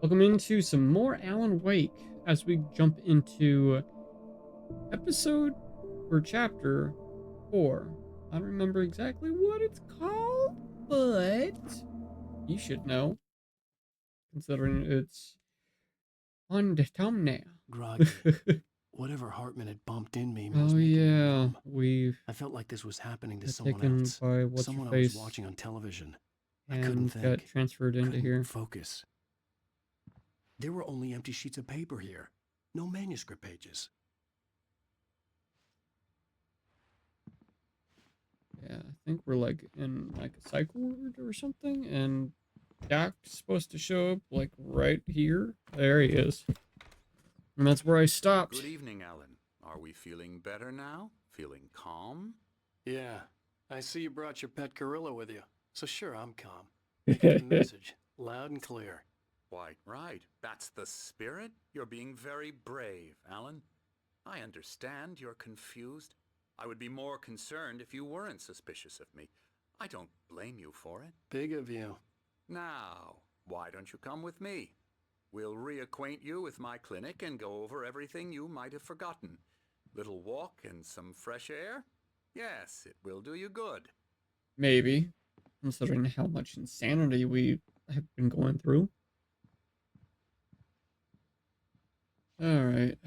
Welcome into some more Alan Wake as we jump into episode or chapter 4. I don't remember exactly what it's called, but you should know, considering it's on the thumbnail. Groggy. Whatever Hartman had bumped in me was Oh making me yeah, numb. we've I felt like this was happening to got someone taken else. by Someone I was What's-Your-Face watching on television. I couldn't and got think. transferred into Couldn't here. focus. There were only empty sheets of paper here. No manuscript pages. Yeah, I think we're like in like a psych ward or something, and Doc's supposed to show up like right here. There he is. And that's where I stopped. Good evening, Alan. Are we feeling better now? Feeling calm? Yeah. I see you brought your pet gorilla with you. So sure, I'm calm. I get the message. Loud and clear. Quite right. That's the spirit. You're being very brave, Alan. I understand you're confused. I would be more concerned if you weren't suspicious of me. I don't blame you for it. Big of you. Now, why don't you come with me? We'll reacquaint you with my clinic and go over everything you might have forgotten. Little walk and some fresh air? Yes, it will do you good. Maybe, considering how much insanity we have been going through. Alright.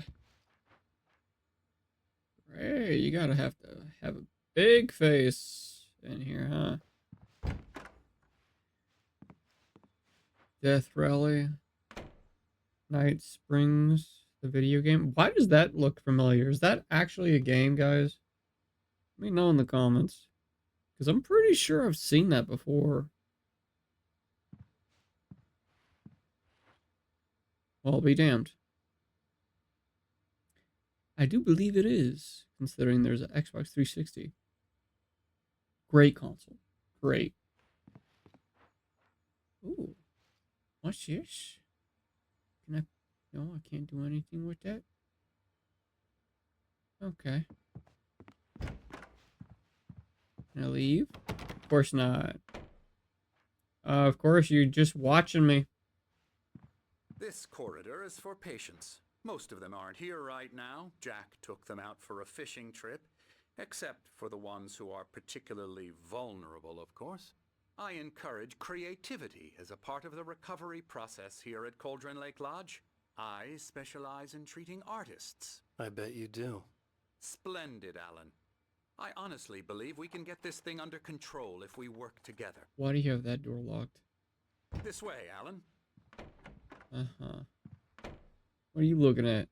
Hey, you gotta have to have a big face in here, huh? Death Rally. Night Springs, the video game. Why does that look familiar? Is that actually a game, guys? Let me know in the comments. Because I'm pretty sure I've seen that before. Well, I'll be damned. I do believe it is, considering there's an Xbox 360. Great console. Great. Ooh. What's this? Can I... No, I can't do anything with that. Okay. Can I leave? Of course not. Of course, you're just watching me. This corridor is for patients. Most of them aren't here right now. Jack took them out for a fishing trip, except for the ones who are particularly vulnerable, of course. I encourage creativity as a part of the recovery process here at Cauldron Lake Lodge. I specialize in treating artists. I bet you do. Splendid, Alan. I honestly believe we can get this thing under control if we work together. Why do you have that door locked? This way, Alan. Uh-huh. What are you looking at?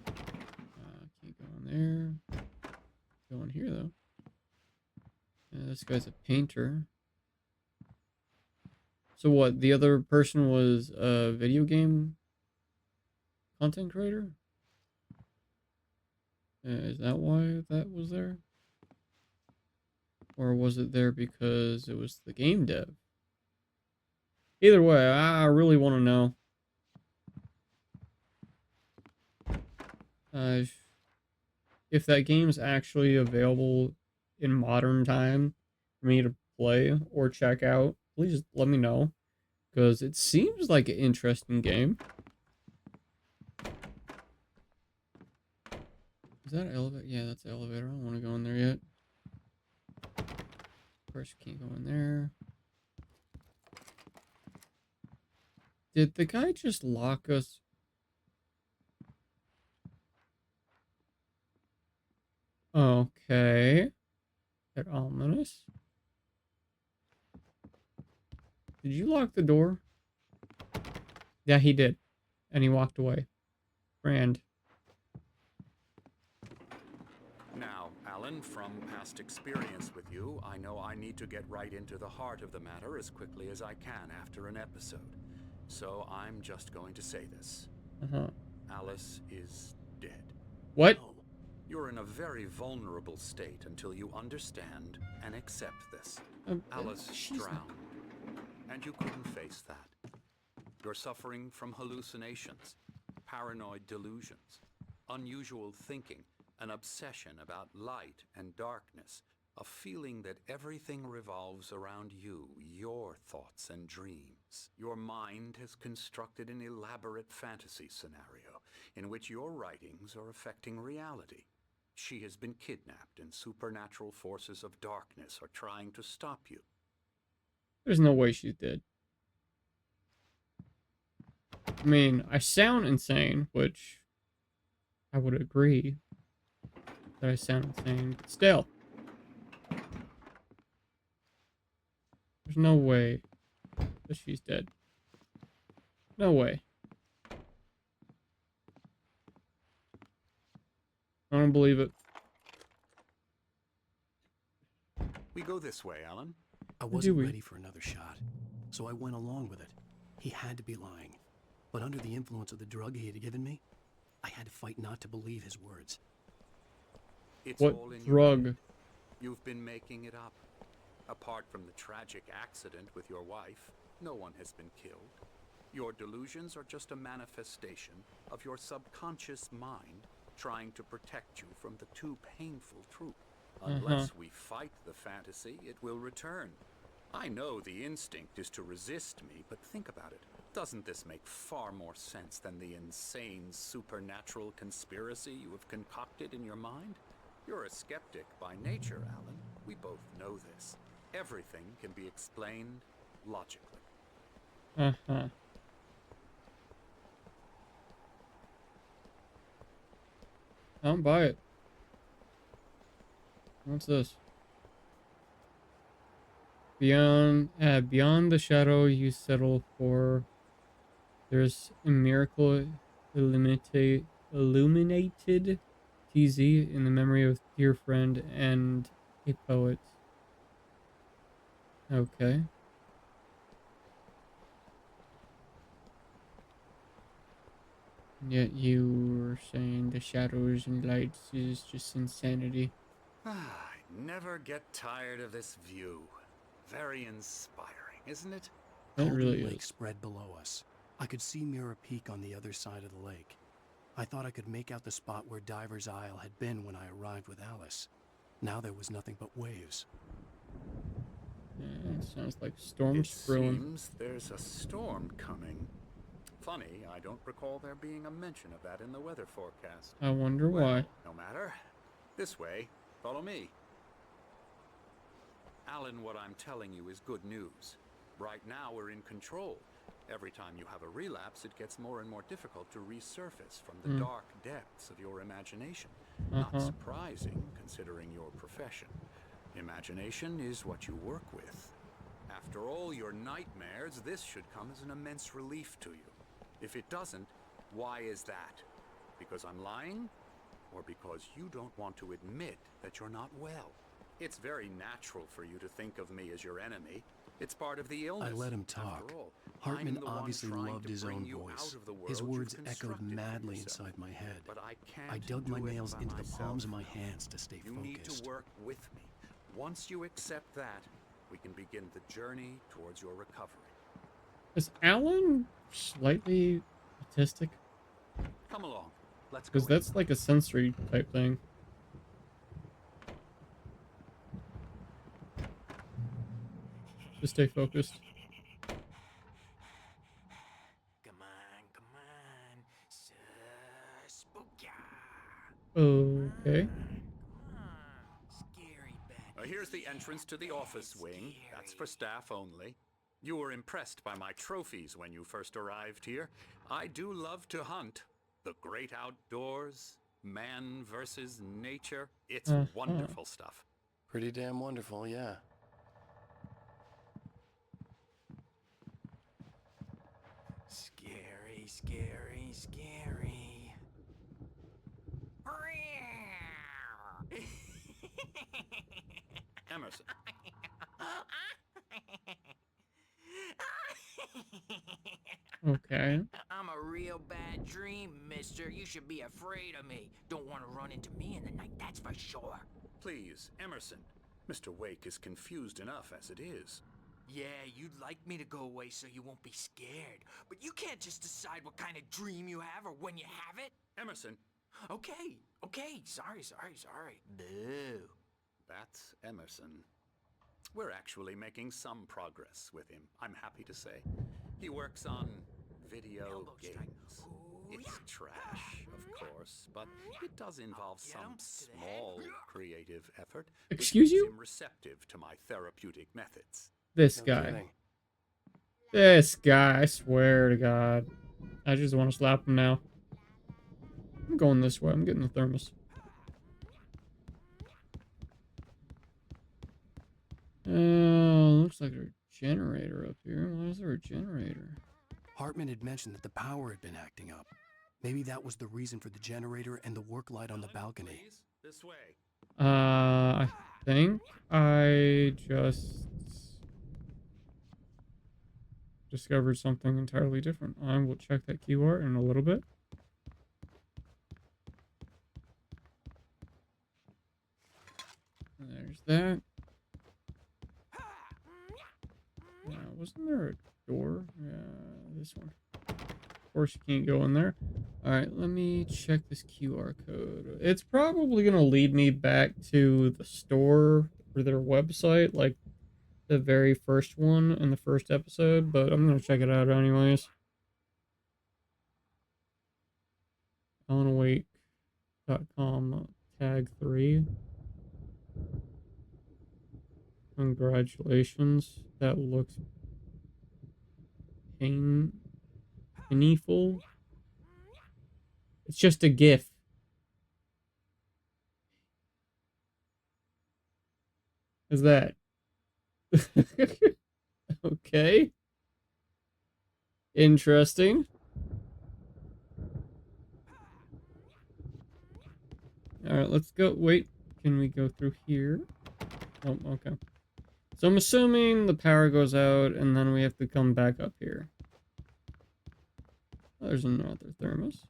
Can't go in there. Go in here, though. Yeah, this guy's a painter. So what, the other person was a video game content creator? Is that why that was there? Or was it there because it was the game dev? Either way, I really want to know. If that game's actually available in modern time for me to play or check out, please let me know. Because it seems like an interesting game. Is that an elevator? Yeah, that's an elevator. I don't want to go in there yet. Of course, you can't go in there. Did the guy just lock us? Okay. They're ominous. Did you lock the door? Yeah, he did. And he walked away. Grand. Now, Alan, from past experience with you, I know I need to get right into the heart of the matter as quickly as I can after an episode. So I'm just going to say this. Uh-huh. Alice is dead. What? Oh, You're in a very vulnerable state until you understand and accept this. Alice drowned, and you couldn't face that. You're suffering from hallucinations, paranoid delusions, unusual thinking, an obsession about light and darkness, a feeling that everything revolves around you, your thoughts and dreams. Your mind has constructed an elaborate fantasy scenario in which your writings are affecting reality. She has been kidnapped, and supernatural forces of darkness are trying to stop you. There's no way she's dead. I mean, I sound insane, which I would agree that I sound insane, but still. There's no way that she's dead. No way. I don't believe it. We go this way, Alan. I Do wasn't we? ready for another shot, so I went along with it. He had to be lying. But under the influence of the drug he had given me, I had to fight not to believe his words. It's What all in drug? your head. You've been making it up. Apart from the tragic accident with your wife, no one has been killed. Your delusions are just a manifestation of your subconscious mind trying to protect you from the too painful truth. Unless we fight the fantasy, it will return. I know the instinct is to resist me, but think about it. Doesn't this make far more sense than the insane supernatural conspiracy you have concocted in your mind? You're a skeptic by nature, Alan. We both know this. Everything can be explained logically. I don't buy it. What's this? Beyond the shadow you settle for, there's a miracle illuminated TZ in the memory of dear friend and a poet. Okay. Yet you were saying the shadows and lights is just insanity. I never get tired of this view. Very inspiring, isn't it? It Golden really Lake is. spread below us. I could see Mirror Peak on the other side of the lake. I thought I could make out the spot where Diver's Isle had been when I arrived with Alice. Now there was nothing but waves. Yeah, sounds like It storm's brewing. seems there's a storm coming. Funny, I don't recall there being a mention of that in the weather forecast. I wonder why. Well, no matter. This way. Follow me. Alan, what I'm telling you is good news. Right now we're in control. Every time you have a relapse, it gets more and more difficult to resurface from the dark depths of your imagination. Not surprising, considering your profession. Imagination is what you work with. After all your nightmares, this should come as an immense relief to you. If it doesn't, why is that? Because I'm lying? Or because you don't want to admit that you're not well? It's very natural for you to think of me as your enemy. It's part of the illness. I let him talk. After all, Hartman I'm the one obviously trying loved to his bring own you voice. out of the world His you've words echoed constructed for madly yourself. inside my head. But I can't I dug my do it nails by into the palms of myself. my hands to stay You need focused. to work with me. Once you accept that, we can begin the journey towards your recovery. Is Alan slightly autistic? Come along. Let's go. Because that's like a sensory type thing. Just stay focused. Come on, spooky. Okay. Come on, scary bad. Here's the entrance to the office wing. That's for staff only. You were impressed by my trophies when you first arrived here. I do love to hunt. The great outdoors, man versus nature. It's wonderful stuff. Pretty damn wonderful, yeah. Scary, scary, scary. Emerson. Okay. I'm a real bad dream, mister. You should be afraid of me. Don't want to run into me in the night, that's for sure. Please, Emerson. Mr. Wake is confused enough as it is. Yeah, you'd like me to go away so you won't be scared. But you can't just decide what kind of dream you have or when you have it. Emerson. Okay. Sorry. Boo. That's Emerson. we're actually making some progress with him, I'm happy to say. He works on video Elbow strike. games. Ooh, It's yeah. trash, of course, but it does involve Get some 'em to the head. small creative effort, which Excuse makes you? him receptive to my therapeutic methods. This No guy. kidding. This guy, I swear to God. I just want to slap him now. I'm going this way. I'm getting the thermos. Looks like there's a generator up here. Why is there a generator? Hartman had mentioned that the power had been acting up. Maybe that was the reason for the generator and the work light on the balcony. Please, this way. I think I just discovered something entirely different. I will check that QR in a little bit. There's that. Wasn't there a door? Yeah, this one. Of course, you can't go in there. Alright, let me check this QR code. It's probably going to lead me back to the store or their website, like the very first one in the first episode, but I'm going to check it out anyways. AlanAwake.com tag 3. Congratulations. That looks painful. It's just a GIF. Is that? Okay. Interesting. Alright, let's go. Wait, can we go through here? Oh, okay. So I'm assuming the power goes out and then we have to come back up here. Oh, there's another thermos.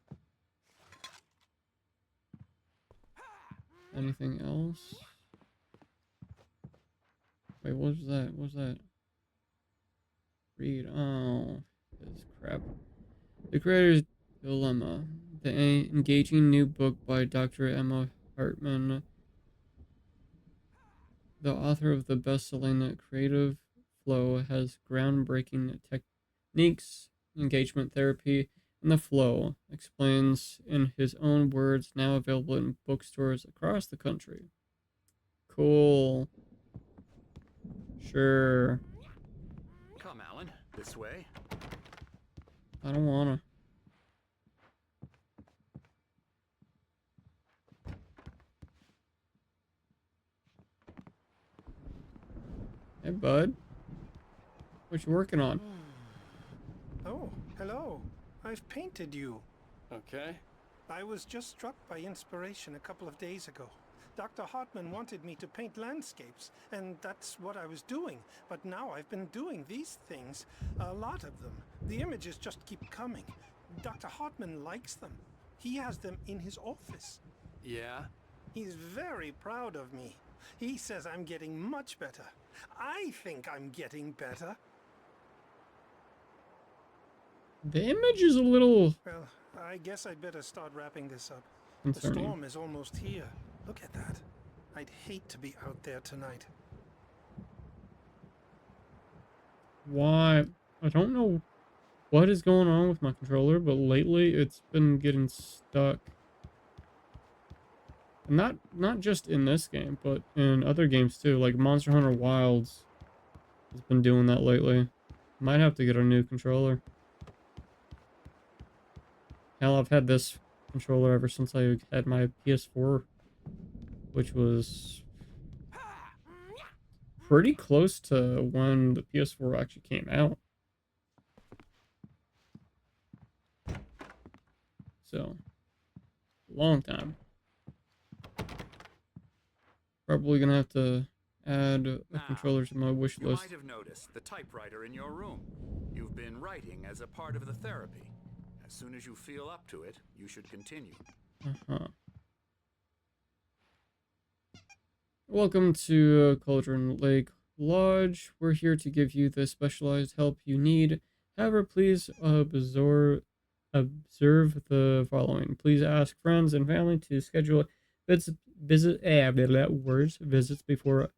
Anything else? Wait, what was that? What was that? Read. Oh, this crap. The Creator's Dilemma. The engaging new book by Dr. Emma Hartman, the author of the best-selling Creative Flow, has groundbreaking techniques, engagement therapy, and the flow, explains in his own words, now available in bookstores across the country. Cool. Sure. Come, Alan, this way. I don't wanna. Hey, bud. What you working on? Oh, hello. I've painted you. Okay. I was just struck by inspiration a couple of days ago. Dr. Hartman wanted me to paint landscapes, and that's what I was doing. But now I've been doing these things, a lot of them. The images just keep coming. Dr. Hartman likes them. He has them in his office. Yeah? He's very proud of me. He says I'm getting much better. I think I'm getting better. The image is a little Well, I guess I'd better start wrapping this up. The concerning. storm is almost here. Look at that. I'd hate to be out there tonight. Why? I don't know what is going on with my controller, but lately it's been getting stuck. And not just in this game, but in other games too. Like Monster Hunter Wilds has been doing that lately. Might have to get a new controller. Hell, I've had this controller ever since I had my PS4, which was pretty close to when the PS4 actually came out. So, long time. Probably gonna have to add a Now, controller to my wish You list. might have noticed the typewriter in your room. You've been writing as a part of the therapy. As soon as you feel up to it, you should continue. Uh-huh. Welcome to Cauldron Lake Lodge. We're here to give you the specialized help you need. However, please observe the following. Please ask friends and family to schedule visits before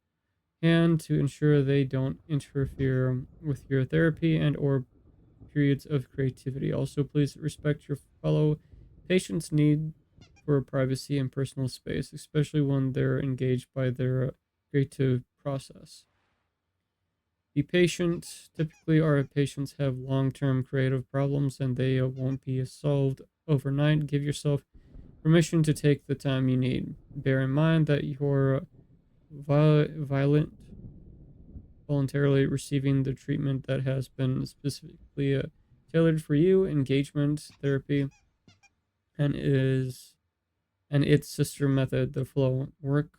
can to ensure they don't interfere with your therapy and or periods of creativity. Also, please respect your fellow patients' need for privacy and personal space, especially when they're engaged by their creative process. Be patient. Typically, our patients have long term creative problems and they won't be solved overnight. Give yourself permission to take the time you need. Bear in mind that you're violent, voluntarily receiving the treatment that has been specifically tailored for you. Engagement therapy and its sister method, the flow, work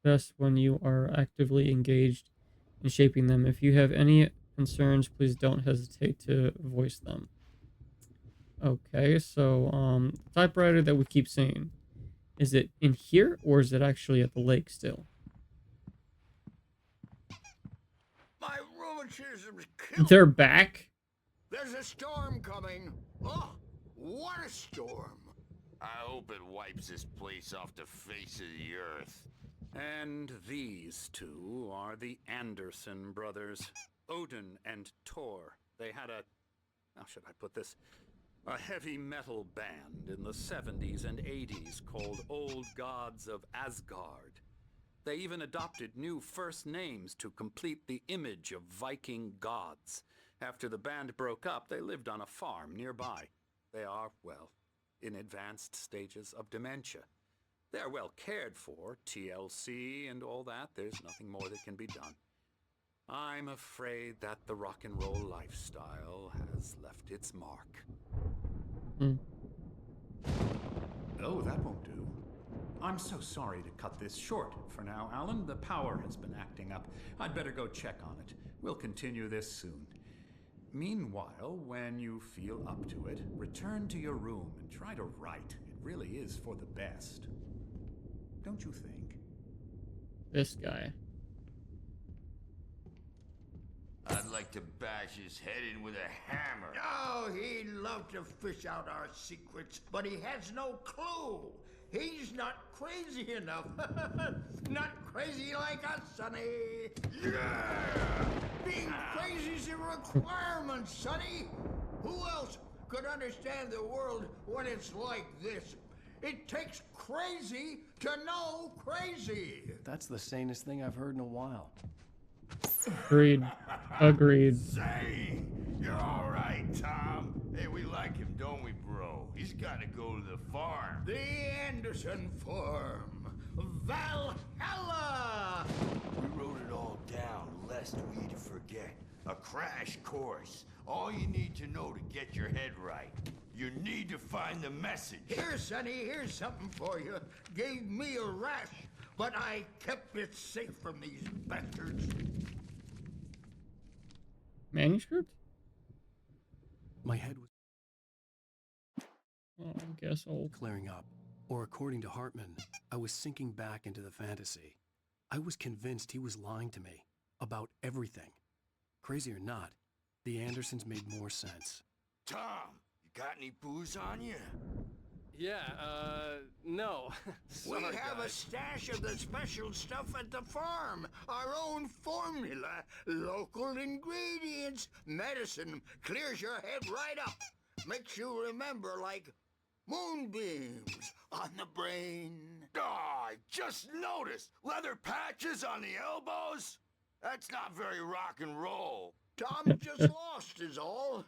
best when you are actively engaged in shaping them. If you have any concerns, please don't hesitate to voice them. Okay, so the typewriter that we keep saying, is it in here or is it actually at the lake still? My rheumatism's killing. They're back. There's a storm coming. Oh, what a storm. I hope it wipes this place off the face of the earth. And these two are the Anderson brothers, Odin and Thor. They had how should I put this? A heavy metal band in the 70s and 80s called Old Gods of Asgard. They even adopted new first names to complete the image of Viking gods. After the band broke up, they lived on a farm nearby. They are, well, in advanced stages of dementia. They're well cared for, TLC and all that. There's nothing more that can be done. I'm afraid that the rock and roll lifestyle has left its mark. Oh, that won't do. I'm so sorry to cut this short for now, Alan. The power has been acting up. I'd better go check on it. We'll continue this soon. Meanwhile, when you feel up to it, return to your room and try to write. It really is for the best. Don't you think? This guy. I'd like to bash his head in with a hammer. Oh, he'd love to fish out our secrets, but he has no clue. He's not crazy enough. Not crazy like us, Sonny. Yeah! Being crazy's a requirement, Sonny. Who else could understand the world when it's like this? It takes crazy to know crazy. That's the sanest thing I've heard in a while. Agreed. Agreed. Say, you're all right, Tom. Hey, we like him, don't we, bro? He's got to go to the farm. The Anderson Farm. Valhalla! We wrote it all down, lest we forget. A crash course. All you need to know to get your head right. You need to find the message. Here, Sonny, here's something for you. Gave me a rash, but I kept it safe from these bastards. Manuscript? My head was Oh, I guess I'll... clearing up. Or according to Hartman, I was sinking back into the fantasy. I was convinced he was lying to me about everything. Crazy or not, the Andersons made more sense. Tom, you got any booze on you? Yeah, no. We Sorry, have a guys. stash of the special stuff at the farm. Our own formula, local ingredients. Medicine clears your head right up. Makes you remember like moonbeams on the brain. Oh, I just noticed. Leather patches on the elbows? That's not very rock and roll. Tom just lost is all.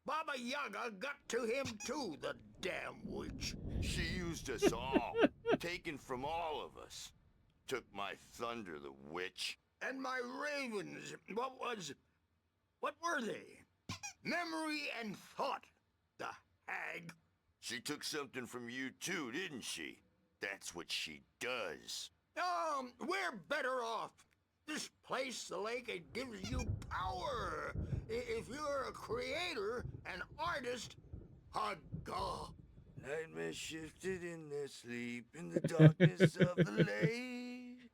Baba Yaga got to him too, the damn witch. She used us all. Taken from all of us. Took my thunder, the witch. And my ravens, what were they? Memory and thought, the hag. She took something from you too, didn't she? That's what she does. We're better off. This place, the lake, it gives you power. If you're a creator, an artist, a god. Nightmare shifted in their sleep in the darkness of the lake.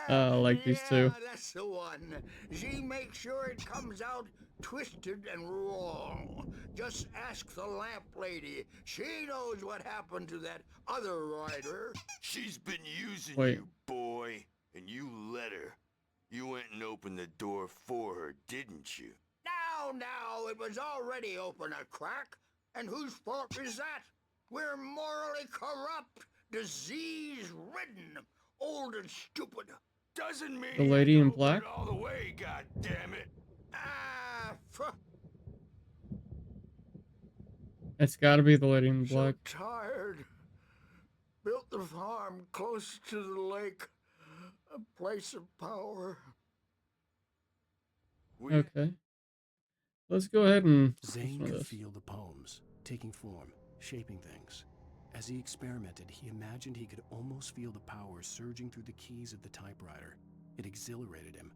I like these two. Yeah, that's the one. She makes sure it comes out twisted and wrong. Just ask the lamp lady. She knows what happened to that other writer. She's been using Wait. you, boy, and you let her. You went and opened the door for her, didn't you? Now, it was already open a crack. And whose fault is that? We're morally corrupt, disease-ridden, old and stupid. Doesn't mean The you lady have in to black? open it all the way, goddammit. It's got to be the lady in So black. tired. Built the farm close to the lake, a place of power. Okay. Let's go ahead and Zane listen to could this. feel the poems, taking form, shaping things. As he experimented, he imagined he could almost feel the power surging through the keys of the typewriter. It exhilarated him.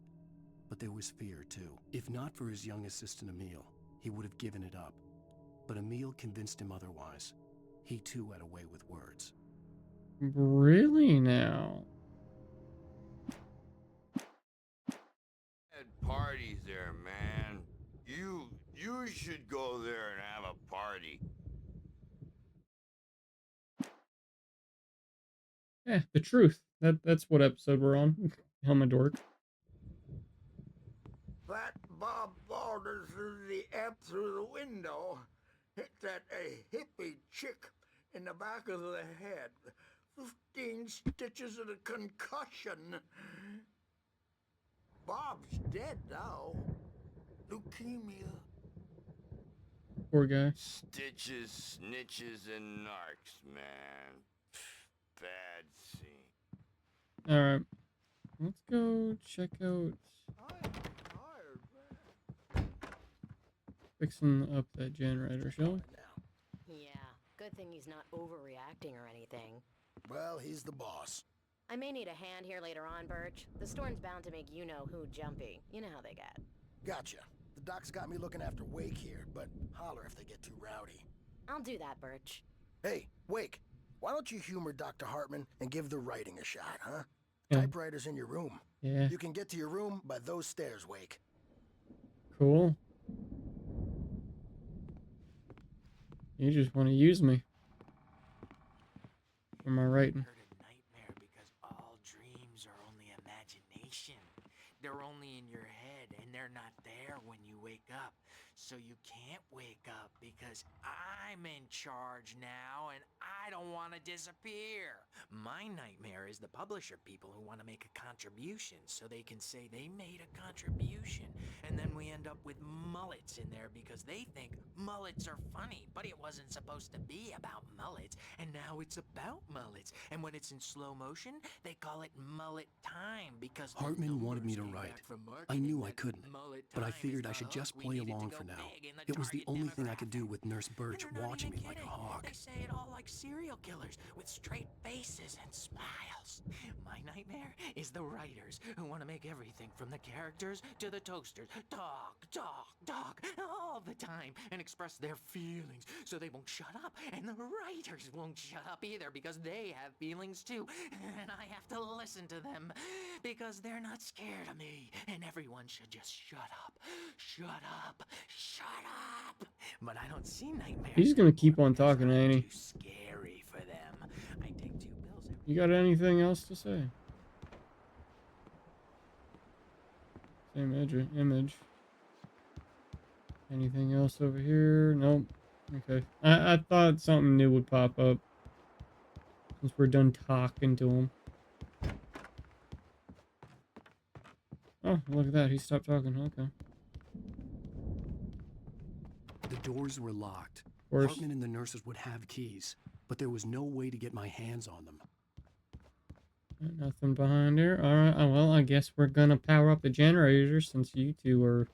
But there was fear, too. If not for his young assistant Emil, he would have given it up. But Emil convinced him otherwise. He, too, had a way with words. Really now? Had parties there, man. You should go there and have a party. Yeah, the truth. That's what episode we're on. I'm a dork. That Bob Balder threw the amp through the window. Hit that a hippie chick in the back of the head. 15 stitches and a concussion. Bob's dead now. Leukemia. Poor guy. Stitches, snitches, and narcs, man. Bad scene. Alright. Let's go check out I'm tired, man. fixing up that generator, shall we? Yeah, good thing he's not overreacting or anything. Well, he's the boss. I may need a hand here later on, Birch. The storm's bound to make you-know-who jumpy. You know how they get. Gotcha. The doc's got me looking after Wake here, but holler if they get too rowdy. I'll do that, Birch. Hey, Wake, why don't you humor Dr. Hartman and give the writing a shot, huh? Yeah. Typewriter's in your room. Yeah. You can get to your room by those stairs, Wake. Cool. You just want to use me for my writing. Heard a nightmare because all dreams are only imagination. They're only in your head and they're not there when you wake up. So you can't wake up because I'm in charge now and I don't want to disappear. My nightmare is the publisher people who want to make a contribution so they can say they made a contribution. And then we end up with mullets in there because they think mullets are funny. But it wasn't supposed to be about mullets. And now it's about mullets. And when it's in slow motion, they call it mullet time because the Hartman wanted me to numbers came write. back from I knew marketing I that couldn't, mullet but I time figured is I should the just hook. play We needed along to for go now. big in the It was the target only thing I could do demographic. with Nurse Birch And they're not watching me even like a kidding. hawk. They say it all like serial killers with straight faces and smiles. My nightmare is the writers who want to make everything from the characters to the toasters talk all the time and express their feelings so they won't shut up. And the writers won't shut up either because they have feelings too. And I have to listen to them because they're not scared of me. And everyone should just shut up. Shut up. Shut up. But I don't see nightmares. He's gonna keep anymore on because talking, I'm ain't he? too scary for them. I take 2 pills every You got anything else to say? Same image. Anything else over here? Nope. Okay. I thought something new would pop up since we're done talking to him. Oh, look at that. He stopped talking. Okay. The doors were locked. Of course. Hartman and the nurses would have keys, but there was no way to get my hands on them. Nothing behind there. Alright, well, I guess we're gonna power up the generator since you two are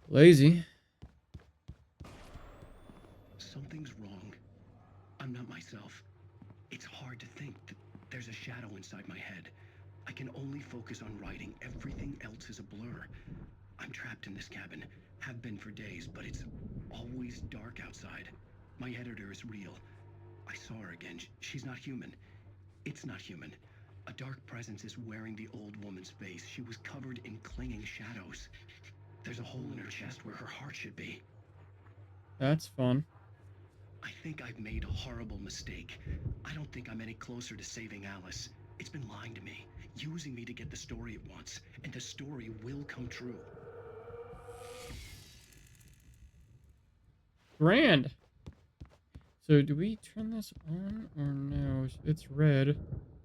lazy. Something's wrong. I'm not myself. It's hard to think that there's a shadow inside my head. I can only focus on writing. Everything else is a blur. I'm trapped in this cabin. Have been for days, but it's always dark outside. My editor is real. I saw her again. She's not human. It's not human. A dark presence is wearing the old woman's face. She was covered in clinging shadows. There's a hole in her chest where her heart should be. That's fun. I think I've made a horrible mistake. I don't think I'm any closer to saving Alice. It's been lying to me. using me to get the story it wants, and the story will come true. Grand. So do we turn this on or no? It's red.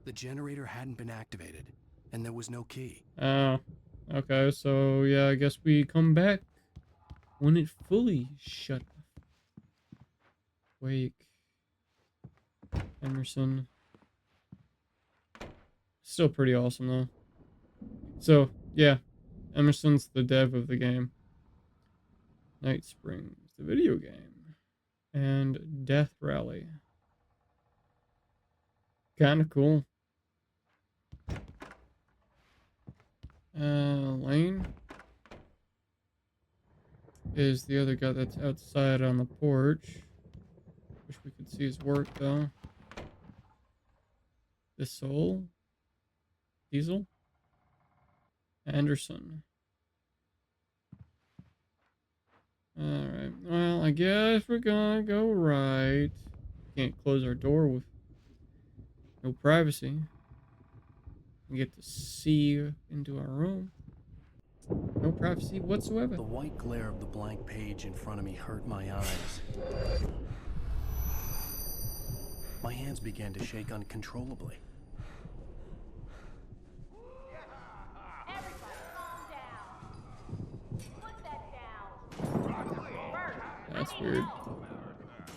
The generator hadn't been activated, and there was no key. Oh, okay. So yeah, I guess we come back when it fully shut off. Wake. Emerson. Still pretty awesome though. So yeah, Emerson's the dev of the game. Night Springs, the video game, and Death Rally. Kind of cool. Lane is the other guy that's outside on the porch. Wish we could see his work though. The Soul, Diesel, Anderson. Alright, well, I guess we're gonna go right. Can't close our door with no privacy. We get to see into our room. No privacy whatsoever. The white glare of the blank page in front of me hurt my eyes. My hands began to shake uncontrollably. That's weird.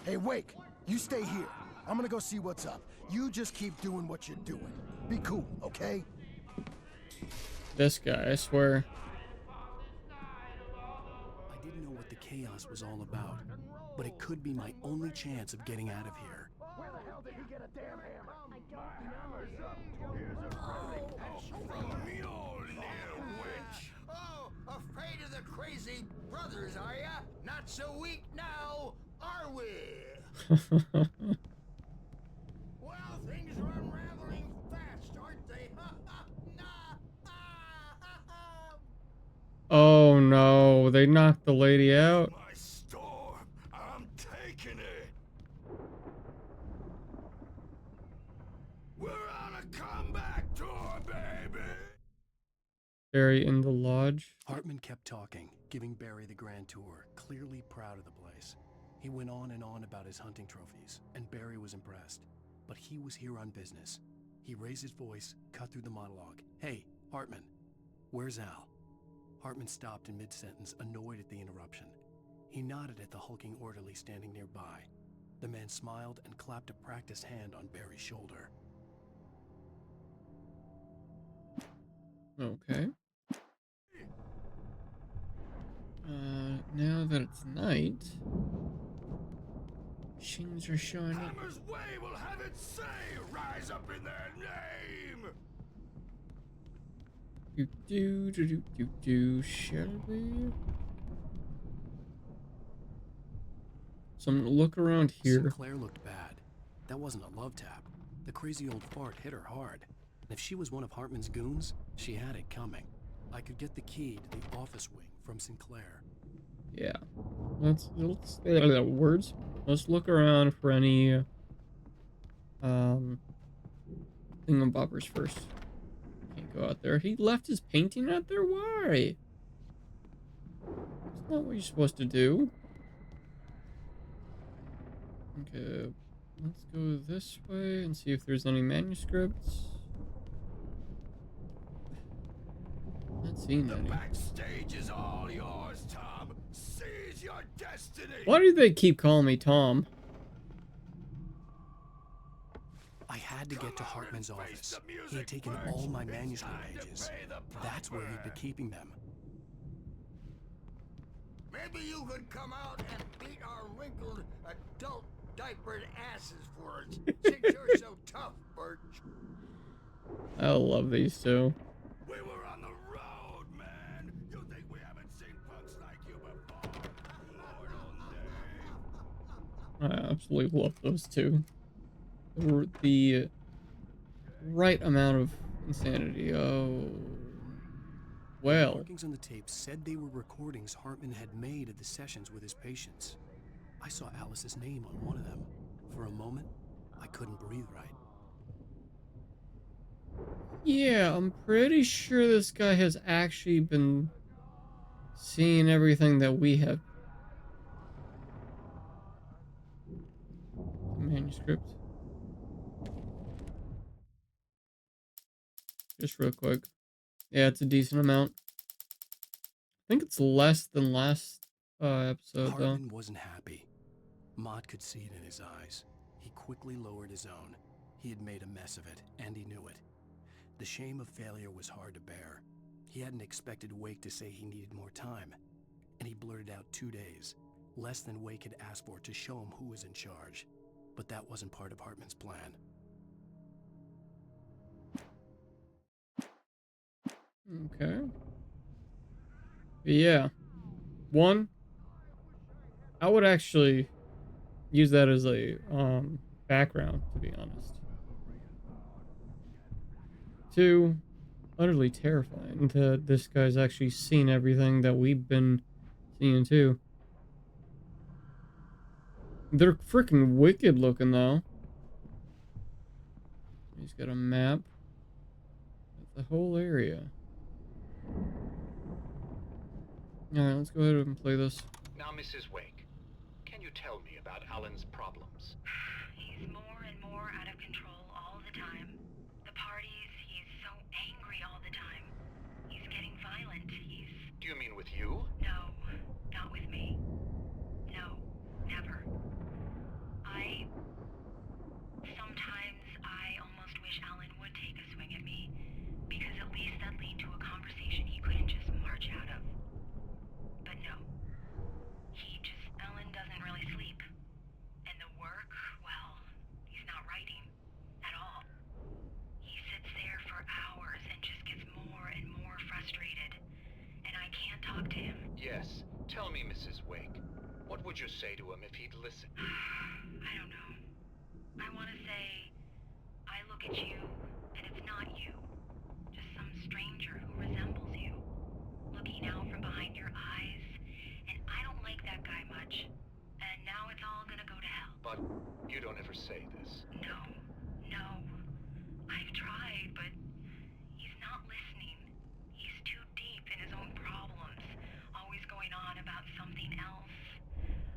Hey, Wake, you stay here. I'm gonna go see what's up. You just keep doing what you're doing. Be cool, okay? This guy, I swear. I didn't know what the chaos was all about, but it could be my only chance of getting out of here. Where the hell did he get a damn hammer? I Oh, afraid of the crazy brothers, are ya? Not so weak now, are we? Well, things are unraveling fast, aren't they? Oh no, they knocked the lady out. My storm. I'm taking it. We're on a comeback tour, baby. Barry in the lodge. Hartman kept talking, giving Barry the grand tour, clearly proud of the place. He went on and on about his hunting trophies, and Barry was impressed. But he was here on business. He raised his voice, cut through the monologue. Hey, Hartman, where's Al? Hartman stopped in mid-sentence, annoyed at the interruption. He nodded at the hulking orderly standing nearby. The man smiled and clapped a practiced hand on Barry's shoulder. Okay. Now that it's night, machines are showing up. Hammer's Way will have its say. Rise up in their name. Shall we? So I'm gonna look around here. Sinclair looked bad. That wasn't a love tap. The crazy old fart hit her hard. And if she was one of Hartman's goons, she had it coming. I could get the key to the office wing from Sinclair. Yeah. Let's words. Let's look around for any thingamabobbers first. Can't go out there. He left his painting out there? Why? It's not what you're supposed to do. Okay, let's go this way and see if there's any manuscripts. Not seeing any. Backstage is all yours, Tom. Seize your destiny. Why do they keep calling me Tom? I had to get to Hartman's office. He had taken all my manuscript pages. That's where he'd been keeping them. Maybe you could come out and beat our wrinkled adult diapered asses for us, since you're so tough, Birch. I love these two. We were on the road, man. You think we haven't seen punks like you before? Mortal day. I absolutely love those two. The right amount of insanity. Oh, well. The markings on the tape said they were recordings Hartman had made of the sessions with his patients. I saw Alice's name on one of them. For a moment, I couldn't breathe right. Yeah, I'm pretty sure this guy has actually been seeing everything that we have. The manuscript. Just real quick. Yeah, it's a decent amount. I think it's less than last episode, though. Hartman wasn't happy. Mott could see it in his eyes. He quickly lowered his own. He had made a mess of it, and he knew it. The shame of failure was hard to bear. He hadn't expected Wake to say he needed more time, and he blurted out 2 days, less than Wake had asked for, to show him who was in charge. But that wasn't part of Hartman's plan. Okay. But yeah. One, I would actually use that as a background, to be honest. Two, utterly terrifying that this guy's actually seen everything that we've been seeing too. They're freaking wicked looking though. He's got a map of the whole area. Alright, let's go ahead and play this. Now, Mrs. Wake, can you tell me about Alan's problems? He's more and more out of control all the time. The parties, he's so angry all the time. He's getting violent. Do you mean with you? No, not with me. No, never. Sometimes I almost wish Alan would take a swing at me, because at least that'd lead to a conversation he couldn't just march out of. But no. Alan doesn't really sleep. And the work, well, he's not writing at all. He sits there for hours and just gets more and more frustrated. And I can't talk to him. Yes. Tell me, Mrs. Wake, what would you say to him if he'd listen? I don't know. I want to say, I look at you, and it's not you. Just some stranger who resembles you. Looking out from behind your eyes. And I don't like that guy much. And now it's all gonna go to hell. But you don't ever say this. No. I've tried, but he's not listening. He's too deep in his own problems. Always going on about something else.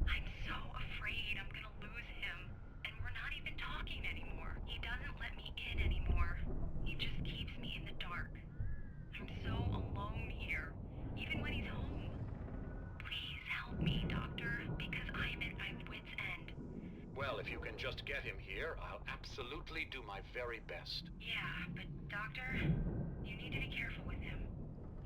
I'm so afraid I'm gonna lose him. And we're not even talking anymore. He doesn't let me in anymore. He just keeps me in the dark. I'm so alone here, even when he's home. Please help me, Doctor, because I'm at my wit's end. Well, if you can just get him here, I'll absolutely do my very best. Yeah, but Doctor, you need to be careful with him.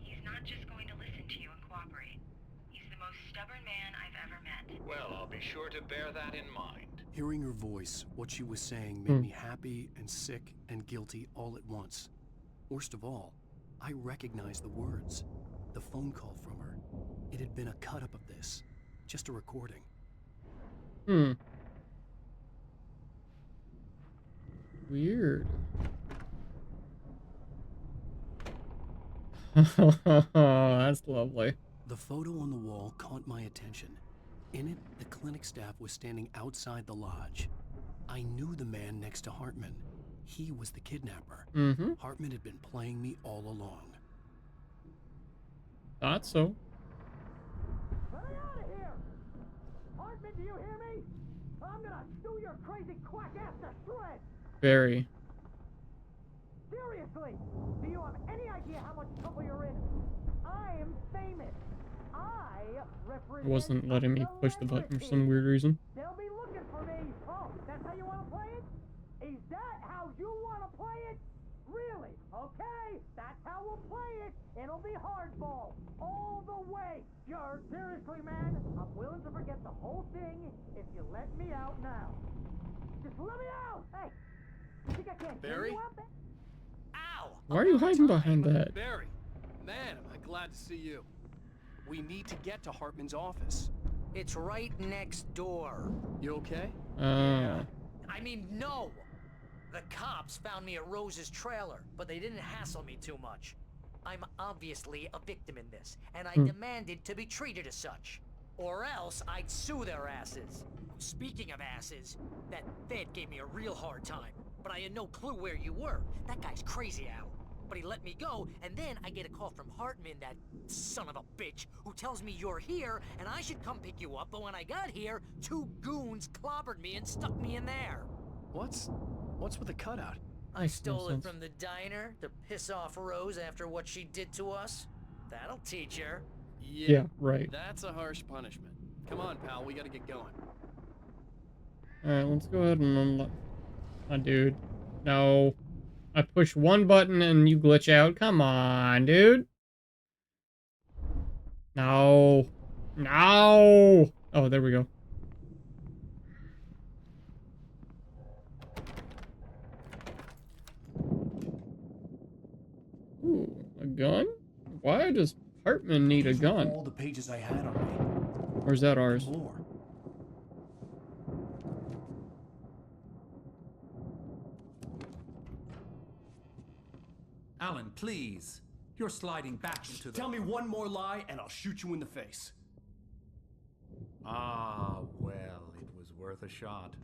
He's not just going to listen to you and cooperate. He's the most stubborn man I've ever met. Well, I'll be sure to bear that in mind. Hearing her voice, what she was saying made me happy and sick and guilty all at once. Worst of all, I recognized the words. The phone call from her. It had been a cut-up of this. Just a recording. Weird. That's lovely. The photo on the wall caught my attention. In it, the clinic staff was standing outside the lodge. I knew the man next to Hartman. He was the kidnapper. Hartman had been playing me all along. Thought so. Get out of here! Hartman, do you hear me? I'm gonna sue your crazy quack ass to shreds! Very. Seriously, do you have any idea how much trouble you're in? I am famous. I represent. Wasn't letting me push the button for some weird reason. They'll be looking for me. Oh, that's how you want to play it? Is that how you want to play it? Really? Okay, that's how we'll play it. It'll be hardball all the way. Seriously, man, I'm willing to forget the whole thing if you let me out now. Just let me out. Hey, you think I can't Barry? get you out there? Ow! Why are you hiding behind that? Barry, man, am I glad to see you. We need to get to Hartman's office. It's right next door. You okay? I mean, no! The cops found me at Rose's trailer, but they didn't hassle me too much. I'm obviously a victim in this, and I demanded to be treated as such. Or else I'd sue their asses. Speaking of asses, that Fed gave me a real hard time, but I had no clue where you were. That guy's crazy, Al. but he let me go, and then I get a call from Hartman, that son of a bitch, who tells me you're here, and I should come pick you up, but when I got here, 2 goons clobbered me and stuck me in there. What's with the cutout? I stole it sense. from the diner to piss off Rose after what she did to us. That'll teach her. Yeah, right. That's a harsh punishment. Come on, pal, we gotta get going. Alright, let's go ahead and unlock. Oh, dude. No. I push one button and you glitch out. Come on, dude. No. No. Oh, there we go. Ooh, a gun? Why does Hartman need a gun? All the pages I had on me. Or is that ours? More. Alan, please. You're sliding back into the... Tell me one more lie and I'll shoot you in the face. Ah, well, it was worth a shot.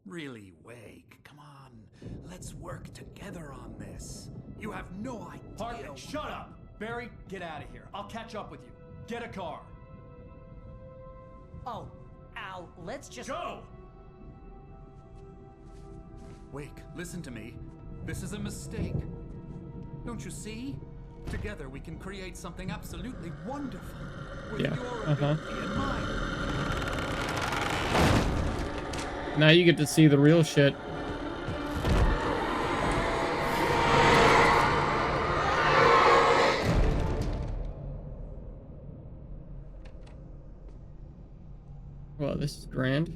Really, Wake, come on. Let's work together on this. You have no idea... Hartman, shut up! Barry, get out of here. I'll catch up with you. Get a car. Oh, Al, let's just... Go! Wake, listen to me. This is a mistake. Don't you see? Together we can create something absolutely wonderful. With your ability in mind. Now you get to see the real shit. Well, this is grand.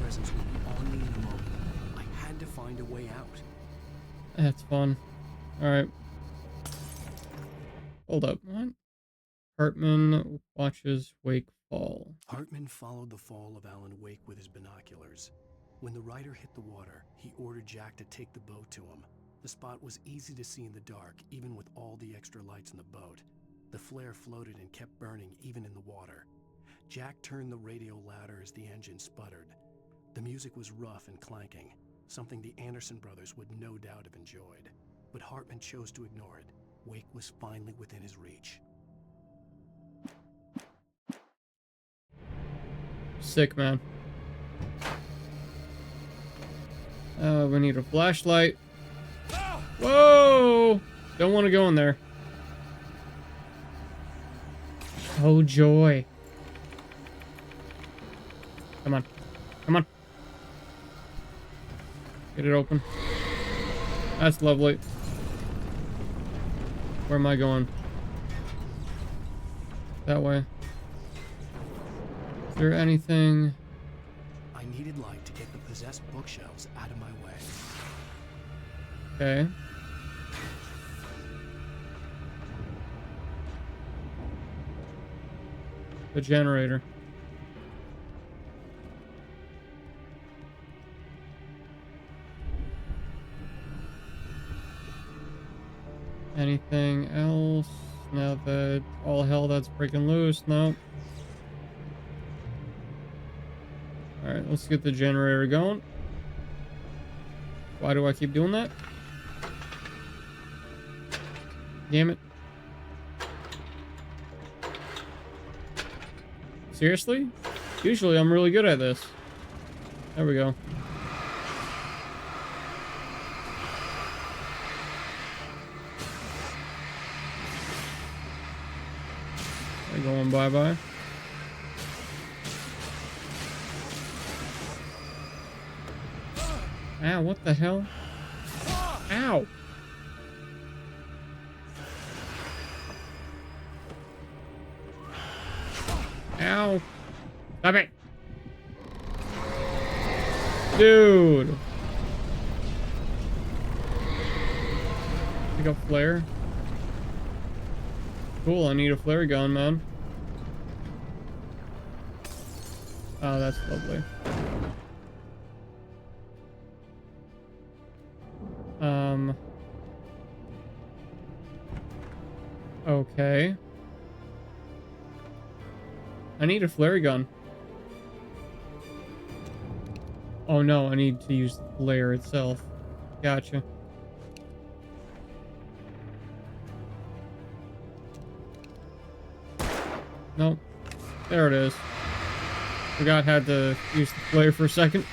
Presence will be on me in a moment. I had to find a way out. That's fun. Alright. Hold up. What? Hartman watches Wake fall. Hartman followed the fall of Alan Wake with his binoculars. When the rider hit the water, he ordered Jack to take the boat to him. The spot was easy to see in the dark, even with all the extra lights in the boat. The flare floated and kept burning, even in the water. Jack turned the radio louder as the engine sputtered. The music was rough and clanking, something the Anderson brothers would no doubt have enjoyed. But Hartman chose to ignore it. Wake was finally within his reach. Sick, man. We need a flashlight. Whoa! Don't want to go in there. Oh, joy. Come on. Come on. Get it open. That's lovely. Where am I going? That way. Is there anything? I needed light to get the possessed bookshelves out of my way. Okay. The generator. Anything else? Now that all hell that's breaking loose? No. Alright, let's get the generator going. Why do I keep doing that? Damn it. Seriously? Usually I'm really good at this. There we go. They're going bye-bye. Ow, what the hell? Ow! Ow! Stop it! Dude! Pick up flare. Cool, I need a flare gun, man. Oh, that's lovely. Okay. I need a flare gun. Oh no, I need to use the layer itself. Gotcha. Nope. There it is. Forgot I had to use the flare for a second.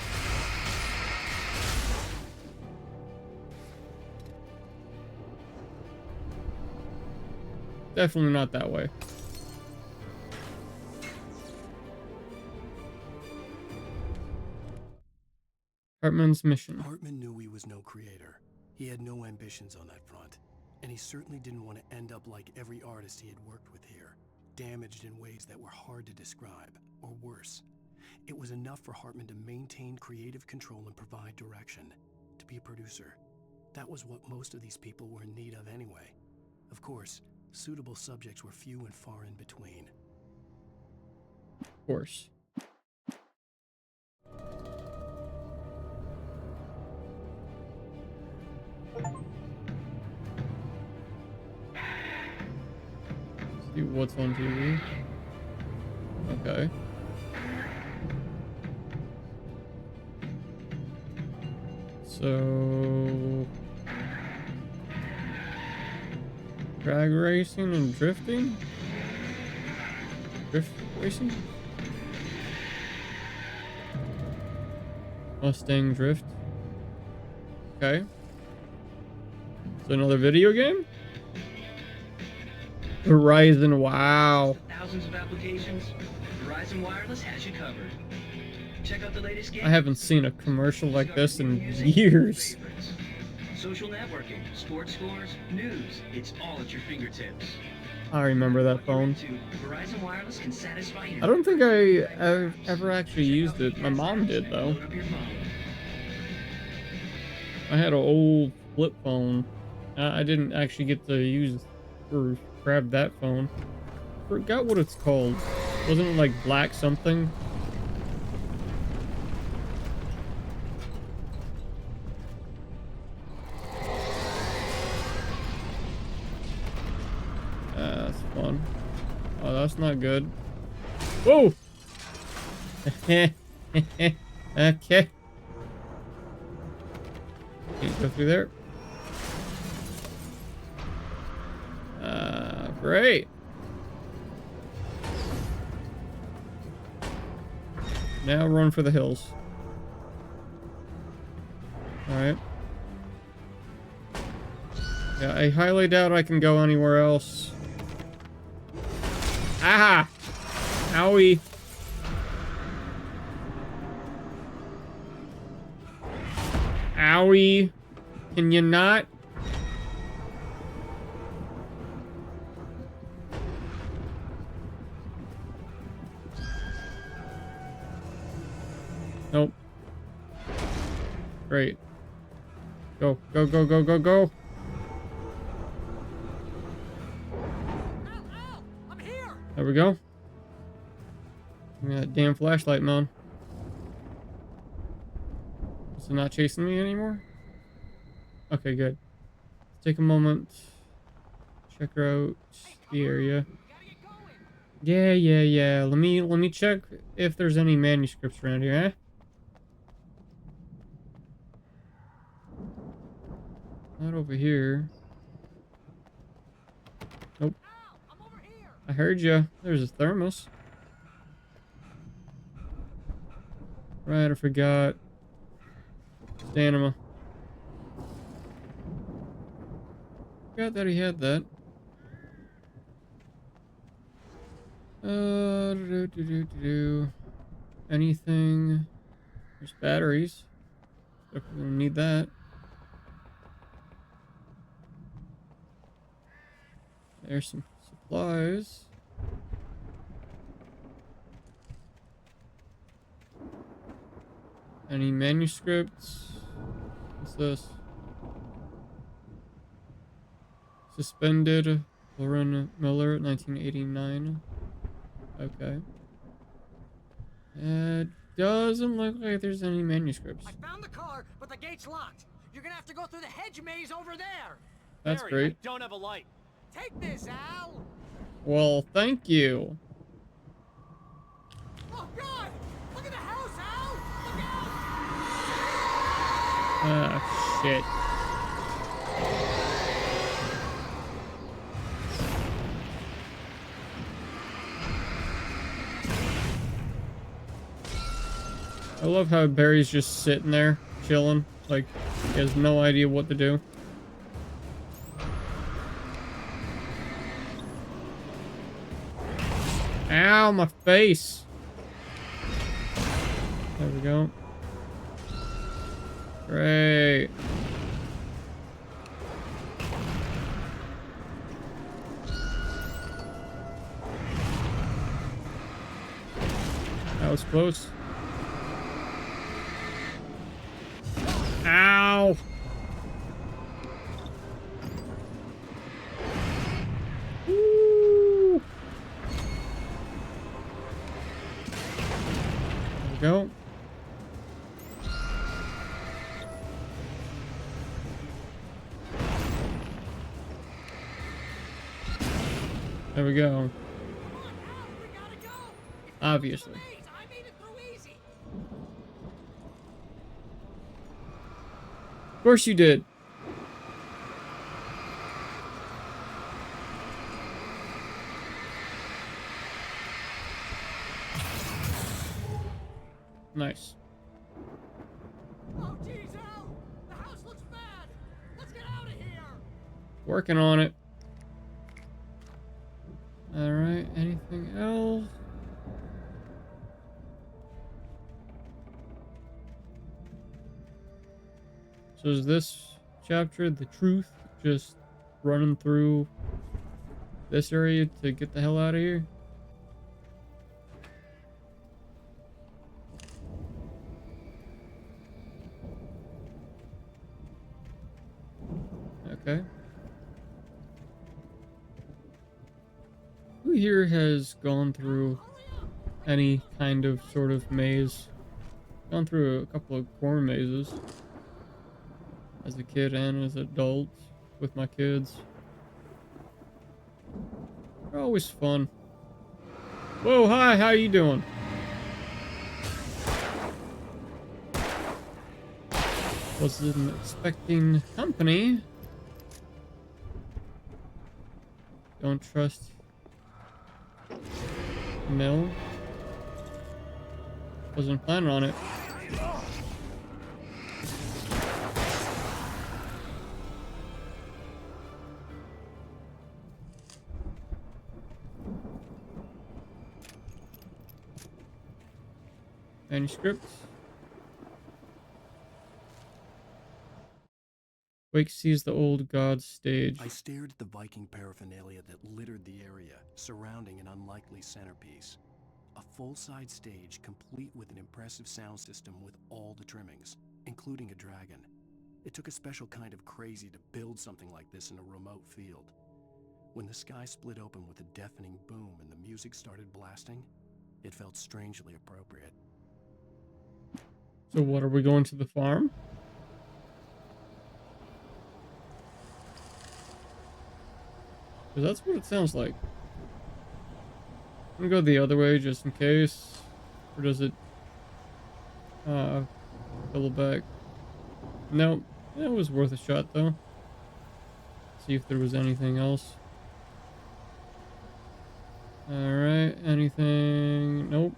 Definitely not that way. Hartman's mission. Hartman knew he was no creator. He had no ambitions on that front. And he certainly didn't want to end up like every artist he had worked with here, damaged in ways that were hard to describe, or worse. It was enough for Hartman to maintain creative control and provide direction, to be a producer. That was what most of these people were in need of anyway. Of course, suitable subjects were few and far in between. Of course. See what's on TV. Okay. So... drag racing and drifting? Drift racing? Mustang drift. Okay. So another video game? Verizon, wow. Thousands of applications. Verizon Wireless has you covered. Check out the latest game. I haven't seen a commercial like this in years. Social networking, sports scores, news. It's all at your fingertips. I remember that phone. Verizon Wireless can satisfy your... I don't think I ever actually used it. My mom did, though. I had an old flip phone. I didn't actually get to use or grab that phone. Forgot what it's called. Wasn't it like black something? That's fun. Oh, that's not good. Whoa! Okay. Can't go through there. Great. Now run for the hills. Alright. Yeah, I highly doubt I can go anywhere else. Aha! Owie. Owie. Can you not? Nope. Great. Go, go, go, go, go, go. I'm here. There we go. Give me that damn flashlight, man. Is it not chasing me anymore? Okay, good. Take a moment. Check out the area. Yeah. Let me check if there's any manuscripts around here, eh? Not over here. Nope. I heard you. There's a thermos. Right, I forgot. Stamina. Forgot that he had that. Anything? There's batteries. Definitely gonna need that. There's some supplies. Any manuscripts? What's this? Suspended. Lauren Miller, 1989. Okay. It doesn't look like there's any manuscripts. I found the car, but the gate's locked. You're gonna have to go through the hedge maze over there. That's great. I don't have a light. Take this, Al. Well, thank you. Oh God! Look at the house, Al! Look out! Ah, shit. I love how Barry's just sitting there, chilling, like he has no idea what to do. Ow, my face! There we go. Great. That was close. Ow! Woo! There we go. There we go. Obviously. Of course you did. Nice. Oh, geez, Al! The house looks bad! Let's get out of here! Working on it. Alright, anything else? So is this chapter the truth? Just running through this area to get the hell out of here? Okay. Who here has gone through any kind of sort of maze? Gone through a couple of corn mazes. As a kid and as an adult with my kids. They're always fun. Whoa, hi, how you doing? Wasn't expecting company. Don't trust Mill. Wasn't planning on it. Manuscript. Wake sees the old god's stage. I stared at the Viking paraphernalia that littered the area, surrounding an unlikely centerpiece. A full-size stage complete with an impressive sound system with all the trimmings, including a dragon. It took a special kind of crazy to build something like this in a remote field. When the sky split open with a deafening boom and the music started blasting, it felt strangely appropriate. So what, are we going to the farm? Because that's what it sounds like. I'm gonna go the other way just in case. Or does it fill it back? Nope. It was worth a shot though. See if there was anything else. Alright, anything? Nope.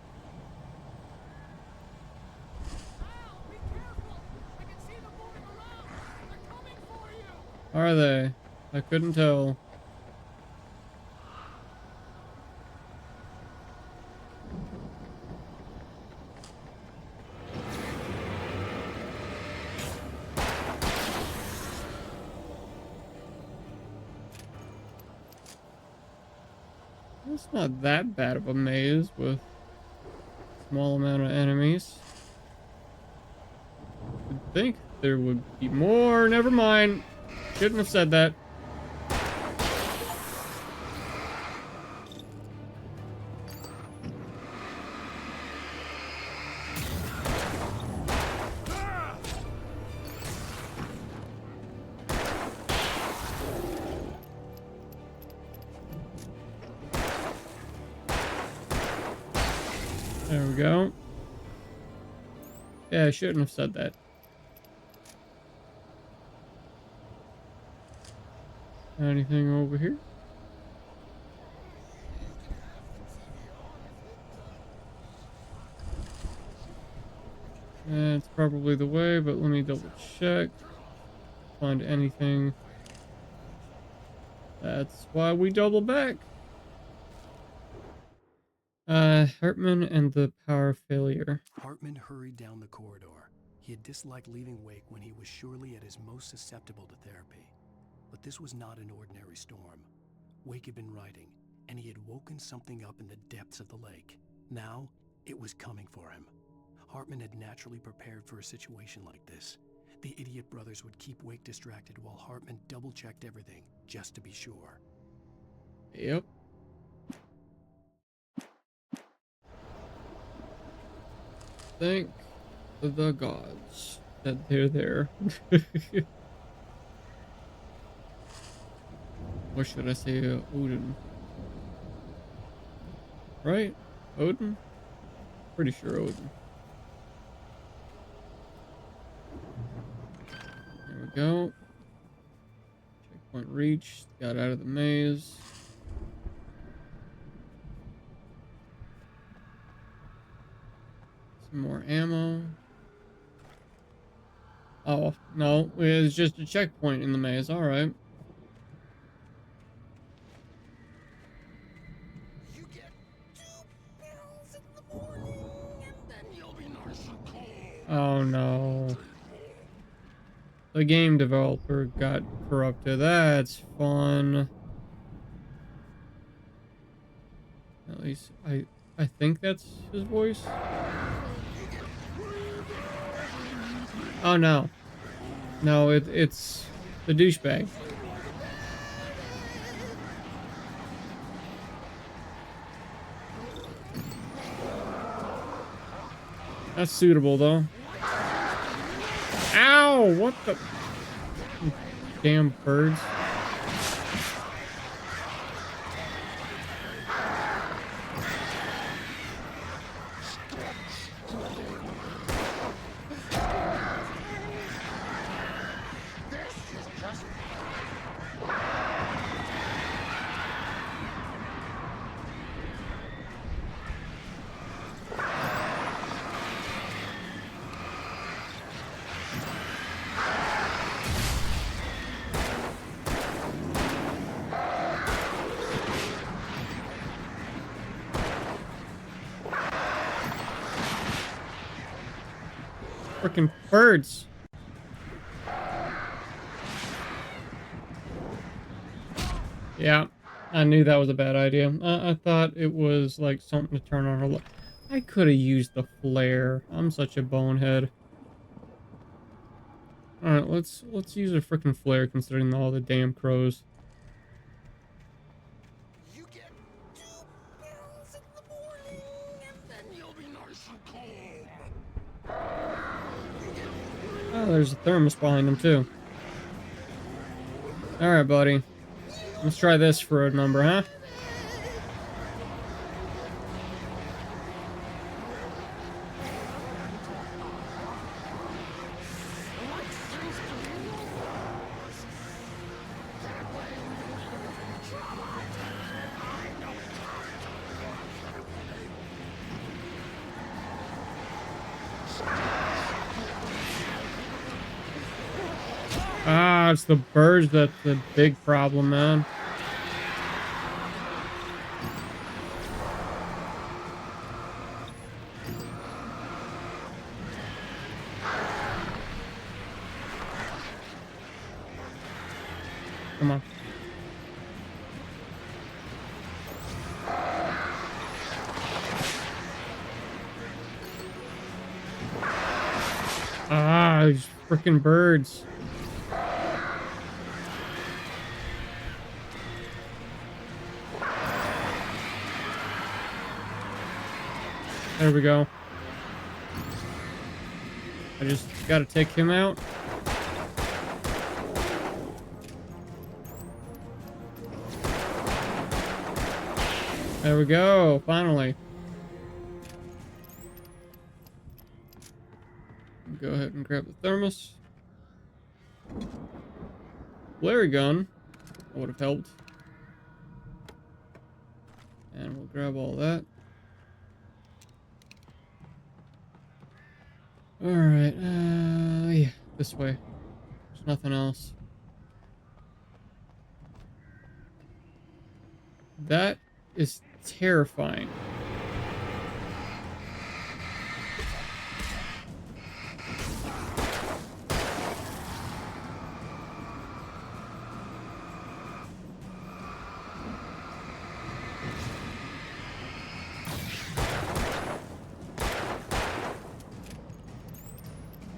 Are they? I couldn't tell. It's not that bad of a maze with a small amount of enemies. You'd think there would be more. Never mind. Shouldn't have said that. There we go. Yeah, I shouldn't have said that. Anything over here? That's probably the way, but let me double check. Find anything. That's why we double back. Hartman and the power failure. Hartman hurried down the corridor. He had disliked leaving Wake when he was surely at his most susceptible to therapy. But this was not an ordinary storm. Wake had been writing, and he had woken something up in the depths of the lake. Now, it was coming for him. Hartman had naturally prepared for a situation like this. The idiot brothers would keep Wake distracted while Hartman double-checked everything, just to be sure. Yep. Thank the gods that they're there. Or should I say Odin? Right? Odin? Pretty sure Odin. There we go. Checkpoint reached. Got out of the maze. Some more ammo. Oh, no. It's just a checkpoint in the maze. Alright. Oh no. The game developer got corrupted. That's fun. At least I think that's his voice. Oh no. No, it's the douchebag. That's suitable though. Ow! What the damn birds. Freaking birds. Yeah, I knew that was a bad idea. I thought it was like something to turn on her. I could have used the flare. I'm such a bonehead. All right, let's use a freaking flare considering all the damn crows. You get 2 pills in the morning, and then you'll be nice and calm. Oh, there's a thermos behind him too. All right, buddy. Let's try this for a number, huh? Ah, it's the birds that's the big problem, man. Come on. Ah, these freaking birds. There we go. I just gotta take him out. There we go, finally. Go ahead and grab the thermos. Flare gun. That would have helped. And we'll grab all that. Alright, yeah, this way. There's nothing else. That is terrifying.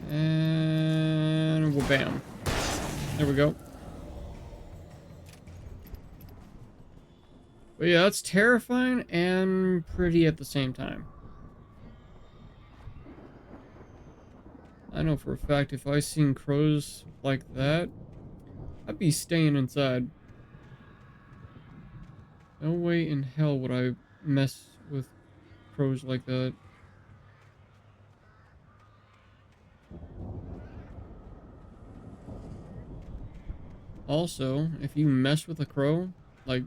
And well, bam. There we go. But yeah, that's terrifying and pretty at the same time. I know for a fact if I seen crows like that, I'd be staying inside. No way in hell would I mess with crows like that. Also, if you mess with a crow, like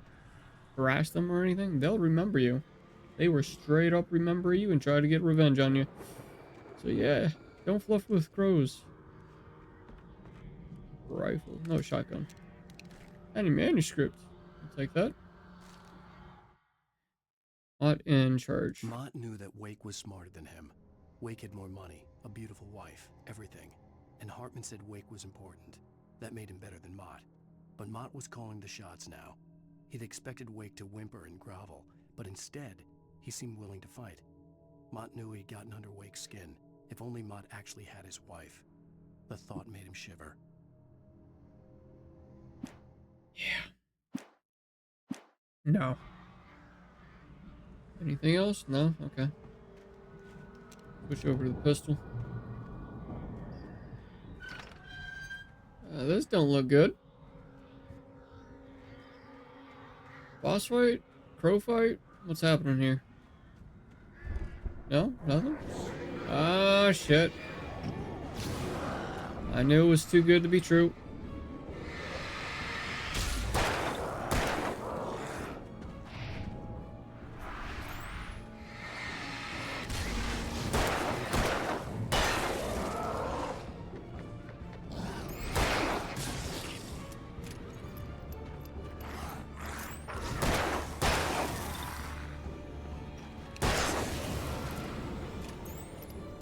harass them or anything, they'll remember you. They will straight up remember you and try to get revenge on you. So yeah, don't fluff with crows. Rifle, no shotgun. Any manuscript. I'll take that. Not in charge. Mott knew that Wake was smarter than him. Wake had more money, a beautiful wife, everything. And Hartman said Wake was important. That made him better than Mott. But Mott was calling the shots now. He'd expected Wake to whimper and grovel, but instead, he seemed willing to fight. Mott knew he'd gotten under Wake's skin. If only Mott actually had his wife. The thought made him shiver. Yeah. No. Anything else? No? Okay. Switch over to the pistol. This don't look good. Boss fight? Crow fight? What's happening here? No? Nothing? Ah, shit. I knew it was too good to be true.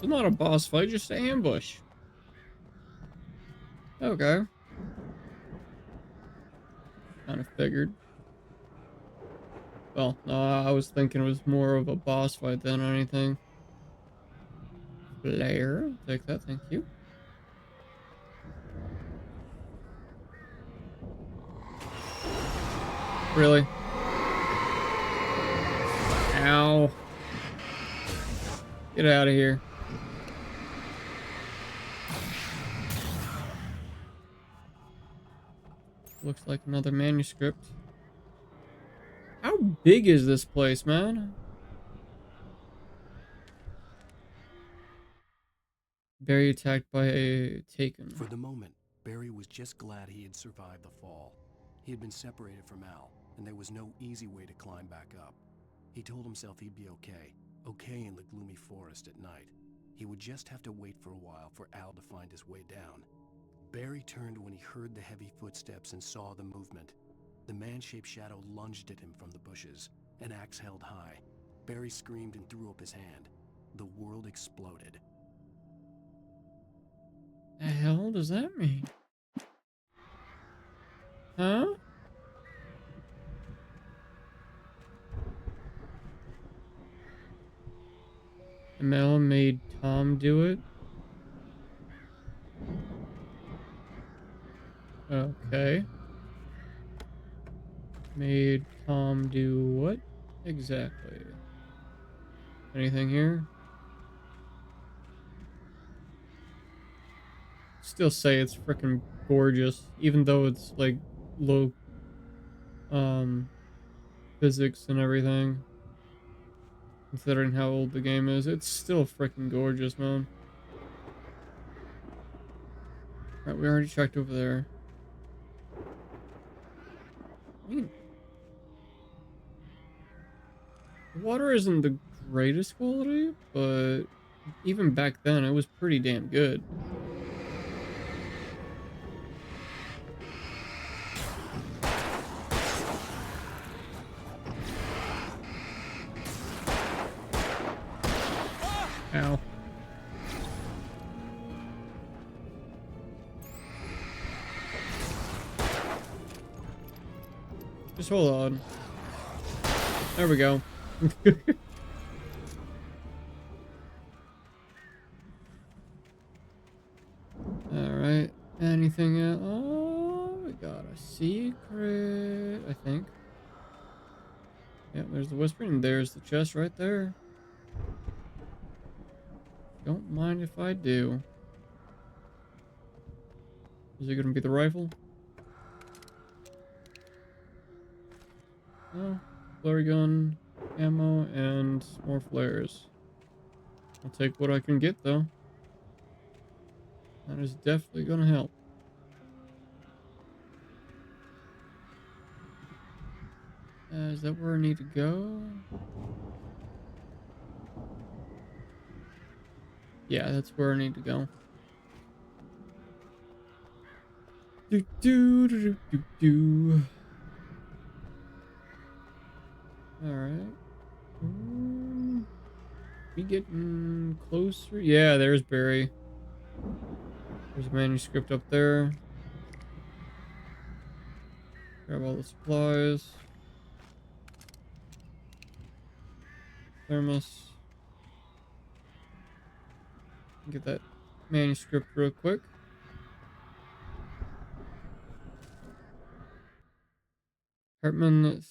It's not a boss fight, just an ambush. Okay. Kind of figured. Well, no, I was thinking it was more of a boss fight than anything. Flare, take that, thank you. Really? Ow. Get out of here. Looks like another manuscript. How big is this place, man? Barry attacked by a Taken. For the moment, Barry was just glad he had survived the fall. He had been separated from Al, and there was no easy way to climb back up. He told himself he'd be okay. Okay in the gloomy forest at night. He would just have to wait for a while for Al to find his way down. Barry turned when he heard the heavy footsteps and saw the movement. The man-shaped shadow lunged at him from the bushes, an axe held high. Barry screamed and threw up his hand. The world exploded. The hell does that mean? Huh? Mel made Tom do it? Okay. Made Tom do what exactly? Anything here? Still say it's freaking gorgeous, even though it's like low physics and everything. Considering how old the game is, it's still freaking gorgeous, man. Right, we already checked over there. mean, water isn't the greatest quality, but even back then, it was pretty damn good. Ow. Just hold on. There we go. Alright. Anything else? Oh, we got a secret, I think. Yep, there's the whispering, and there's the chest right there. Don't mind if I do. Is it gonna be the rifle? Oh, flare gun, ammo, and more flares. I'll take what I can get, though. That is definitely gonna help. Is that where I need to go? Yeah, that's where I need to go. Do do do do do. All right. We getting closer? Yeah, there's Barry. There's a manuscript up there. Grab all the supplies. Thermos. Get that manuscript real quick. Hartman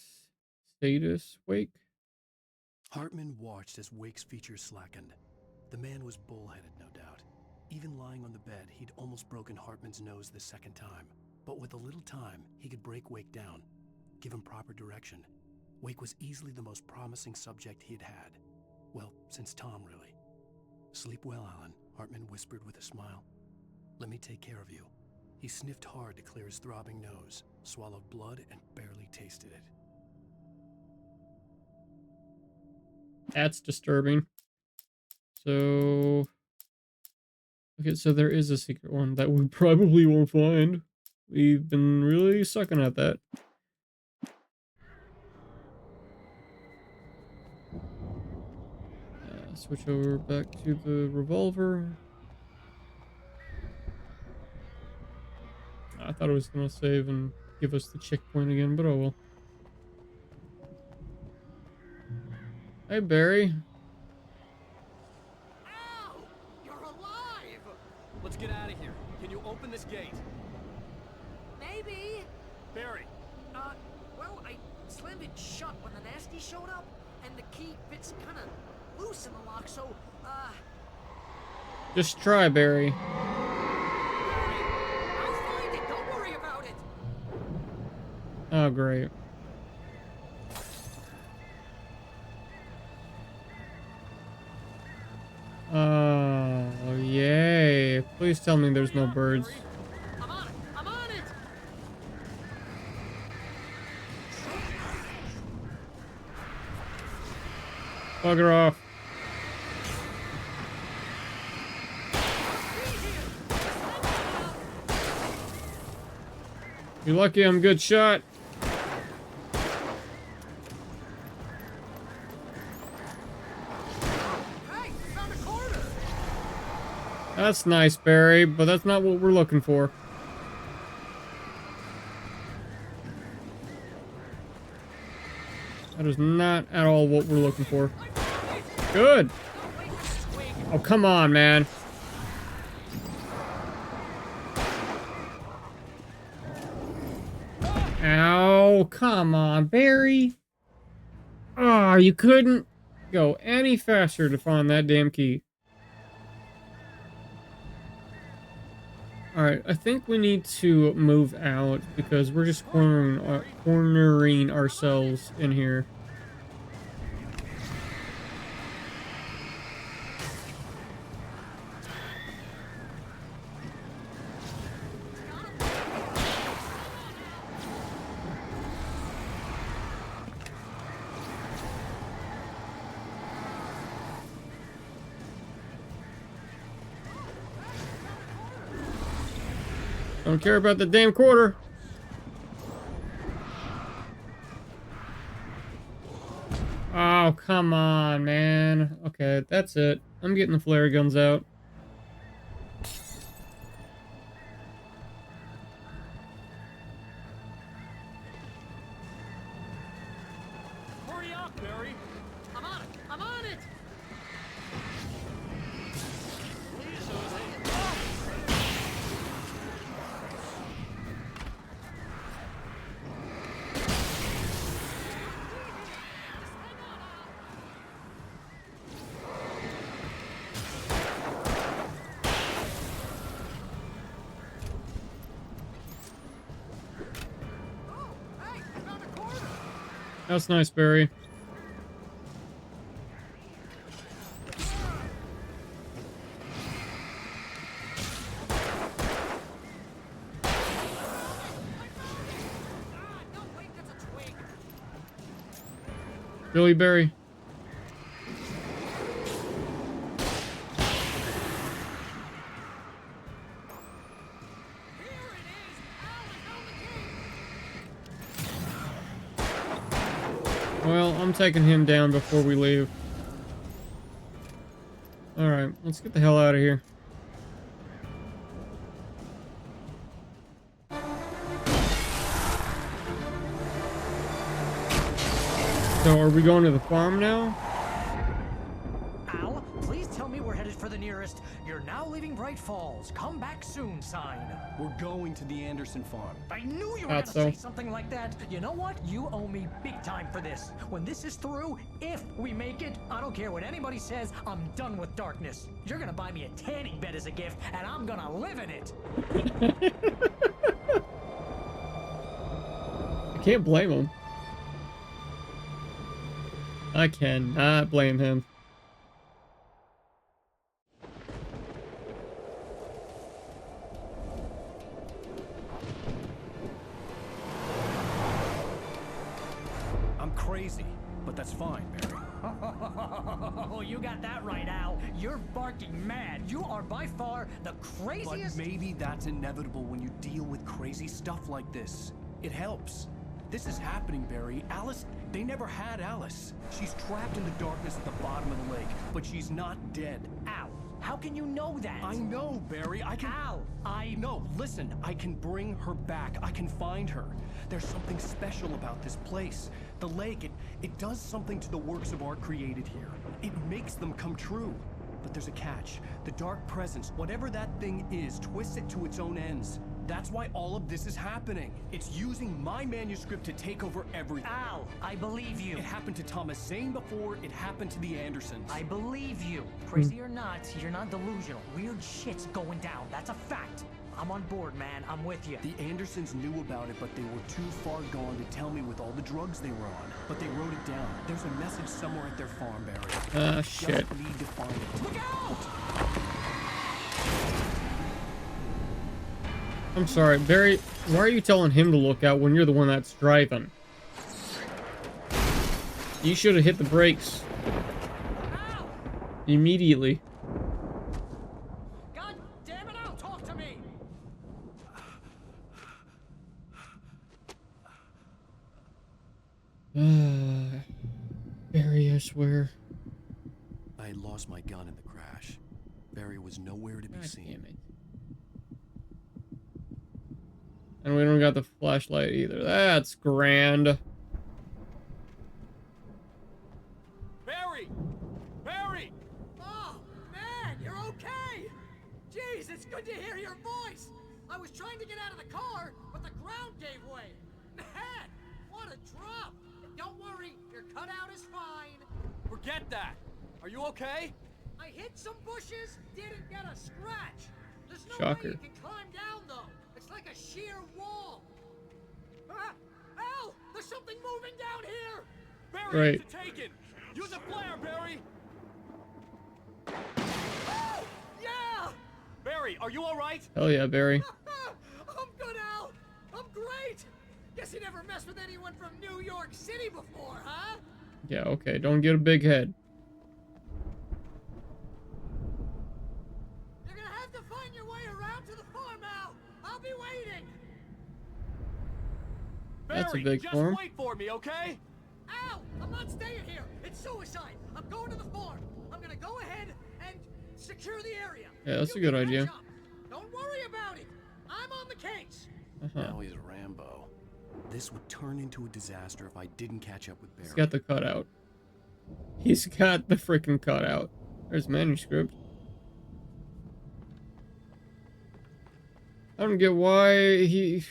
status wake. Hartman watched as Wake's features slackened. The man was bullheaded, no doubt. Even lying on the bed, he'd almost broken Hartman's nose the second time. But with a little time, he could break Wake down, give him proper direction. Wake was easily the most promising subject he'd had. Well, since Tom, really. Sleep well, Alan, Hartman whispered with a smile. Let me take care of you. He sniffed hard to clear his throbbing nose, swallowed blood, and barely tasted it. That's disturbing. So... Okay, so there is a secret one that we probably won't find. We've been really sucking at that. Switch over back to the revolver. I thought it was going to save and give us the checkpoint again, but oh well. Hey, Barry. Ow! You're alive! Let's get out of here. Can you open this gate? Maybe. Barry. Well, I slammed it shut when the nasty showed up, and the key fits kind of loose in the lock, so, Just try, Barry. I'll find it. Don't worry about it. Oh, great. Oh, yay. Please tell me there's no birds. I'm on it. I'm on it. Bugger off. You're lucky I'm a good shot. Hey, found a corner. That's nice, Barry, but that's not what we're looking for. That is not at all what we're looking for. Good. Oh, come on, man. Ow, come on, Barry. Oh, you couldn't go any faster to find that damn key. Alright, I think we need to move out because we're just cornering ourselves in here. Don't care about the damn quarter. Oh, come on, man. Okay, that's it. I'm getting the flare guns out. Hurry up, Barry. I'm on it. I'm on it. Please, Susie. That's nice, Barry. Billy Barry. Well, I'm taking him down before we leave. Alright, let's get the hell out of here. So, are we going to the farm now? Al, please tell me we're headed for the nearest "You're now leaving Bright Falls. Come back soon" sign. We're going to the Anderson farm. I knew you were Thought gonna so. say something like that. You know what? You owe me big time for this. When this is through, if we make it, I don't care what anybody says, I'm done with darkness. You're gonna buy me a tanning bed as a gift, and I'm gonna live in it. I can't blame him. I cannot blame him. I'm crazy, but that's fine, Barry. Oh, you got that right, Al. You're barking mad. You are by far the craziest. But maybe that's inevitable when you deal with crazy stuff like this. It helps. This is happening, Barry. Alice, they never had Alice. She's trapped in the darkness at the bottom of the lake, but she's not dead. Al, how can you know that? I know, Barry. I can... Al, No, listen. I can bring her back. I can find her. There's something special about this place. The lake, it does something to the works of art created here. It makes them come true. But there's a catch. The dark presence, whatever that thing is, twists it to its own ends. That's why all of this is happening. It's using my manuscript to take over everything. Al, I believe you. It happened to Thomas Zane before it happened to the Andersons. I believe you. Crazy or not, you're not delusional. Weird shit's going down. That's a fact. I'm on board, man. I'm with you. The Andersons knew about it, but they were too far gone to tell me with all the drugs they were on. But they wrote it down. There's a message somewhere at their farm, Barry. Shit. Just need to find it. Look out! I'm sorry, Barry, why are you telling him to look out when you're the one that's driving? You should have hit the brakes. Immediately. God damn it, Al, talk to me! Barry, I swear. I had lost my gun in the crash. Barry was nowhere to be God seen. damn it. And we don't got the flashlight either. That's grand. Barry! Barry! Oh, man, you're okay! Jeez, it's good to hear your voice! I was trying to get out of the car, but the ground gave way. Man, what a drop! Don't worry, your cutout is fine. Forget that. Are you okay? I hit some bushes, didn't get a scratch. There's no Shocker. way you can climb down, though. It's like a sheer wall. Ah! Al! There's something moving down here! Barry, Right. it's taken. Use a flare, Barry. Oh! Yeah! Barry, are you all right? Hell yeah, Barry. I'm good, Al! I'm great! Guess you never messed with anyone from New York City before, huh? Yeah, okay, don't get a big head. You're gonna have to find your way around to the farm, Al! I'll be waiting! That's a Barry, big just farm. wait for me, okay? Al, I'm not staying here. It's suicide. I'm going to the farm. I'm gonna go ahead and secure the area. Yeah, that's a You good can idea. catch up. Don't worry about it. I'm on the case. Now he's Rambo. This would turn into a disaster if I didn't catch up with Barry. He's got the cutout. He's got the freaking cutout. There's manuscript. I don't get why he...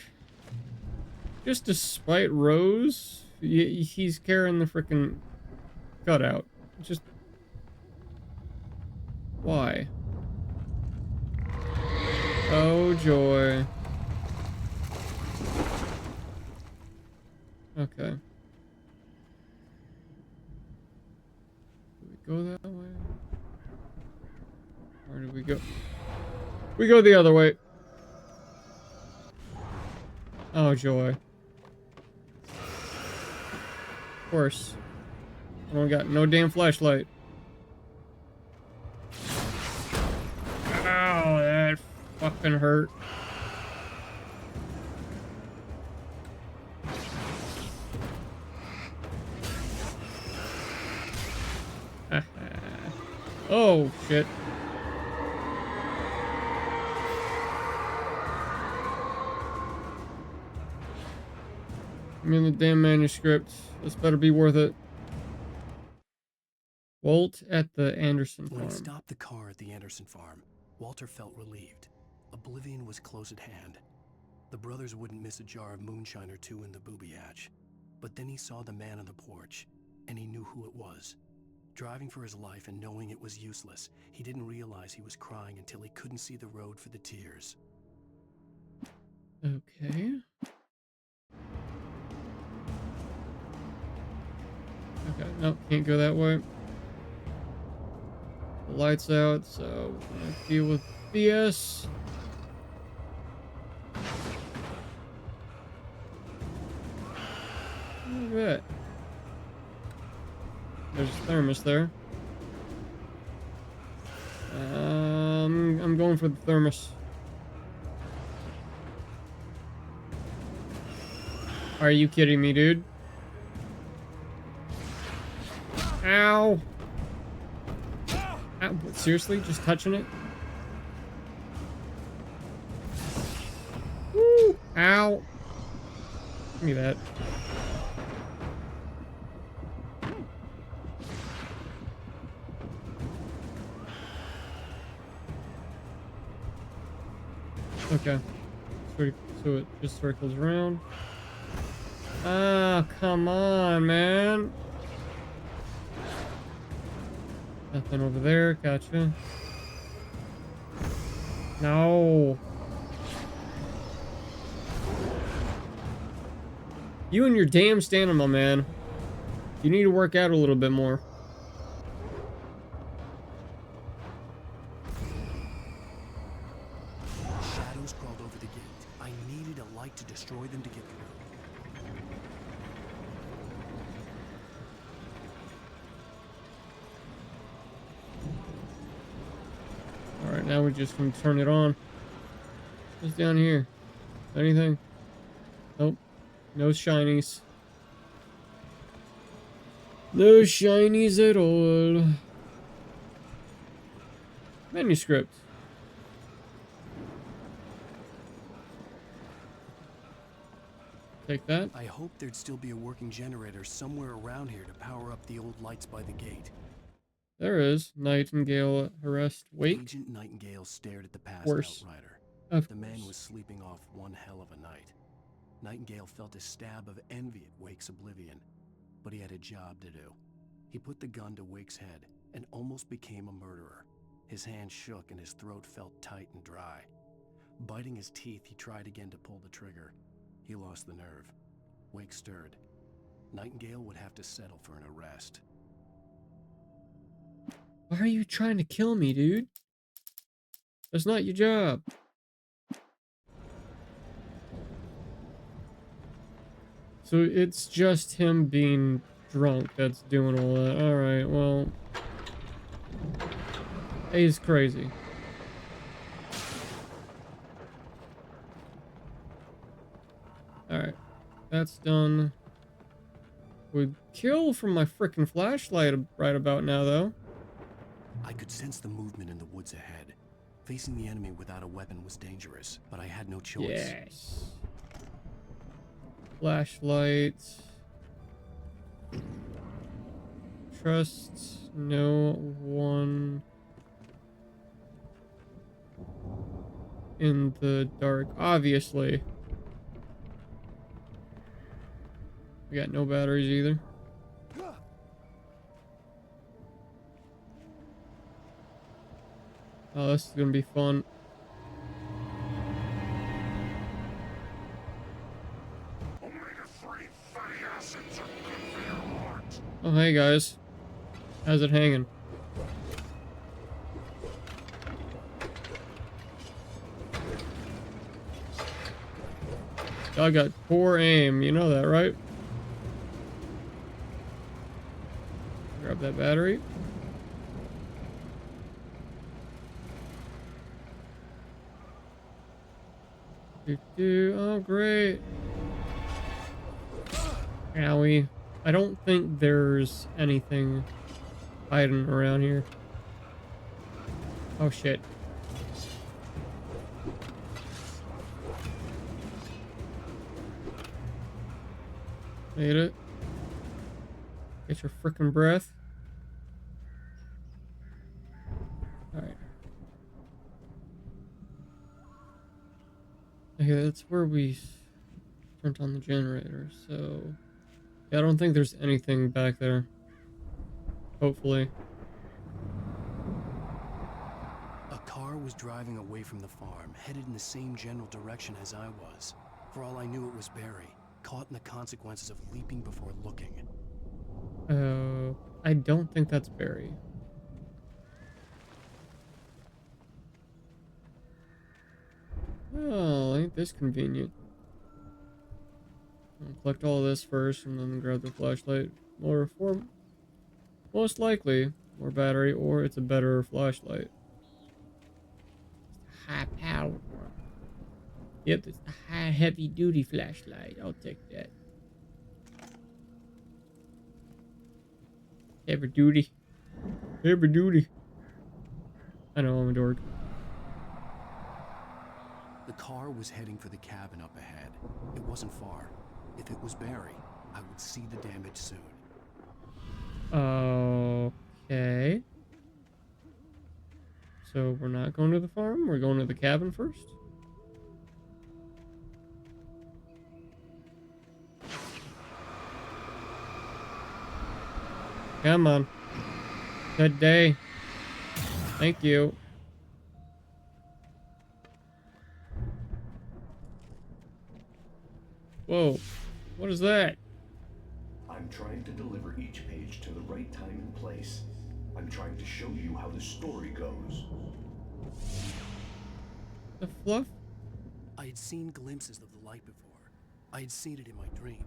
Just despite Rose, he's carrying the freaking cutout. Just... Why? Oh, joy. Okay. Do we go that way? Or do we go? We go the other way. Oh, joy. Of course. I don't got no damn flashlight. Ow, that fucking hurt. Oh, shit. Give me the damn manuscript. This better be worth it. Walt at the Anderson When farm. he stopped the car at the Anderson farm, Walter felt relieved. Oblivion was close at hand. The brothers wouldn't miss a jar of moonshine or two in the booby hatch. But then he saw the man on the porch, and he knew who it was. Driving for his life and knowing it was useless, he didn't realize he was crying until he couldn't see the road for the tears. Okay. Okay, nope, can't go that way. The light's out, so we're gonna deal with BS. Look at that. There's a thermos there. I'm going for the thermos. Are you kidding me, dude? Ow! Ow, seriously? Just touching it? Woo! Ow! Give me that. Okay. So it just circles around. Ah, come on, man. Nothing over there. Gotcha. No. You and your damn stamina, man. You need to work out a little bit more. Shadows crawled over the gate. I needed a light to destroy them to get through. Alright, now we're just gonna turn it on. What's down here? Anything? Nope. No shinies. No shinies at all. Manuscript. Take that. I hoped there'd still be a working generator somewhere around here to power up the old lights by the gate. There is. Nightingale arrest wake. Agent Nightingale stared at the passed Worse. outrider. Of The man course. was sleeping off one hell of a night. Nightingale felt a stab of envy at Wake's oblivion, but he had a job to do. He put the gun to Wake's head and almost became a murderer. His hand shook and his throat felt tight and dry. Biting his teeth, he tried again to pull the trigger. He lost the nerve. Wake stirred. Nightingale would have to settle for an arrest. Why are you trying to kill me, dude? That's not your job. So it's just him being drunk that's doing all that. Alright, well... He's crazy. Alright. That's done. Would kill from my frickin' flashlight right about now, though. I could sense the movement in the woods ahead. Facing the enemy without a weapon was dangerous, but I had no choice. Yes. Flashlight. Trust no one in the dark, obviously. We got no batteries either. Oh, this is gonna be fun. Oh, hey guys. How's it hanging? I got poor aim, you know that, right? Grab that battery. Oh, great. Owie. I don't think there's anything hiding around here. Oh, shit. Made it. Get your frickin' breath. Alright. Okay, that's where we turned on the generator, so... Yeah, I don't think there's anything back there. Hopefully. A car was driving away from the farm, headed in the same general direction as I was. For all I knew, it was Barry, caught in the consequences of leaping before looking. I don't think that's Barry. Oh, ain't this convenient. I'll collect all this first and then grab the flashlight. Or most likely, more battery, or it's a better flashlight. High power one. Yep, it's the high heavy duty flashlight. I'll take that. Heavy duty. Heavy duty. I know, I'm a dork. The car was heading for the cabin up ahead. It wasn't far. If it was Barry, I would see the damage soon. Okay. So we're not going to the farm? We're going to the cabin first? Come on. Good day. Thank you. Whoa. What is that? I'm trying to deliver each page to the right time and place. I'm trying to show you how the story goes. The fluff? I had seen glimpses of the light before. I had seen it in my dream.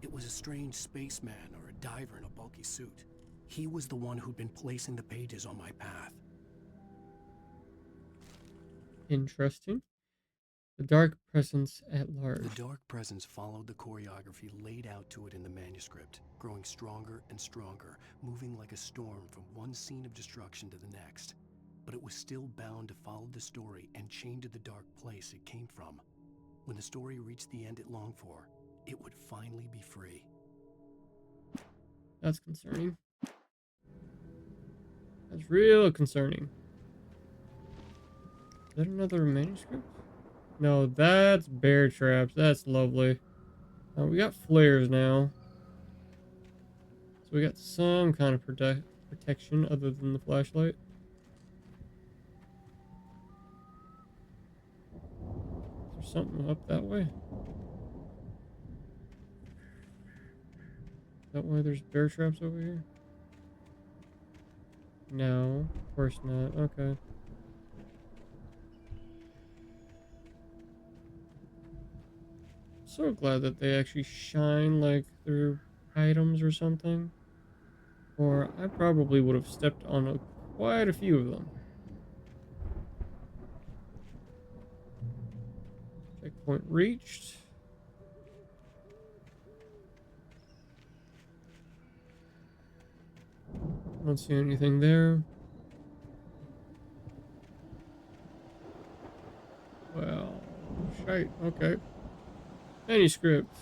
It was a strange spaceman or a diver in a bulky suit. He was the one who'd been placing the pages on my path. Interesting. The dark presence at large. The dark presence followed the choreography laid out to it in the manuscript, growing stronger and stronger, moving like a storm from one scene of destruction to the next. But it was still bound to follow the story and chained to the dark place it came from. When the story reached the end it longed for, it would finally be free. That's concerning. That's real concerning. Is that another manuscript? No, that's bear traps. That's lovely. We got flares now. So we got some kind of protection other than the flashlight. Is there something up that way? Is that why there's bear traps over here? No, of course not. Okay. So glad that they actually shine like they're items or something. Or I probably would have stepped on quite a few of them. Checkpoint reached. Don't see anything there. Well, shite. Okay. Manuscript.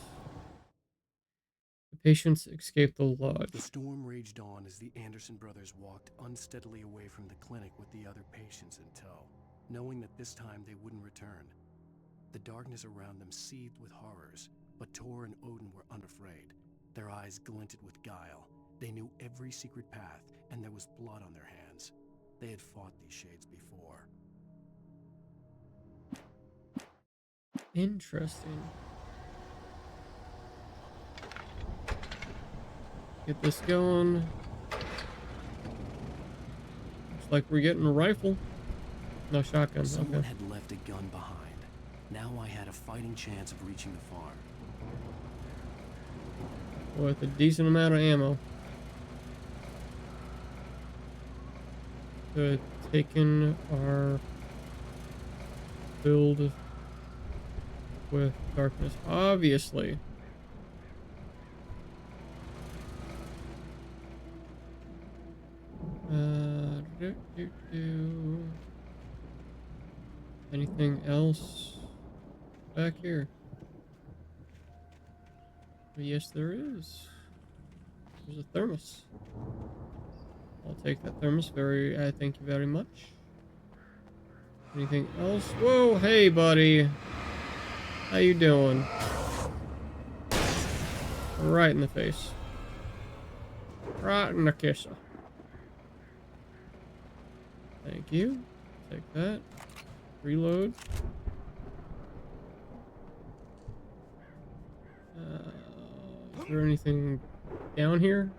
The patients escaped the lodge. The storm raged on as the Anderson brothers walked unsteadily away from the clinic with the other patients in tow, knowing that this time they wouldn't return. The darkness around them seethed with horrors, but Tor and Odin were unafraid. Their eyes glinted with guile. They knew every secret path, and there was blood on their hands. They had fought these shades before. Interesting. Get this going. Looks like we're getting a rifle. No shotgun. Someone Okay. had left a gun behind. Now I had a fighting chance of reaching the farm. With a decent amount of ammo. Good. Taking our build with darkness, obviously. Anything else back here? Yes, there is. There's a thermos. I'll take that thermos. I thank you very much. Anything else? Whoa, hey, buddy. How you doing? Right in the face. Right in the kisser. Thank you. Take that. Reload. Is there anything down here?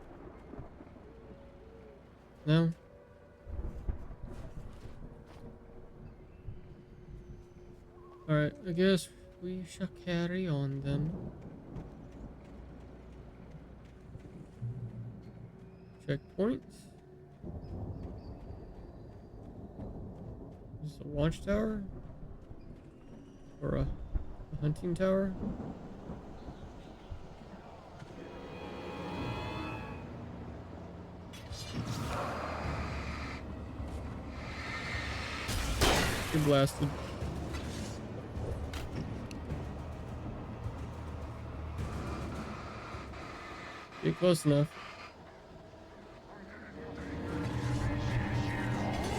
No? Alright, I guess we shall carry on then. Checkpoint. Is this a watchtower? Or a hunting tower? You're blasted. Get close enough.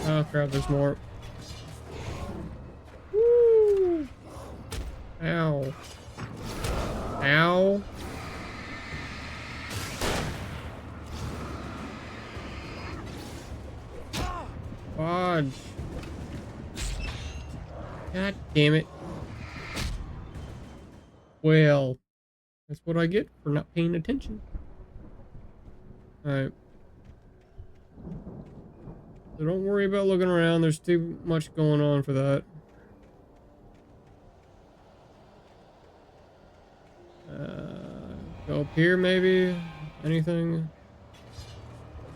Oh crap, there's more. Woo! Ow. Ow. Fudge. God damn it. Well, that's what I get for not paying attention. Alright. So don't worry about looking around. There's too much going on for that. Go up here maybe? Anything?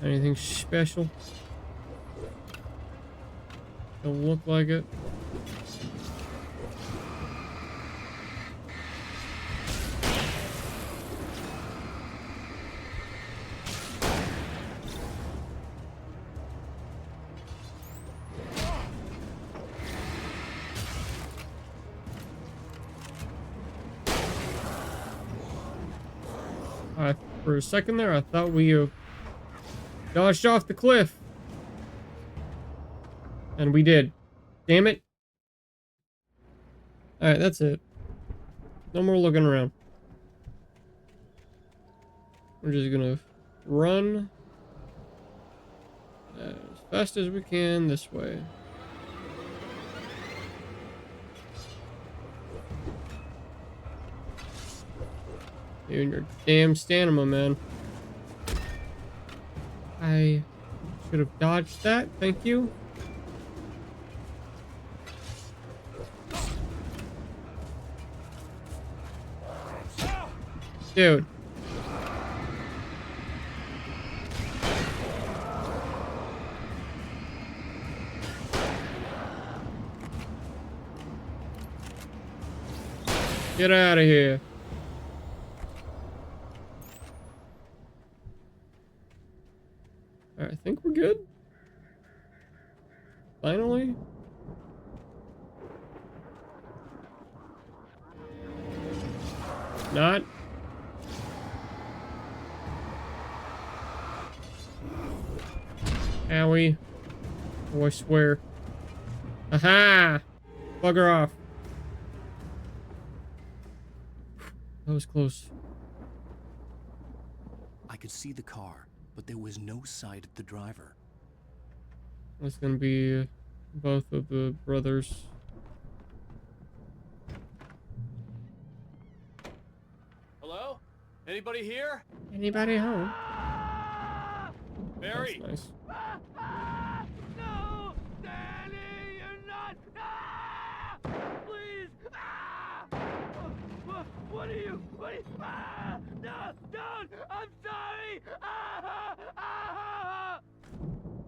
Anything special? Don't look like it. For a second there, I thought we dodged off the cliff. And we did. Damn it. Alright, that's it. No more looking around. We're just gonna run as fast as we can this way. You and your damn stamina, man. I should have dodged that. Thank you. Dude. Get out of here. Alright, I think we're good. Finally. Not. Owie. Oh, I swear. Aha! Bugger off. That was close. I could see the car, but there was no sight of the driver. That's gonna be both of the brothers. Hello? Anybody here? Anybody home? Barry! That's nice. No! Danny, you're not! Please! What are you? No! Don't! I'm sorry!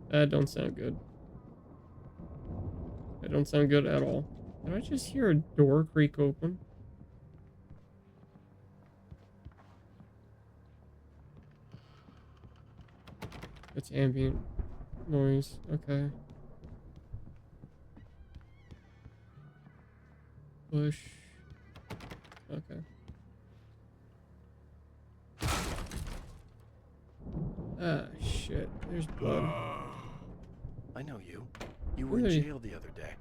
That don't sound good. That don't sound good at all. Did I just hear a door creak open? It's ambient noise. Okay. Push. Okay. Ah, shit. There's blood. I know you. You were in Really? jail the other day.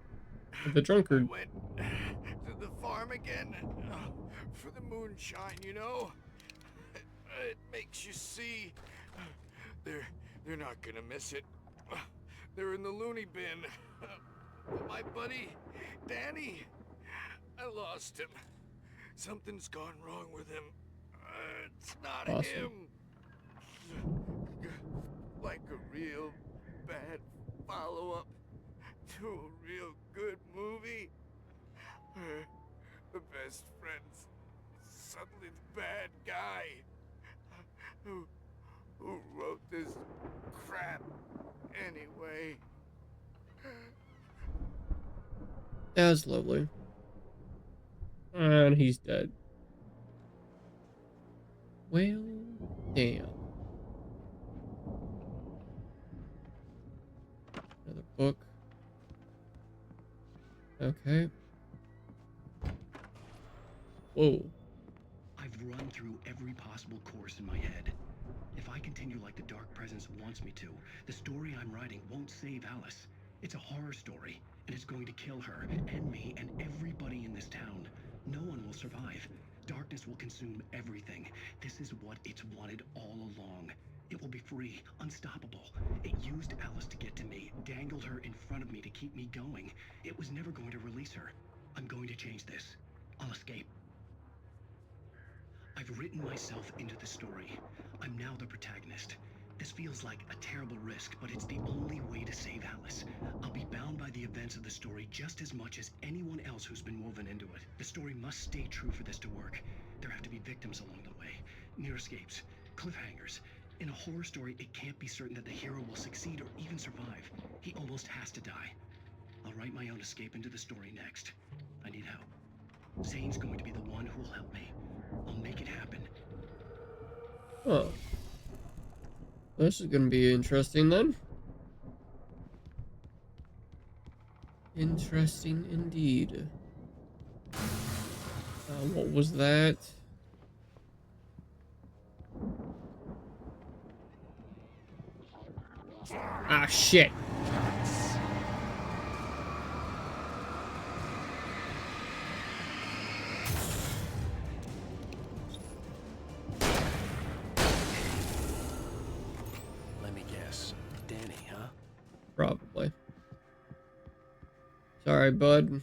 The drunkard. Went to the farm again for the moonshine, you know? It makes you see. They're not gonna miss it. They're in the loony bin. My buddy, Danny, I lost him. Something's gone wrong with him. It's not Awesome. him. Like a real bad follow-up to a real good movie. The best friend's suddenly the bad guy. Who wrote this crap anyway? That was lovely. And he's dead. Well, damn. Another book. Okay. Whoa. I've run through every possible course in my head. If I continue like the Dark Presence wants me to, the story I'm writing won't save Alice. It's a horror story, and it's going to kill her, and me, and everybody in this town. No one will survive. Darkness will consume everything. This is what it's wanted all along. It will be free, unstoppable. It used Alice to get to me, dangled her in front of me to keep me going. It was never going to release her. I'm going to change this. I'll escape. I've written myself into the story. I'm now the protagonist. This feels like a terrible risk, but it's the only way to save Alice. I'll be bound by the events of the story just as much as anyone else who's been woven into it. The story must stay true for this to work. There have to be victims along the way, near escapes, cliffhangers. In a horror story, it can't be certain that the hero will succeed or even survive. He almost has to die. I'll write my own escape into the story next. I need help. Zane's going to be the one who will help me. I'll make it happen. Oh. This is gonna be interesting then. Interesting indeed. What was that? Ah, shit. Let me guess. Danny, huh? Probably. Sorry, bud.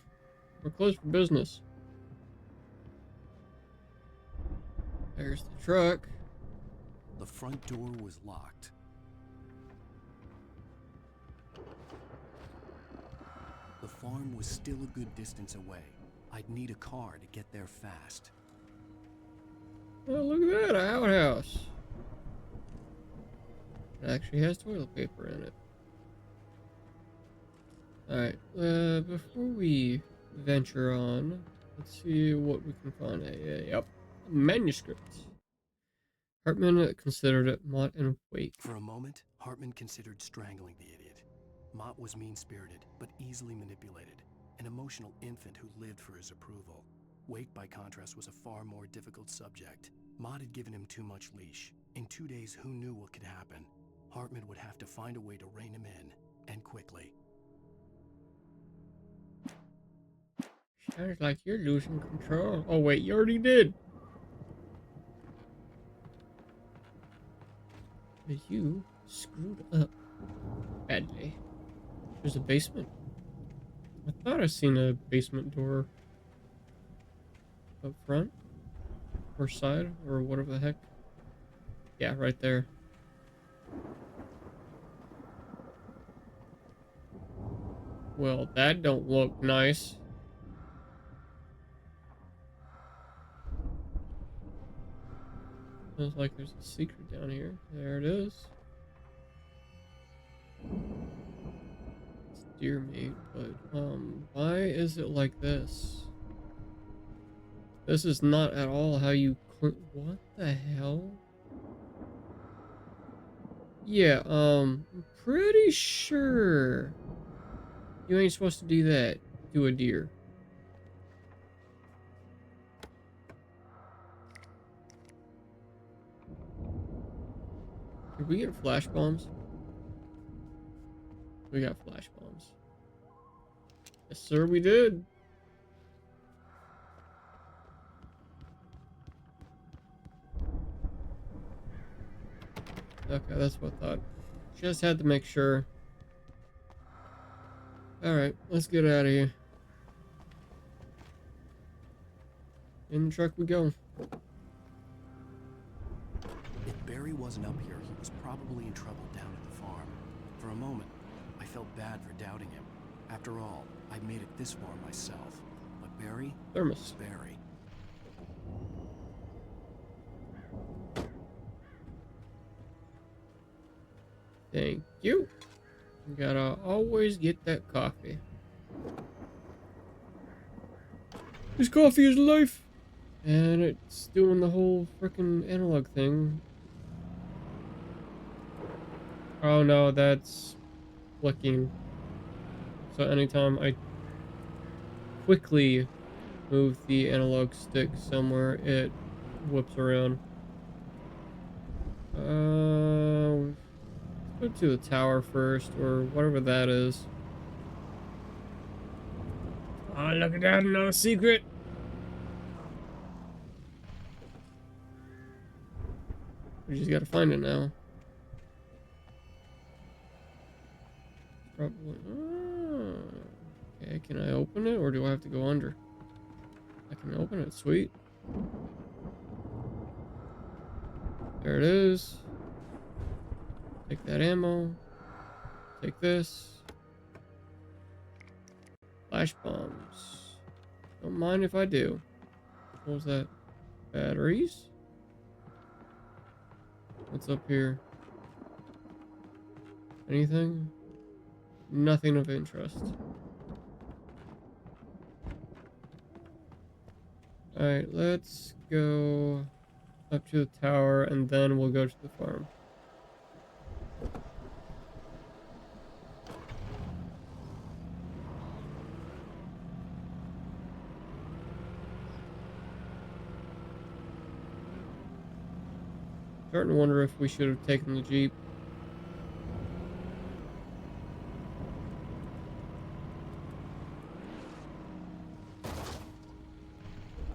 We're closed for business. There's the truck. The front door was locked. The farm was still a good distance away. I'd need a car to get there fast. Oh, look at that, a outhouse. It actually has toilet paper in it. Alright, before we venture on, let's see what we can find. Yep, manuscripts. Hartman considered it Mott and Wake. For a moment, Hartman considered strangling the idiot. Mott was mean-spirited, but easily manipulated, an emotional infant who lived for his approval. Wake, by contrast, was a far more difficult subject. Mott had given him too much leash. In 2 days, who knew what could happen? Hartman would have to find a way to rein him in, and quickly. Sounds like you're losing control. Oh wait, you already did. But you screwed up badly. There's a basement. I thought I seen a basement door up front or side or whatever the heck. Yeah, right there. Well, that don't look nice. Feels like there's a secret down here. There it is. It's deer meat, but why is it like this? This is not at all how you what the hell? Yeah, I'm pretty sure you ain't supposed to do that to a deer. Did we get flash bombs? We got flash bombs. Yes, sir, we did. Okay, that's what I thought. Just had to make sure. Alright, let's get out of here. In the truck we go. If Barry wasn't up here, he was probably in trouble down at the farm. For a moment, I felt bad for doubting him. After all, I made it this far myself. But Barry was Barry. Thank you. You gotta always get that coffee. This coffee is life! And it's doing the whole frickin' analog thing. Oh no, that's flicking. So anytime I quickly move the analog stick somewhere, it whips around. Let's go to the tower first, or whatever that is. Oh, look at that, another secret! We just gotta find it now. Probably. Oh, okay, can I open it, or do I have to go under? I can open it, sweet. There it is. Take that ammo. Take this. Flash bombs. Don't mind if I do. What was that? Batteries? What's up here? Anything? Nothing of interest. Alright, let's go up to the tower and then we'll go to the farm. Starting to wonder if we should have taken the Jeep.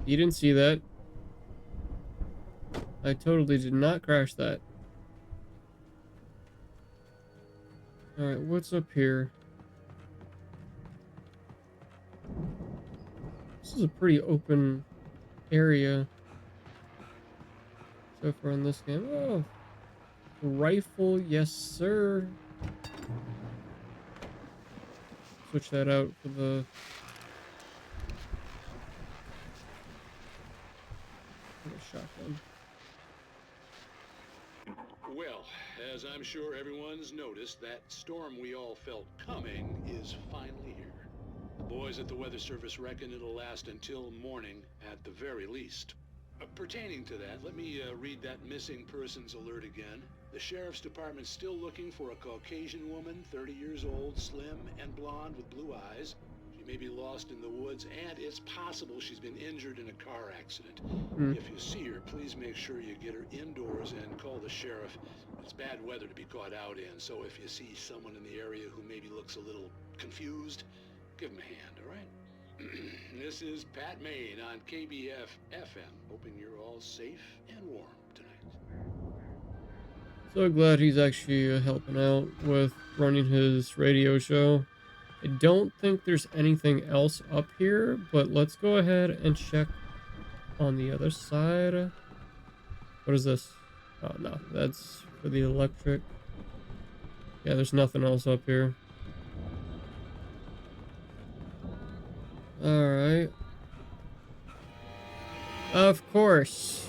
You didn't see that. I totally did not crash that. Alright, what's up here? This is a pretty open area so far in this game. Oh, rifle, yes sir. Switch that out for the shotgun. Well, as I'm sure everyone's noticed, that storm we all felt coming is finally here. The boys at the Weather Service reckon it'll last until morning at the very least. Pertaining to that, let me read that missing persons alert again. The sheriff's department's still looking for a Caucasian woman, 30 years old, slim and blonde with blue eyes. She may be lost in the woods, and it's possible she's been injured in a car accident. If you see her, please make sure you get her indoors and call the sheriff. It's bad weather to be caught out in, so if you see someone in the area who maybe looks a little confused, give him a hand, all right? This is Pat Maine on KBF FM, hoping you're all safe and warm tonight. So glad he's actually helping out with running his radio show. I don't think there's anything else up here, but let's go ahead and check on the other side. What is this? Oh, no, that's for the electric. Yeah, there's nothing else up here. Alright. Of course.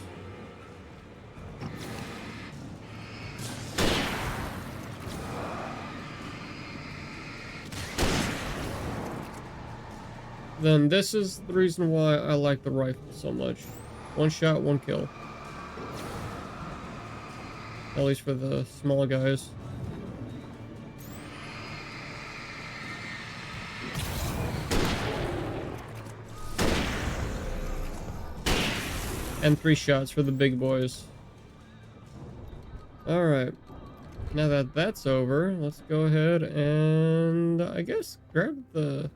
Then this is the reason why I like the rifle so much. One shot, one kill. At least for the small guys. And 3 shots for the big boys. Alright. Now that that's over, let's go ahead and I guess grab the...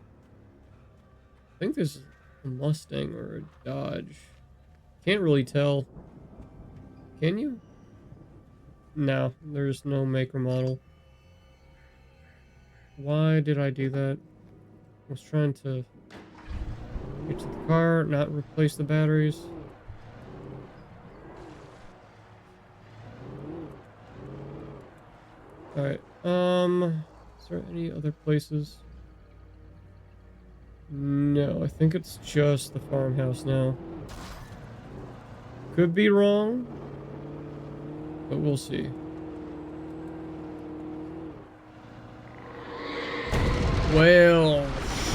I think there's a Mustang or a Dodge. Can't really tell. Can you? No, there's no make or model. Why did I do that? I was trying to get to the car, not replace the batteries. Alright, is there any other places? No, I think it's just the farmhouse now. Could be wrong, but we'll see. Well,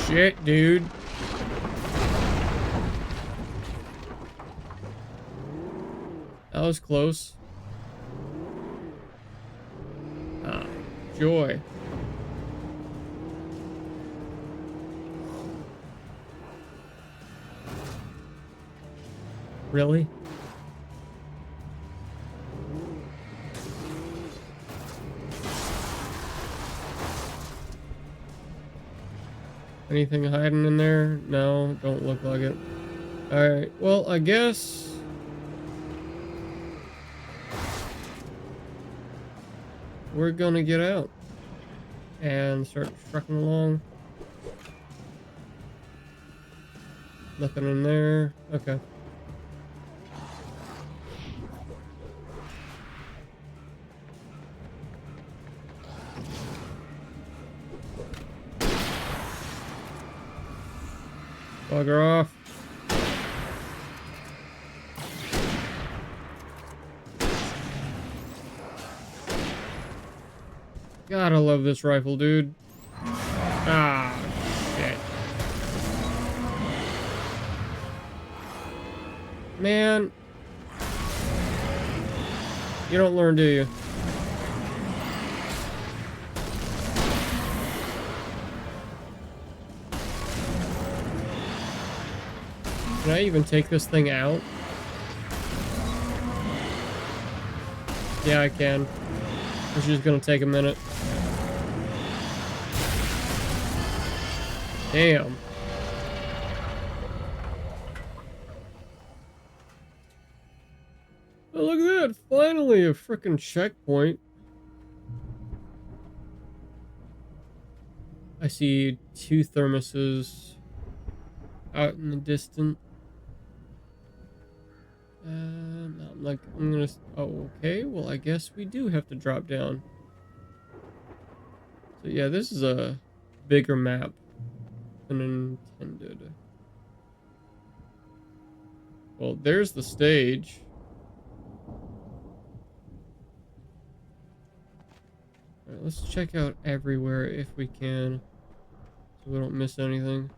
shit, dude. That was close. Ah, joy. Really? Anything hiding in there? No, don't look like it. Alright, well, I guess... we're gonna get out. And start trucking along. Nothing in there. Okay. Bugger off. God, I love this rifle, dude. Ah, shit. Man. You don't learn, do you? Can I even take this thing out? Yeah, I can. It's just gonna take a minute. Damn. Oh, look at that! Finally, a frickin' checkpoint. I see 2 thermoses out in the distance. I'm gonna... Oh, okay. Well, I guess we do have to drop down. So yeah, this is a bigger map than intended. Well, there's the stage. Alright, let's check out everywhere if we can, so we don't miss anything.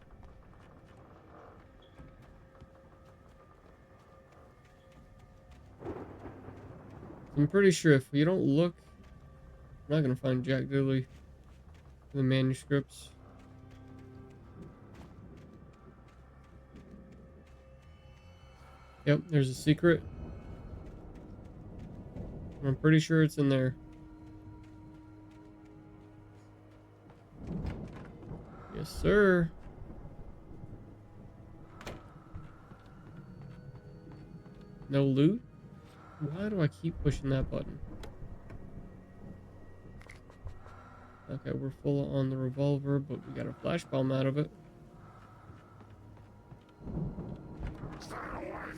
I'm pretty sure if you don't look, I'm not gonna find Jack Diddley in the manuscripts. Yep, there's a secret. I'm pretty sure it's in there. Yes, sir. No loot? Why do I keep pushing that button? Okay, we're full on the revolver, but we got a flash bomb out of it.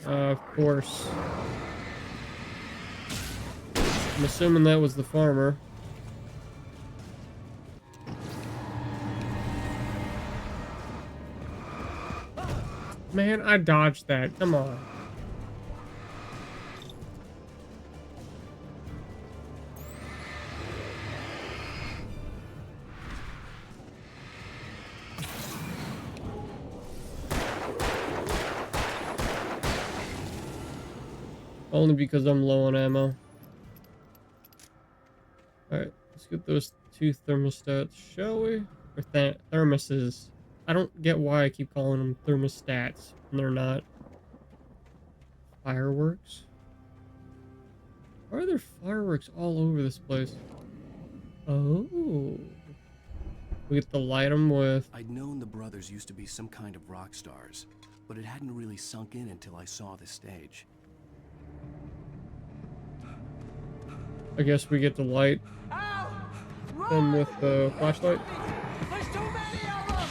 Of course. I'm assuming that was the farmer. Man, I dodged that. Come on. Only because I'm low on ammo. Alright, let's get those 2 thermostats, shall we? Or thermoses. I don't get why I keep calling them thermostats when they're not. Fireworks? Why are there fireworks all over this place? Oh. We get to light them with... I'd known the brothers used to be some kind of rock stars, but it hadn't really sunk in until I saw the stage. I guess we get to light them with the flashlight. There's too many of them!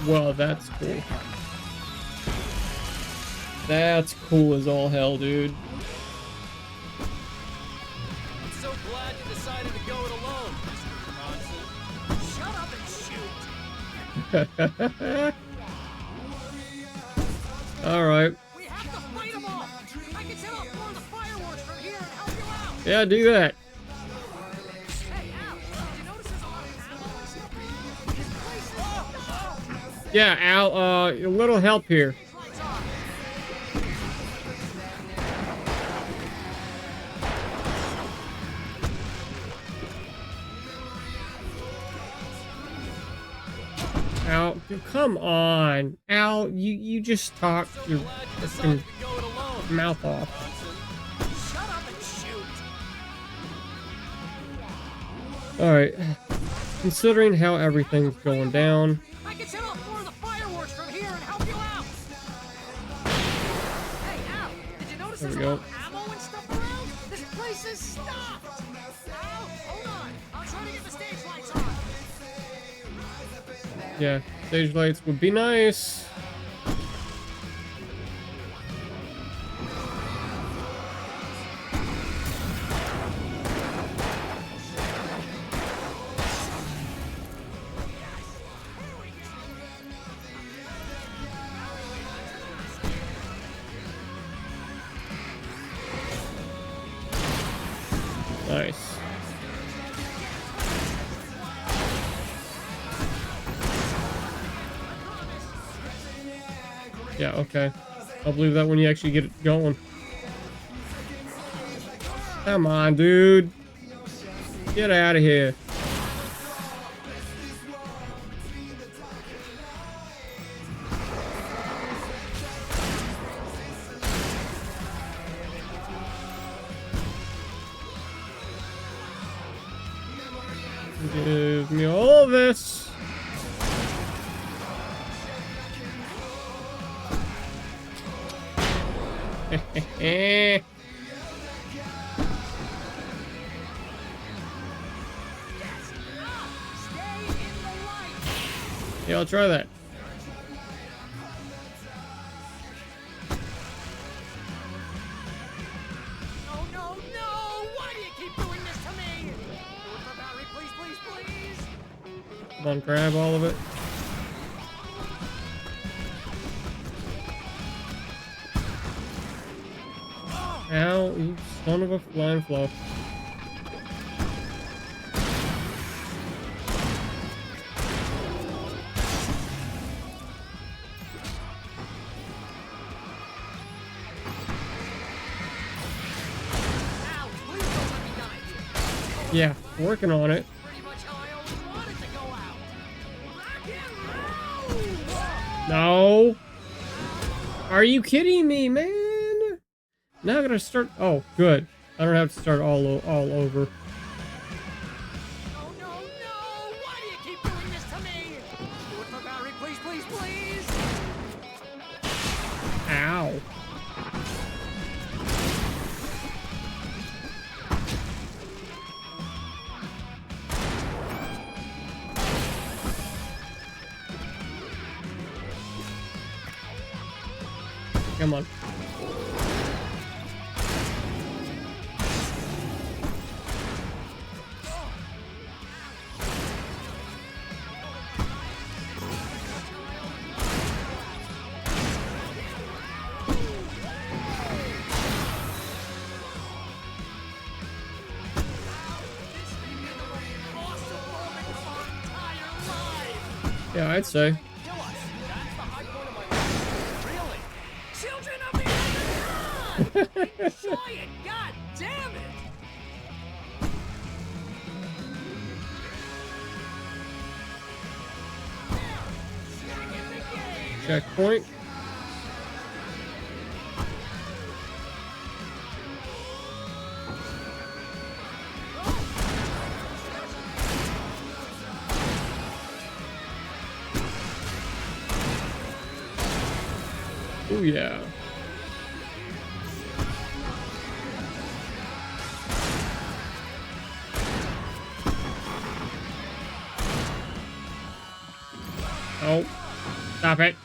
Well, that's cool. That's cool as all hell, dude. I'm so glad you decided to go it alone, Mr. Bronson. Shut up and shoot! Alright. We have to fight them all! I can set off more of the fireworks from here and help you out! Yeah, do that. Hey, Al, did you notice there's a lot of ammo and stuff around? This place is... Yeah, Al, a little help here. Al, dude, come on. Al, you just talked your fucking mouth off. Shut up and shoot! Alright. Considering how everything's going down, I can set off more of the fireworks from here and help you out! Hey, Al, did you notice there there's we a go. lot of ammo and stuff around? This place is stopped! Al, hold on. I'll try to get the stage lights on. Yeah, stage lights would be nice. Nice. Yeah, okay. I'll believe that when you actually get it going. Come on, dude. Get out of here. Give me all this. Yeah, I'll try that. No, no, no! Why do you keep doing this to me? Do it for Barry, please, please, please! Come on, grab all of it. Ow, you son of a flying fluff. Yeah, working on it. Pretty much how I always wanted to go out. Rock and roll! No. Are you kidding me, man? Now I gotta start. Oh, good. I don't have to start all over. No, no, no! Why do you keep doing this to me? Do it for Barry, please, please, please! Ow. Come on. Yeah, I'd say. Children of the Underground! Enjoy it! God damn it! Checkpoint. Oh yeah. Oh, stop it.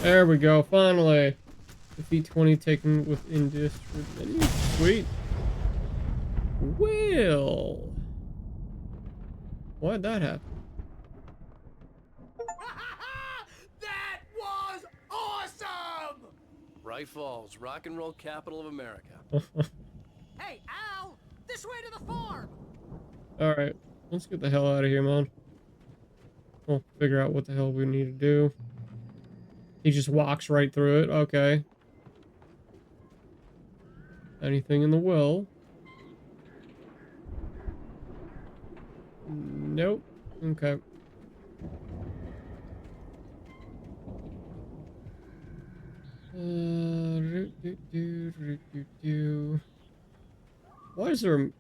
There we go, finally. Defeat 20 taken within district menu. Sweet. Well. Why'd that happen? That was awesome! Bright Falls, rock and roll capital of America. Hey, Al! This way to the farm! Alright, let's get the hell out of here, man. We'll figure out what the hell we need to do. He just walks right through it. Okay. Anything in the well? Nope. Okay. Why is there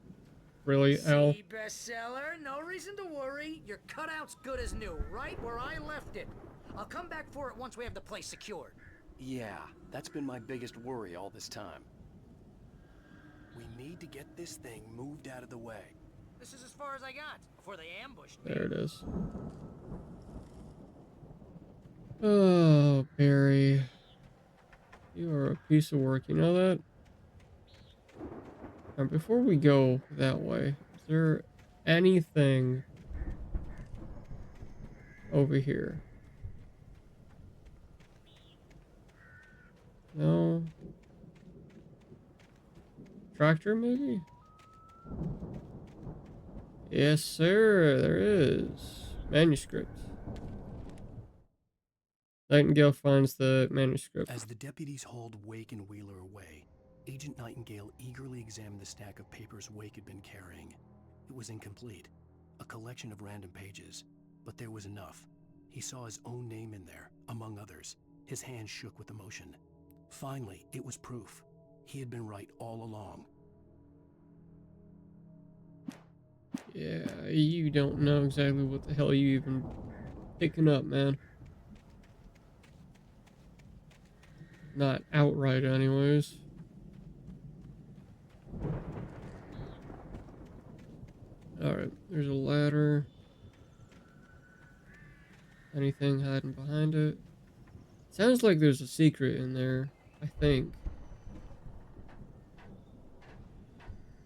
really, Al? See, bestseller, no reason to worry. Your cutout's good as new, right where I left it. I'll come back for it once we have the place secured. Yeah, that's been my biggest worry all this time. We need to get this thing moved out of the way. This is as far as I got before they ambushed me. There it is. Oh, Barry. You are a piece of work, you know that? Now, before we go that way, is there anything over here? No? Tractor, maybe? Yes, sir, there is. Manuscript. Nightingale finds the manuscript. As the deputies hauled Wake and Wheeler away, Agent Nightingale eagerly examined the stack of papers Wake had been carrying. It was incomplete, a collection of random pages, but there was enough. He saw his own name in there, among others. His hands shook with emotion. Finally, it was proof. He had been right all along. Yeah, you don't know exactly what the hell you even picking up, man. Not outright, anyways. Alright, there's a ladder. Anything hiding behind it? Sounds like there's a secret in there, I think.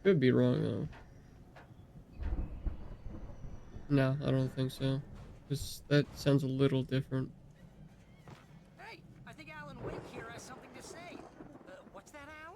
Could be wrong, though. No, I don't think so. That sounds a little different. Hey, I think Alan Wake here has something to say. What's that, Al?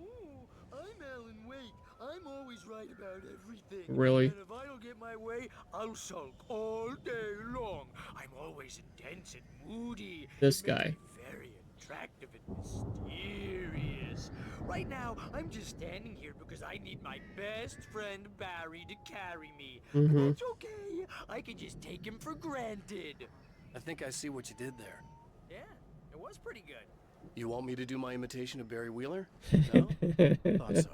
Ooh, I'm Alan Wake. I'm always right about about everything. Really? And if I don't get my way, I'll sulk all day long. I'm always intense and moody. This It makes guy. me very attractive and mysterious. Right now, I'm just standing here because I need my best friend Barry to carry me. But that's okay. I can just take him for granted. I think I see what you did there. Yeah, it was pretty good. You want me to do my imitation of Barry Wheeler? No? Thought so.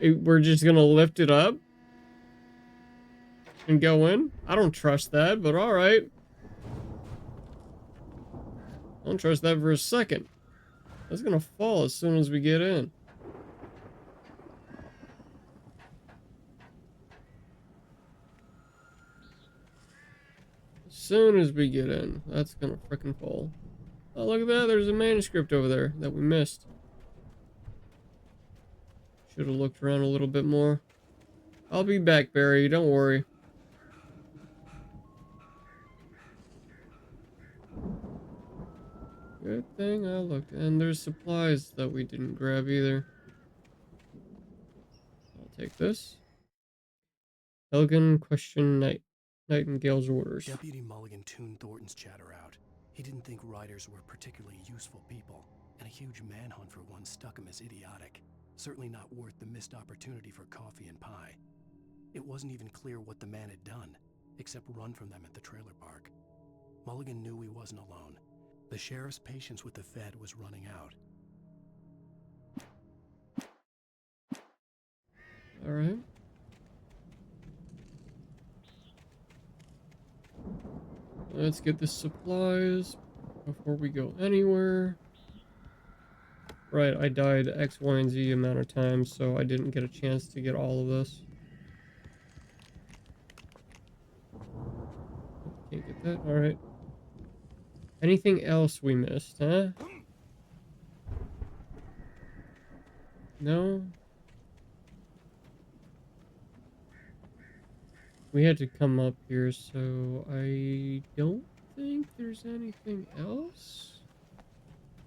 We're just gonna lift it up and go in? I don't trust that, but alright. I don't trust that for a second. That's gonna fall as soon as we get in. As soon as we get in, that's gonna frickin' fall. Oh, look at that. There's a manuscript over there that we missed. Should have looked around a little bit more. I'll be back, Barry. Don't worry. Good thing I looked. And there's supplies that we didn't grab either. I'll take this. Elgin question Nightingale's orders. Deputy Mulligan tuned Thornton's chatter out. He didn't think riders were particularly useful people, and a huge manhunt for one struck him as idiotic. Certainly not worth the missed opportunity for coffee and pie. It wasn't even clear what the man had done, except run from them at the trailer park. Mulligan knew he wasn't alone. The sheriff's patience with the Fed was running out. Alright. Let's get the supplies before we go anywhere. Right, I died X, Y, and Z amount of times, so I didn't get a chance to get all of this. Can't get that. Alright. Anything else we missed, huh? No? We had to come up here, so I don't think there's anything else.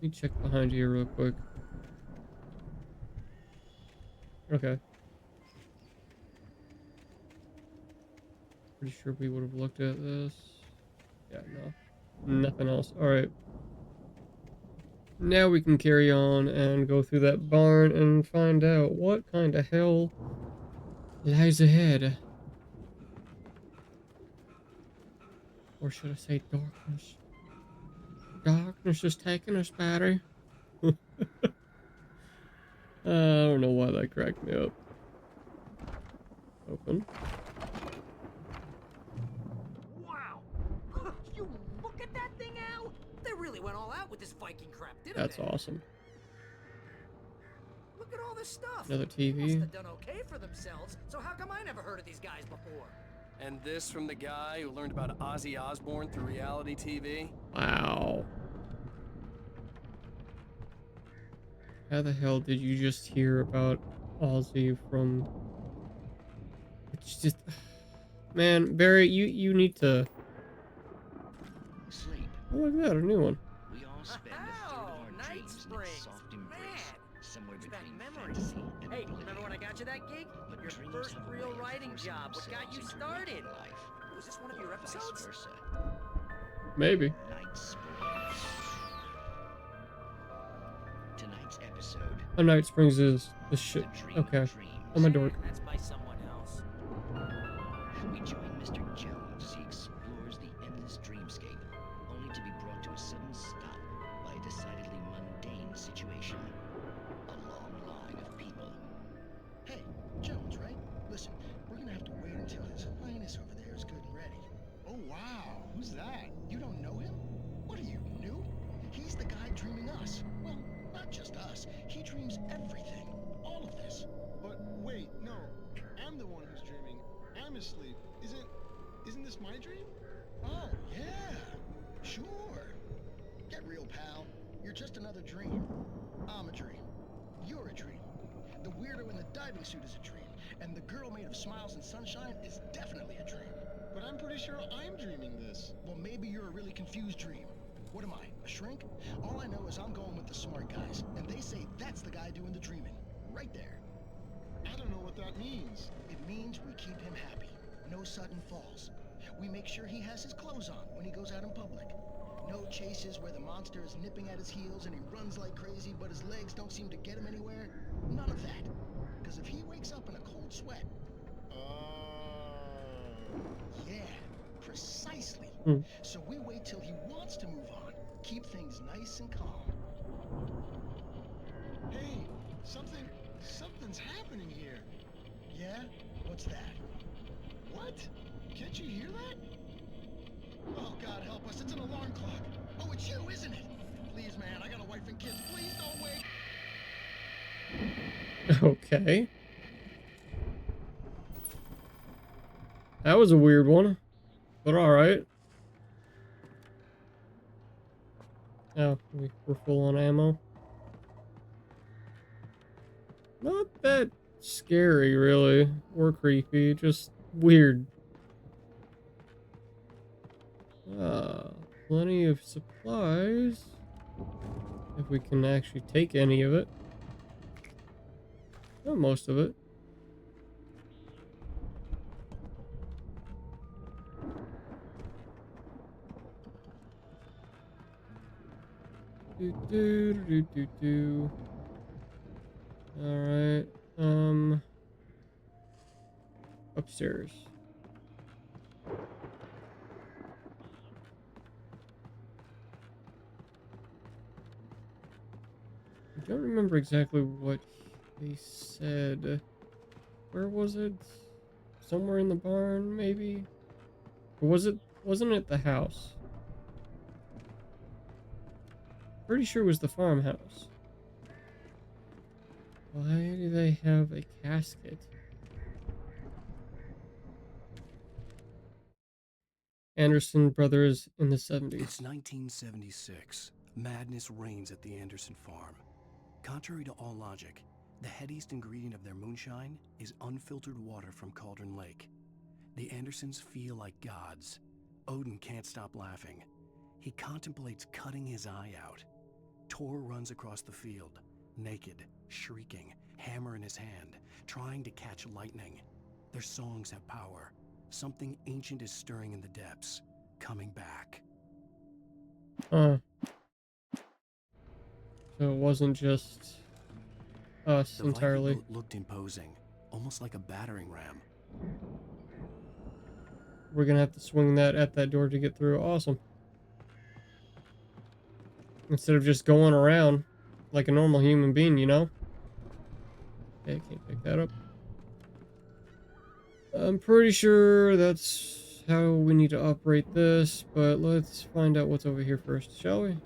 Let me check behind here real quick. Okay. Pretty sure we would have looked at this. Yeah, no. Nothing else. Alright. Now we can carry on and go through that barn and find out what kind of hell lies ahead. Or should I say darkness? Darkness is taking us, Barry. I don't know why that cracked me up. Open. Wow! You look at that thing, Al! They really went all out with this Viking crap, didn't they? That's awesome. Look at all this stuff. Another They must TV. have done okay for themselves, so how come I never heard of these guys before? And this from the guy who learned about Ozzy Osbourne through reality TV? Wow. How the hell did you just hear about Ozzy from... It's just... Man, Barry, you need to... Sleep. Oh, look at that, a new one. We all spend a third of our dreams in a soft embrace, somewhere between fantasy and Hey, oblivion. remember when I got you that gig? But Your dreams first have a real way of writing forcing job. What got you themselves into started? waking life, Was this one of your or vice episodes? versa. Maybe. Night Springs. Tonight's episode. A Night Springs is the shit. Okay. I'm a dork. That's by someone else. We join Mr. Jones as he explores the endless dreamscape, only to be brought to a sudden stop by a decidedly mundane situation. A long line of people. Hey, Jones, right? Listen, we're gonna have to wait until His Highness over there is good and ready. Oh, wow. Who's that? You don't know him? What are you, new? He's the guy dreaming us. Well, not just us. He dreams everything. All of this. But wait, no. I'm the one who's dreaming. I'm asleep. Isn't this my dream? Oh, yeah. Sure. Get real, pal. You're just another dream. I'm a dream. You're a dream. The weirdo in the diving suit is a dream. And the girl made of smiles and sunshine is definitely a dream. But I'm pretty sure I'm dreaming this. Well, maybe you're a really confused dream. What am I, A shrink? All I know is I'm going with the smart guys, and they say that's the guy doing the dreaming. Right there. I don't know what that means. It means we keep him happy. No sudden falls. We make sure he has his clothes on when he goes out in public. No chases where the monster is nipping at his heels and he runs like crazy, but his legs don't seem to get him anywhere. None of that. Because if he wakes up in a cold sweat... Yeah, precisely. So we wait till he wants to move on. Keep things nice and calm. Hey, something's happening here. Yeah? What's that? What? Can't you hear that? Oh, God help us, it's an alarm clock. Oh, it's you, isn't it? Please, man, I got a wife and kids. Please don't wake. Okay. That was a weird one, but alright. Oh, we're full on ammo. Not that scary, really, or creepy, just weird. Plenty of supplies. If we can actually take any of it. Not most of it. Do. Alright. Upstairs. I don't remember exactly what they said. Where was it? Somewhere in the barn, maybe? Or wasn't it the house? Pretty sure it was the farmhouse. Why do they have a casket? Anderson brothers in the 70s. It's 1976. Madness reigns at the Anderson farm. Contrary to all logic, the headiest ingredient of their moonshine is unfiltered water from Cauldron Lake. The Andersons feel like gods. Odin can't stop laughing. He contemplates cutting his eye out. Tor runs across the field, naked, shrieking, hammer in his hand, trying to catch lightning. Their songs have power. Something ancient is stirring in the depths, coming back. So it wasn't just us entirely. The Viking boat looked imposing, almost like a battering ram. We're gonna have to swing that at that door to get through. Awesome. Instead of just going around like a normal human being, you know? Okay, I can't pick that up. I'm pretty sure that's how we need to operate this, but let's find out what's over here first, shall we?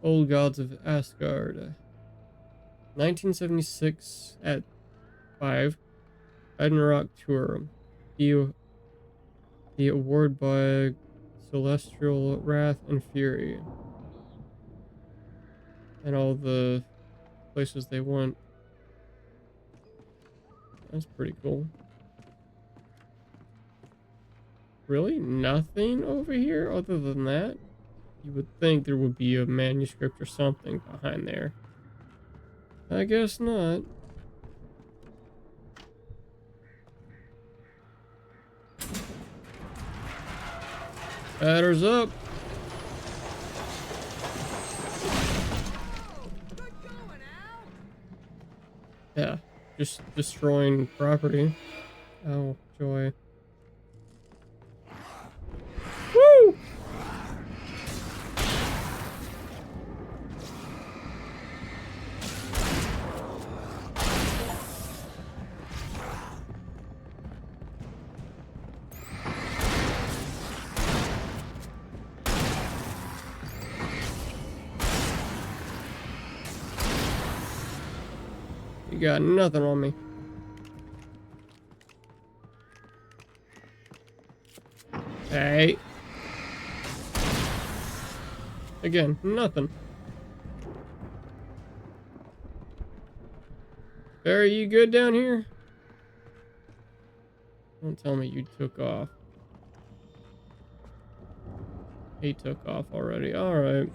Old Gods of Asgard. 1976 at 5. Ragnarok Tour. The award by Celestial Wrath and Fury. And all the places they went. That's pretty cool. Really? Nothing over here other than that? You would think there would be a manuscript or something behind there. I guess not. Batter's up. Yeah, just destroying property. Oh, joy. Woo! You got nothing on me. Hey. Again, nothing. Barry, you good down here? Don't tell me you took off. He took off already. Alright.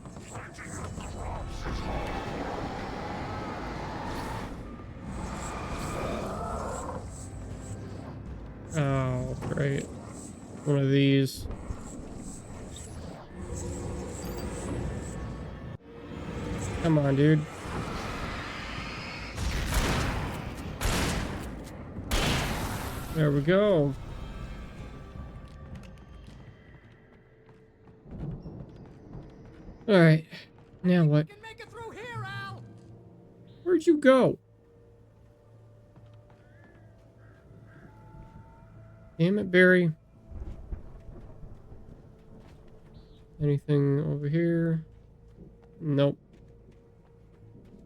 Oh, great. One of these. Come on, dude. There we go. Alright. Now what? Make it through here, Al! Where'd you go? Damn it, Barry. Anything over here? Nope.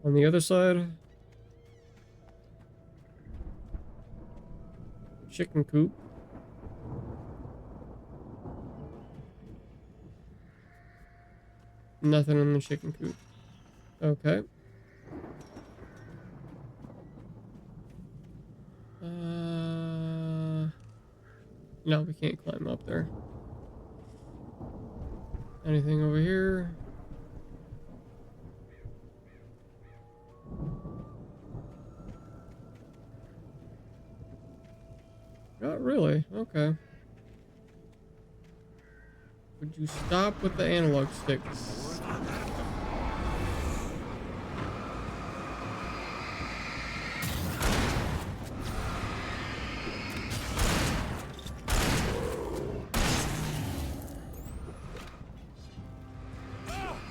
On the other side? Chicken coop. Nothing in the chicken coop. Okay. No, we can't climb up there. Anything over here? Not really. Okay. Would you stop with the analog sticks?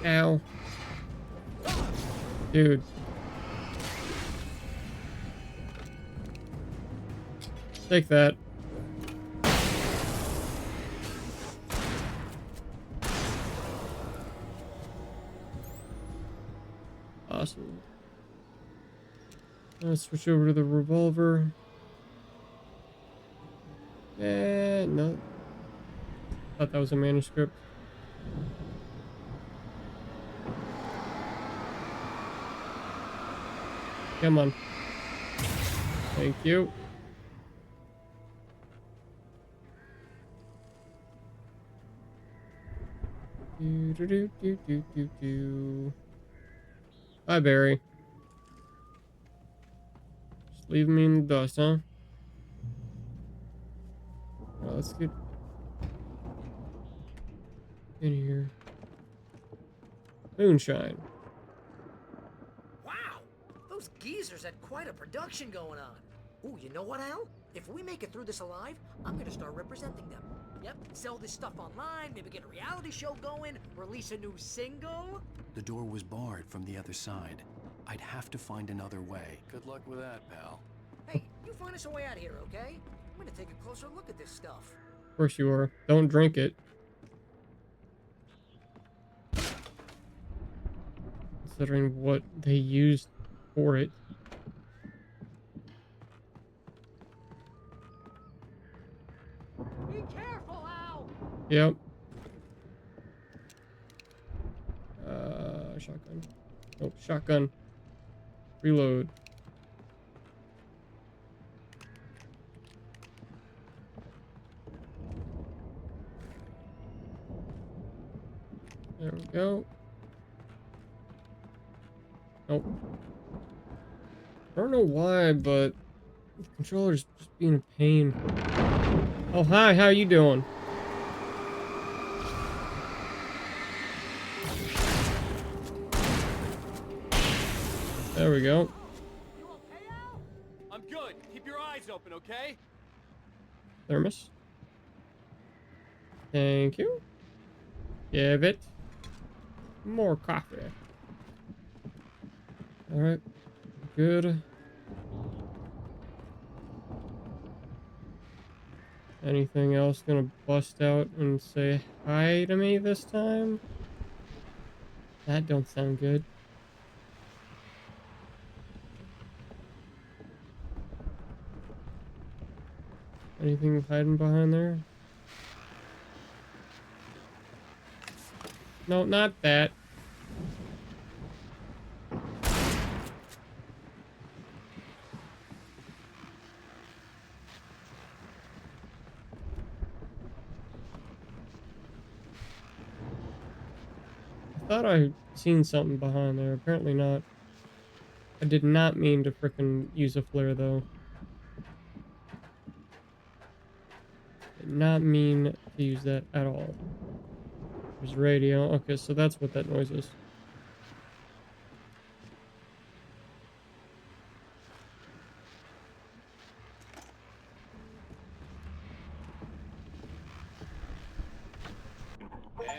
Ow. Dude. Take that. Awesome. Let's switch over to the revolver. No. Thought that was a manuscript. Come on. Thank you. Hi, Barry. Just leave me in the dust, huh? Well, let's get in here. Moonshine. Wow! Those geezers had quite a production going on. Ooh, you know what, Al? If we make it through this alive, I'm gonna start representing them. Yep, sell this stuff online, maybe get a reality show going, release a new single. The door was barred from the other side. I'd have to find another way. Good luck with that, pal. Hey, you find us a way out of here, okay? I'm gonna take a closer look at this stuff. Of course you are. Don't drink it. Considering what they used for it. Be careful, Al! Yep. Shotgun. Oh, shotgun. Reload. There we go. Nope. I don't know why, but the controller's just being a pain. Oh, hi, how you doing? There we go. You okay, Al? I'm good. Keep your eyes open, okay? Thermos. Thank you. Give it. More coffee. Alright. Good. Anything else gonna bust out and say hi to me this time? That don't sound good. Anything hiding behind there? No, not that. thought I seen something behind there. Apparently not. I did not mean to frickin' use a flare, though. Did not mean to use that at all. There's radio. Okay, so that's what that noise is.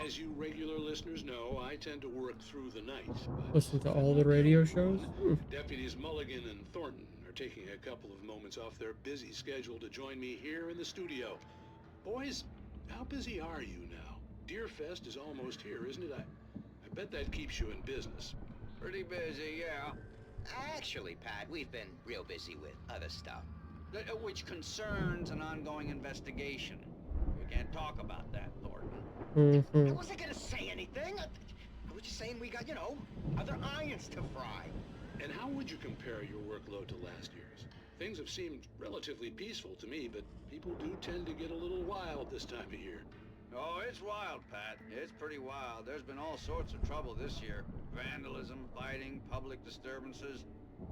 As you regular listeners know, I tend to work through the night. Listen to all the radio shows? Deputies Mulligan and Thornton are taking a couple of moments off their busy schedule to join me here in the studio. Boys, how busy are you now? Deerfest is almost here, isn't it? I bet that keeps you in business. Pretty busy, yeah. Actually, Pat, we've been real busy with other stuff. Which concerns an ongoing investigation. We can't talk about that, Thornton. I wasn't gonna say anything. I was just saying we got, other irons to fry. And how would you compare your workload to last year's? Things have seemed relatively peaceful to me, but people do tend to get a little wild this time of year. Oh, it's wild, Pat. It's pretty wild. There's been all sorts of trouble this year. Vandalism, fighting, public disturbances.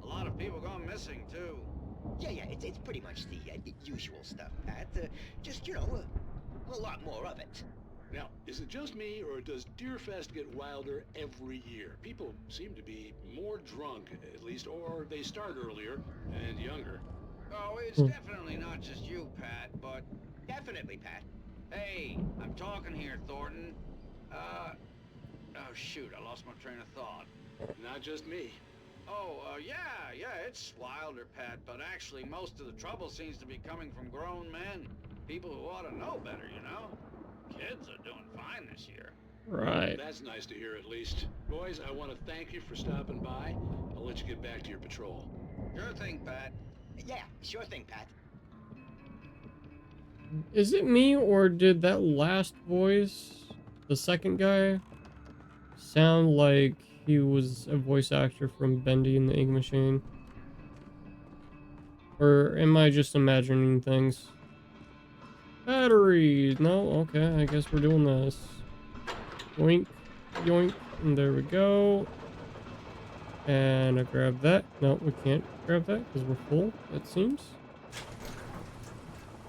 A lot of people gone missing, too. Yeah, it's pretty much the usual stuff, Pat. Just, a lot more of it. Now, is it just me, or does Deerfest get wilder every year? People seem to be more drunk, at least, or they start earlier and younger. Oh, it's definitely not just you, Pat, but... Definitely, Pat. Hey, I'm talking here, Thornton. Oh, shoot, I lost my train of thought. Not just me. Oh, yeah, it's wilder, Pat, but actually most of the trouble seems to be coming from grown men. People who ought to know better, Kids are doing fine this year. Right. That's nice to hear, at least. Boys, I want to thank you for stopping by. I'll let you get back to your patrol. Sure thing, Pat. Yeah, sure thing, Pat. Is it me, or did that last voice, the second guy, sound like he was a voice actor from Bendy and the Ink Machine? Or am I just imagining things? Batteries! No? Okay, I guess we're doing this. Yoink, yoink, and there we go. And I grab that. No, we can't grab that because we're full, it seems.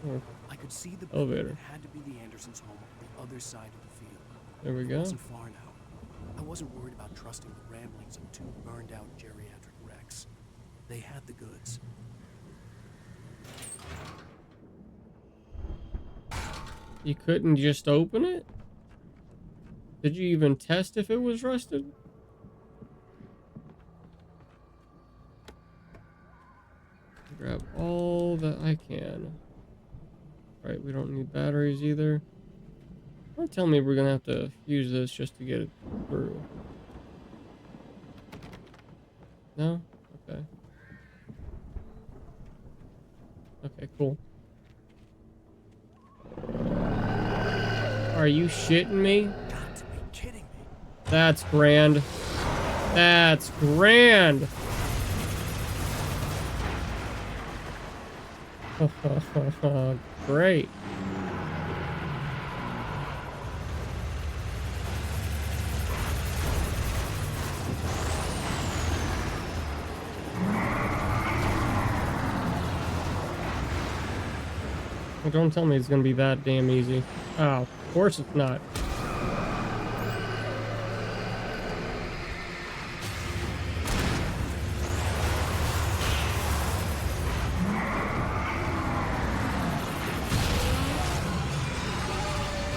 Oh. I could see the elevator. It had to be the Andersons' home on the other side of the field. There we go. It wasn't far now. I wasn't worried about trusting the ramblings of two burned-out geriatric wrecks. They had the goods. You couldn't just open it? Did you even test if it was rusted? Grab all that I can. Right, we don't need batteries either. Don't tell me we're gonna have to use this just to get it through. No? Okay. Okay, cool. Are you shitting me? Got to be kidding me. That's grand. That's grand. Great. Well, don't tell me it's gonna be that damn easy. Oh, of course it's not.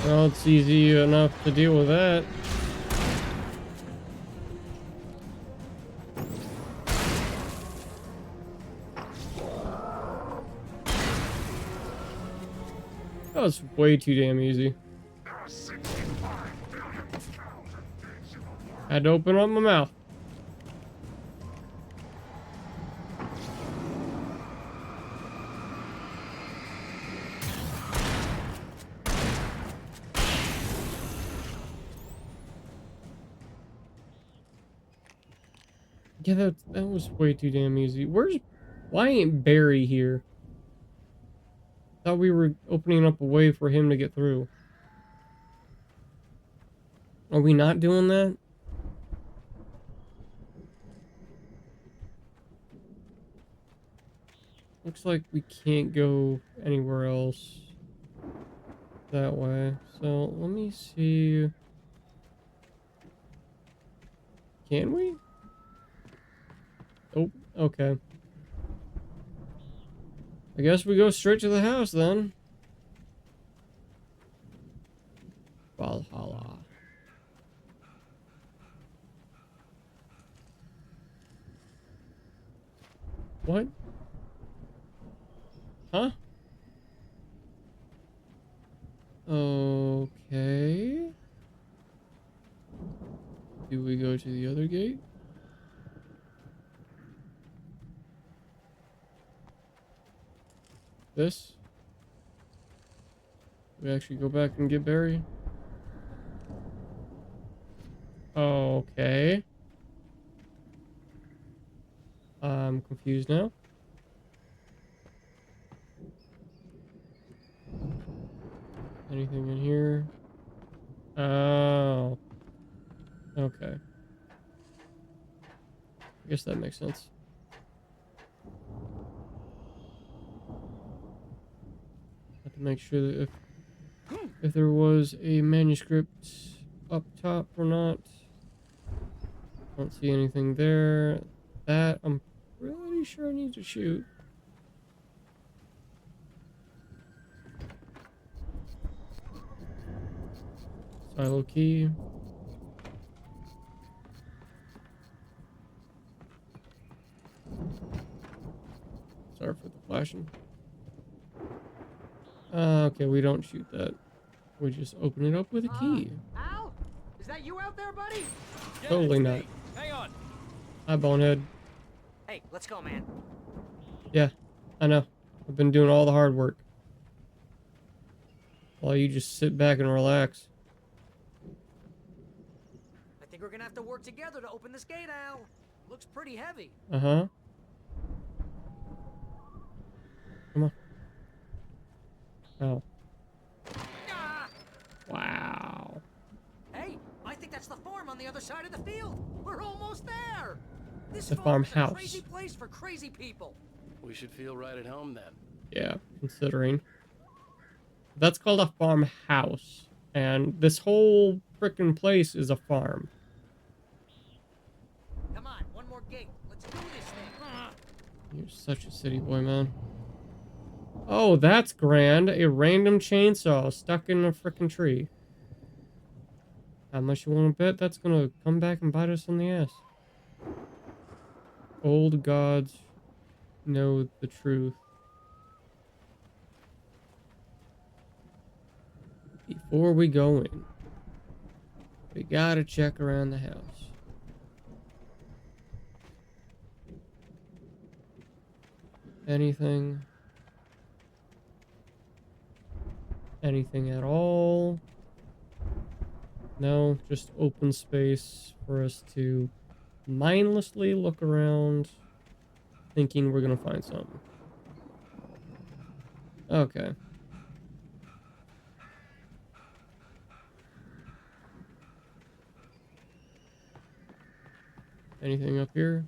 Well, it's easy enough to deal with that. That was way too damn easy. Had to open up my mouth. Yeah, that was way too damn easy. Why ain't Barry here? Thought we were opening up a way for him to get through. Are we not doing that? Looks like we can't go anywhere else that way. So let me see. Can we? Oh, okay. I guess we go straight to the house then. Valhalla. What? Huh? Okay. Do we go to the other gate? This? We actually go back and get Barry? Okay. I'm confused now. Anything in here? Oh. Okay. I guess that makes sense. Have to make sure that if there was a manuscript up top or not. Don't see anything there. That I'm pretty sure I need to shoot. Silo key. Sorry for the flashing. Okay, we don't shoot that. We just open it up with a key. Al? Is that you out there, buddy? Totally not. Hang on. Hi, Bonehead. Hey, let's go, man. Yeah, I know. I've been doing all the hard work. While you just sit back and relax. I think we're gonna have to work together to open this gate, Al. Looks pretty heavy. Uh-huh. Come on. Oh. Ah! Wow. Hey, I think that's the farm on the other side of the field. We're almost there. This The farm is a farmhouse. crazy place for crazy people. We should feel right at home then. Yeah, considering. That's called a farmhouse. And this whole frickin' place is a farm. Come on, one more gate. Let's do this thing. You're such a city boy, man. Oh, that's grand. A random chainsaw stuck in a frickin' tree. How much you want to bet that's gonna come back and bite us in the ass? Old gods know the truth. Before we go in, we gotta check around the house. Anything? Anything at all? No, just open space for us to mindlessly look around, thinking we're gonna find something. Okay. Anything up here?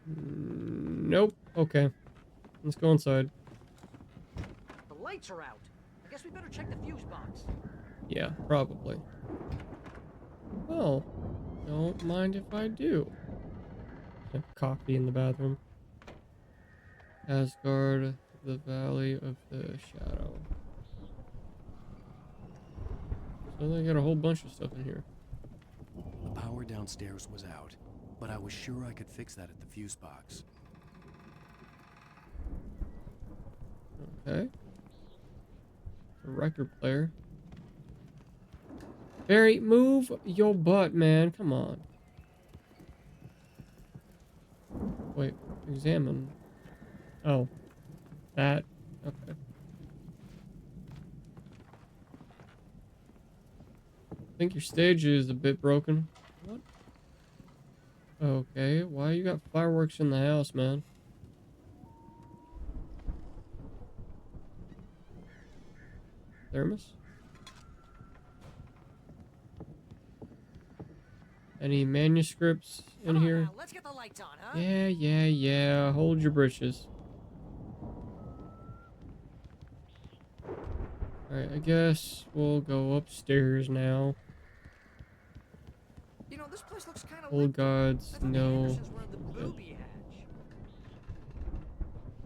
Nope. Okay. Let's go inside. The lights are out. I guess we better check the fuse box. Yeah, probably. Well, don't mind if I do. Have coffee in the bathroom. Asgard, the Valley of the Shadow. So they got a whole bunch of stuff in here. The power downstairs was out, but I was sure I could fix that at the fuse box. Okay. A record player. Barry, move your butt, man. Come on. Wait, examine. Oh. That. Okay. I think your stage is a bit broken. What? Okay, why you got fireworks in the house, man? Thermos? Any manuscripts in here? Let's get the lights on, huh? Yeah. Hold your britches. Alright, I guess we'll go upstairs now. You know, this place looks kind of Old gods, no. the booby hatch.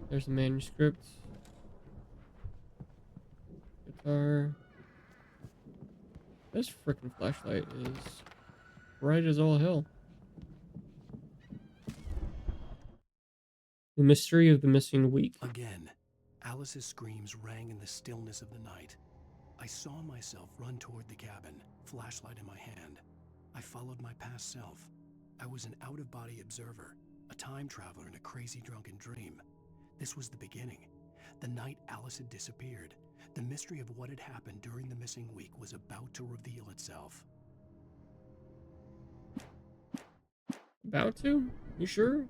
There's a manuscript. Guitar. This frickin' flashlight is bright as all hell. The mystery of the missing week. Again, Alice's screams rang in the stillness of the night. I saw myself run toward the cabin, flashlight in my hand. I followed my past self. I was an out-of-body observer, a time traveler in a crazy drunken dream. This was the beginning. The night Alice had disappeared. The mystery of what had happened during the missing week was about to reveal itself. About to? You sure?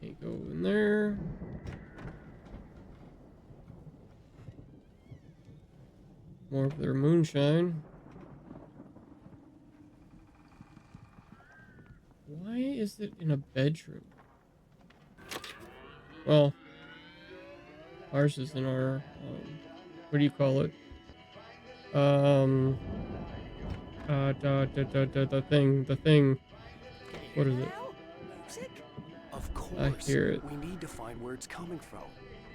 Okay, go in there. More of their moonshine. Why is it in a bedroom? Well, ours is in our, what do you call it? The thing. What is it? Of course. I hear it. We need to find where it's coming from.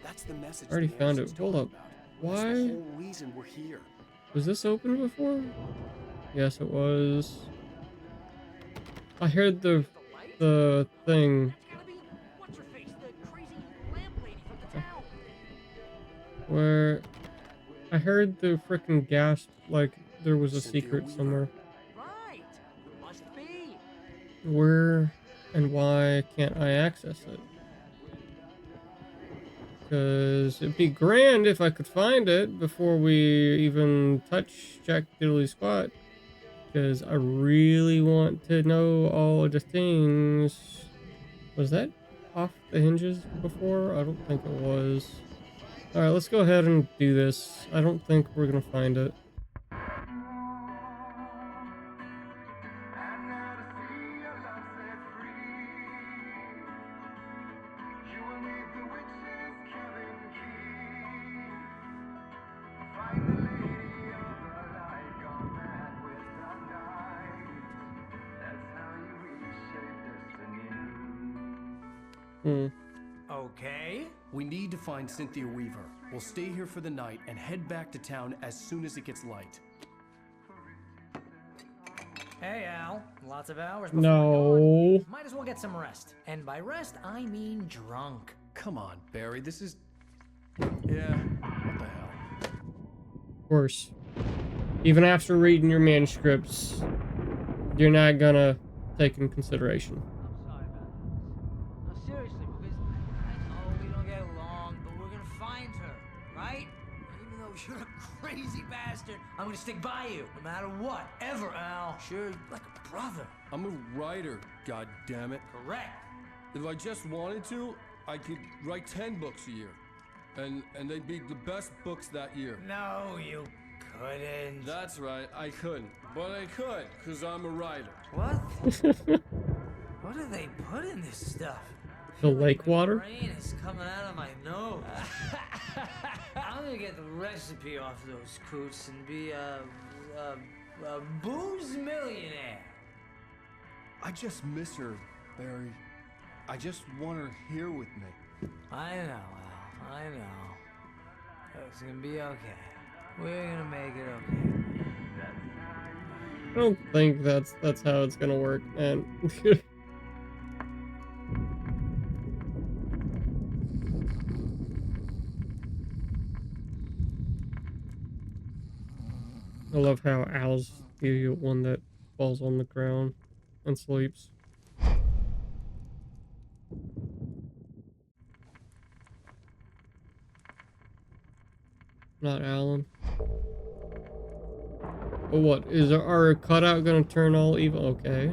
That's the message. I already the found it. Andersons Hold talk up. about. Why? That's the whole reason we're here. Was this open before? Yes, it was. I heard the thing. Where I heard the frickin' gasp like there was a secret somewhere. Right. Must be. Where and why can't I access it? Because it'd be grand if I could find it before we even touch Jack Diddley Squat. Because I really want to know all of the things. Was that off the hinges before? I don't think it was. Alright, let's go ahead and do this. I don't think we're gonna find it. Okay. We need to find Cynthia Weaver. We'll stay here for the night and head back to town as soon as it gets light. Hey, Al. Lots of hours before No. dawn. Might as well get some rest. And by rest, I mean drunk. Come on, Barry. This is... Yeah, what the hell? Of course. Even after reading your manuscripts, you're not gonna take in consideration. I'm sorry about this. No, seriously, because I know we don't get along, but we're gonna find her, right? Even though you're a crazy bastard, I'm gonna stick by you, no matter what, ever, Al. Sure, like a brother. I'm a writer, goddammit. Correct. If I just wanted to, I could write 10 books a year. And they'd be the best books that year. No, you couldn't. That's right, I couldn't. But I could, because I'm a writer. What? What do they put in this stuff? The lake water? Rain is coming out of my nose. I'm gonna get the recipe off those coots and be a booze millionaire. I just miss her, Barry. I just want her here with me. I know, Al. I know. It's gonna be okay. We're gonna make it okay. I don't think that's how it's gonna work, man. I love how Al's the one that falls on the ground and sleeps. Not Alan. Oh, what? Is our cutout gonna turn all evil? Okay.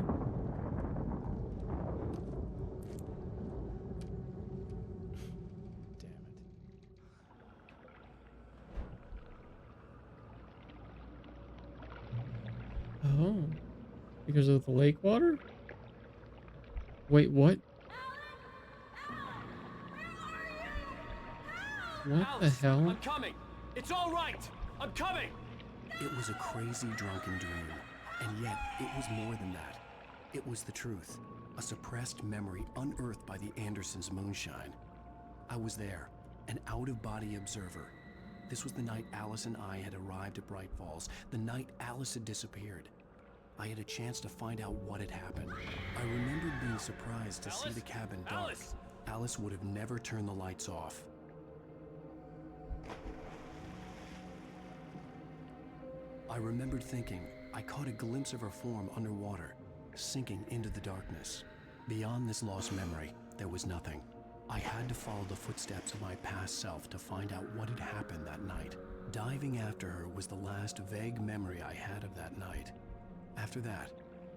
Oh. Because of the lake water? Wait, what? What Alice, the hell? I'm coming. It's all right. I'm coming. It was a crazy drunken dream, and yet it was more than that. It was the truth, a suppressed memory unearthed by the Andersons' moonshine. I was there, an out-of-body observer. This was the night Alice and I had arrived at Bright Falls, the night Alice had disappeared. I had a chance to find out what had happened. I remembered being surprised to see the cabin dark. Alice would have never turned the lights off. I remembered thinking I caught a glimpse of her form underwater, sinking into the darkness. Beyond this lost memory, there was nothing. I had to follow the footsteps of my past self to find out what had happened that night. Diving after her was the last vague memory I had of that night. After that,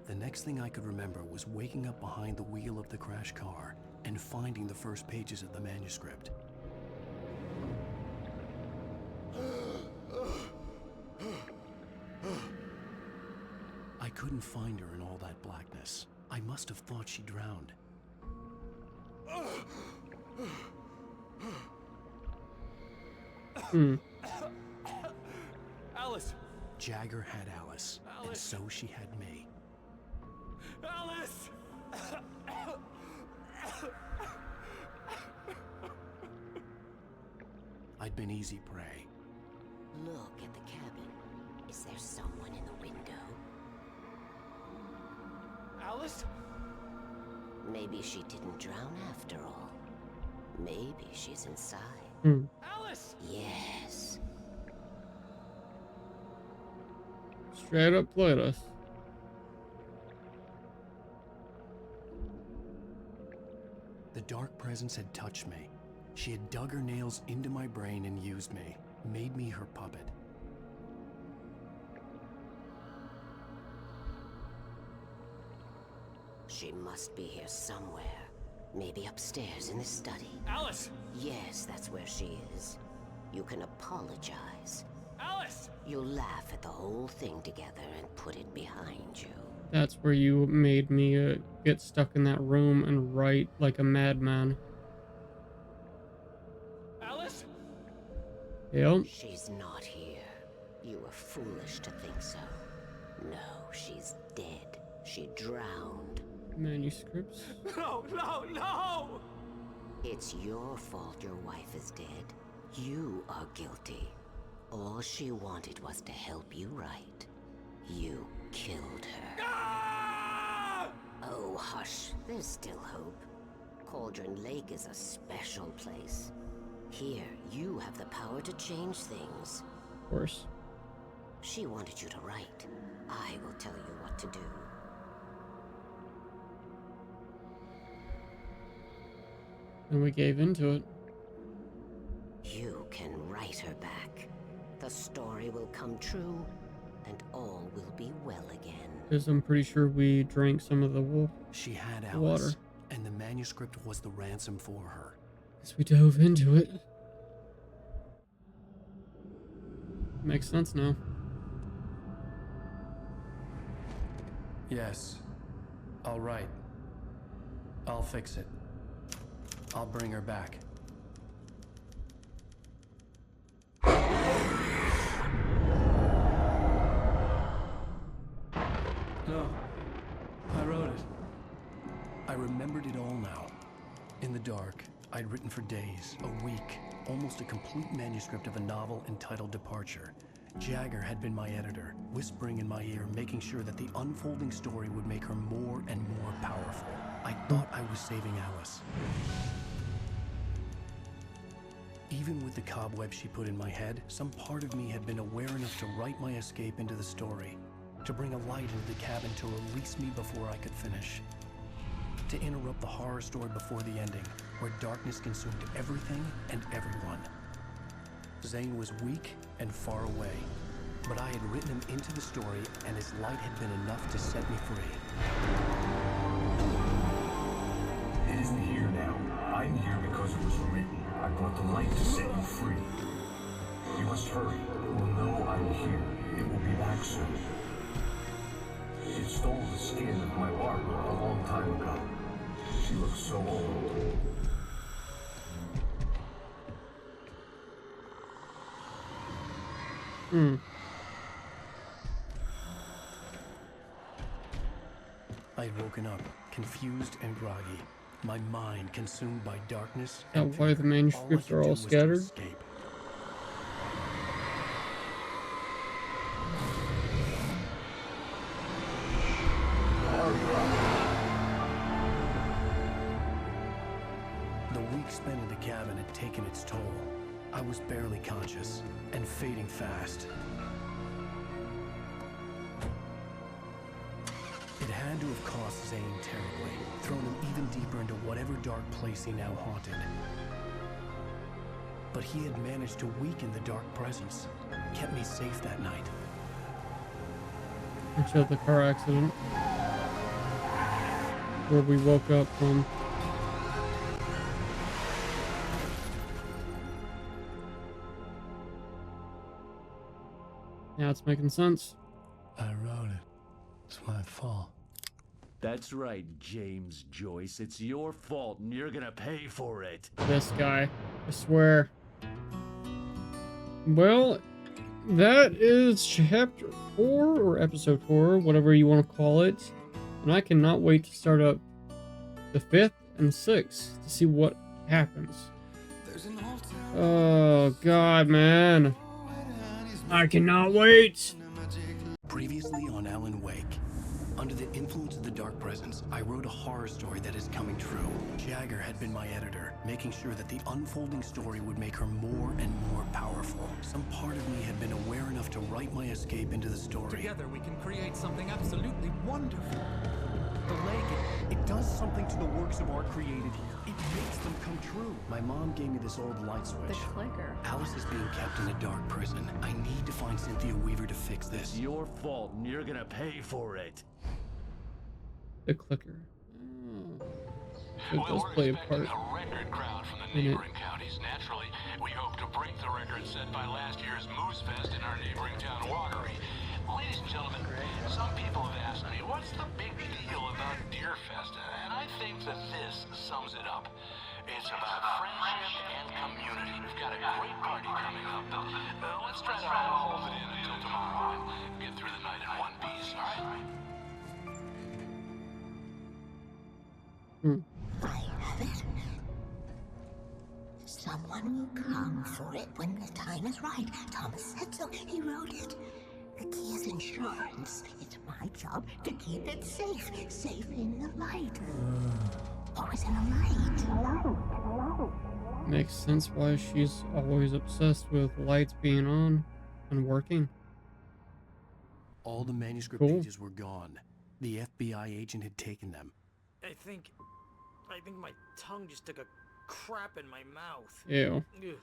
the next thing I could remember was waking up behind the wheel of the crash car and finding the first pages of the manuscript. I couldn't find her in all that blackness. I must have thought she drowned. Alice! Jagger had Alice, and so she had me. Alice! I'd been easy prey. Look at the cabin. Is there someone in the window? Alice? Maybe she didn't drown after all. Maybe she's inside. Alice! Yes. Straight up played us. The dark presence had touched me. She had dug her nails into my brain and used me, made me her puppet. She must be here somewhere. Maybe upstairs in the study. Alice! Yes, that's where she is. You can apologize. Alice! You'll laugh at the whole thing together and put it behind you. That's where you made me get stuck in that room and write like a madman. Alice? Yep. She's not here. You were foolish to think so. No, she's dead. She drowned. Manuscripts. No, no, no! It's your fault your wife is dead. You are guilty. All she wanted was to help you write. You killed her. Ah! Oh, hush. There's still hope. Cauldron Lake is a special place. Here, you have the power to change things. Of course. She wanted you to write. I will tell you what to do. And we gave into it. You can write her back. The story will come true, and all will be well again. Because I'm pretty sure we drank some of the She had Alice, water. and the manuscript was the ransom for her. As we dove into it. Makes sense now. Yes. All right. I'll fix it. I'll bring her back. No. I wrote it. I remembered it all now. In the dark, I'd written for days, a week, almost a complete manuscript of a novel entitled Departure. Jagger had been my editor, whispering in my ear, making sure that the unfolding story would make her more and more powerful. I thought I was saving Alice. Even with the cobwebs she put in my head, some part of me had been aware enough to write my escape into the story, to bring a light into the cabin to release me before I could finish, to interrupt the horror story before the ending, where darkness consumed everything and everyone. Zane was weak and far away, but I had written him into the story, and his light had been enough to set me free. It isn't here now. I'm here because it was written. I brought the light to set you free. You must hurry. It will know I'm here. It will be back soon. It's stole the skin of my larva a long time ago. She looks so old. I had woken up, confused and groggy, my mind consumed by darkness That and why the fear. manuscripts are all scattered? Escape. The week spent in the cabin had taken its toll. I was barely conscious and fading fast. It had to have cost Zane terribly, thrown him even deeper into whatever dark place he now haunted. But he had managed to weaken the dark presence, kept me safe that night. Until the car accident. Where we woke up from. Yeah, it's making sense. I wrote it. It's my fault. That's right, James Joyce. It's your fault, and you're gonna pay for it. This guy. I swear. Well, that is chapter 4, or episode 4, whatever you want to call it. And I cannot wait to start up the 5th and 6th to see what happens. Oh, God, man. I cannot wait. Previously on Alan Wake. Under the influence of the dark presence, I wrote a horror story that is coming true. Jagger had been my editor, making sure that the unfolding story would make her more and more powerful. Some part of me had been aware enough to write my escape into the story. Together we can create something absolutely wonderful. The lake, it does something to the works of art created here. It makes them come true. My mom gave me this old light switch. The clicker. Alice is being kept in a dark prison. I need to find Cynthia Weaver to fix this. It's your fault, and you're gonna pay for it. The clicker. Oh. So it does play a part a record crowd from the in it. neighboring counties. Naturally, we hope to break the record set by last year's Moose Fest in our neighboring town, Watery. Ladies and gentlemen, some people have asked me, what's the big deal about Deer Fest? And I think that this sums it up. It's about friendship and community. We've got a great party coming up. Let's try to hold it in until tomorrow and get through the night in one piece, all right? I have it. Someone will come for it when the time is right. Thomas said so. He wrote it. The key is insurance. It's my job to keep it safe. Safe in the light. Always in the light. Makes sense why she's always obsessed with lights being on and working. All the manuscript Cool. pages were gone. The FBI agent had taken them. I think my tongue just took a crap in my mouth. Ew. Ugh.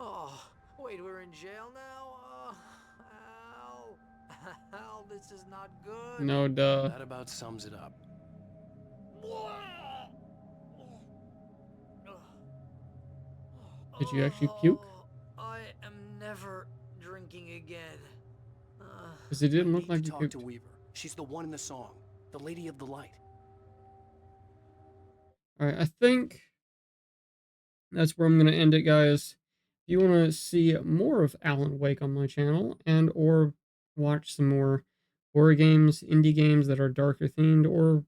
Oh, wait, we're in jail now? Al, this is not good. No duh. That about sums it up. Did you actually puke? I am never drinking again. Because it didn't I look need like to you talk puked. to Weaver. She's the one in the song. The Lady of the Light. Alright, I think that's where I'm going to end it, guys. If you want to see more of Alan Wake on my channel, and or watch some more horror games, indie games that are darker themed, or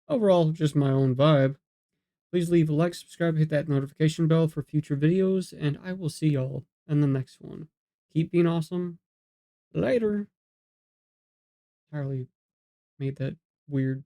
overall just my own vibe, please leave a like, subscribe, hit that notification bell for future videos, and I will see y'all in the next one. Keep being awesome. Later. Entirely made that weird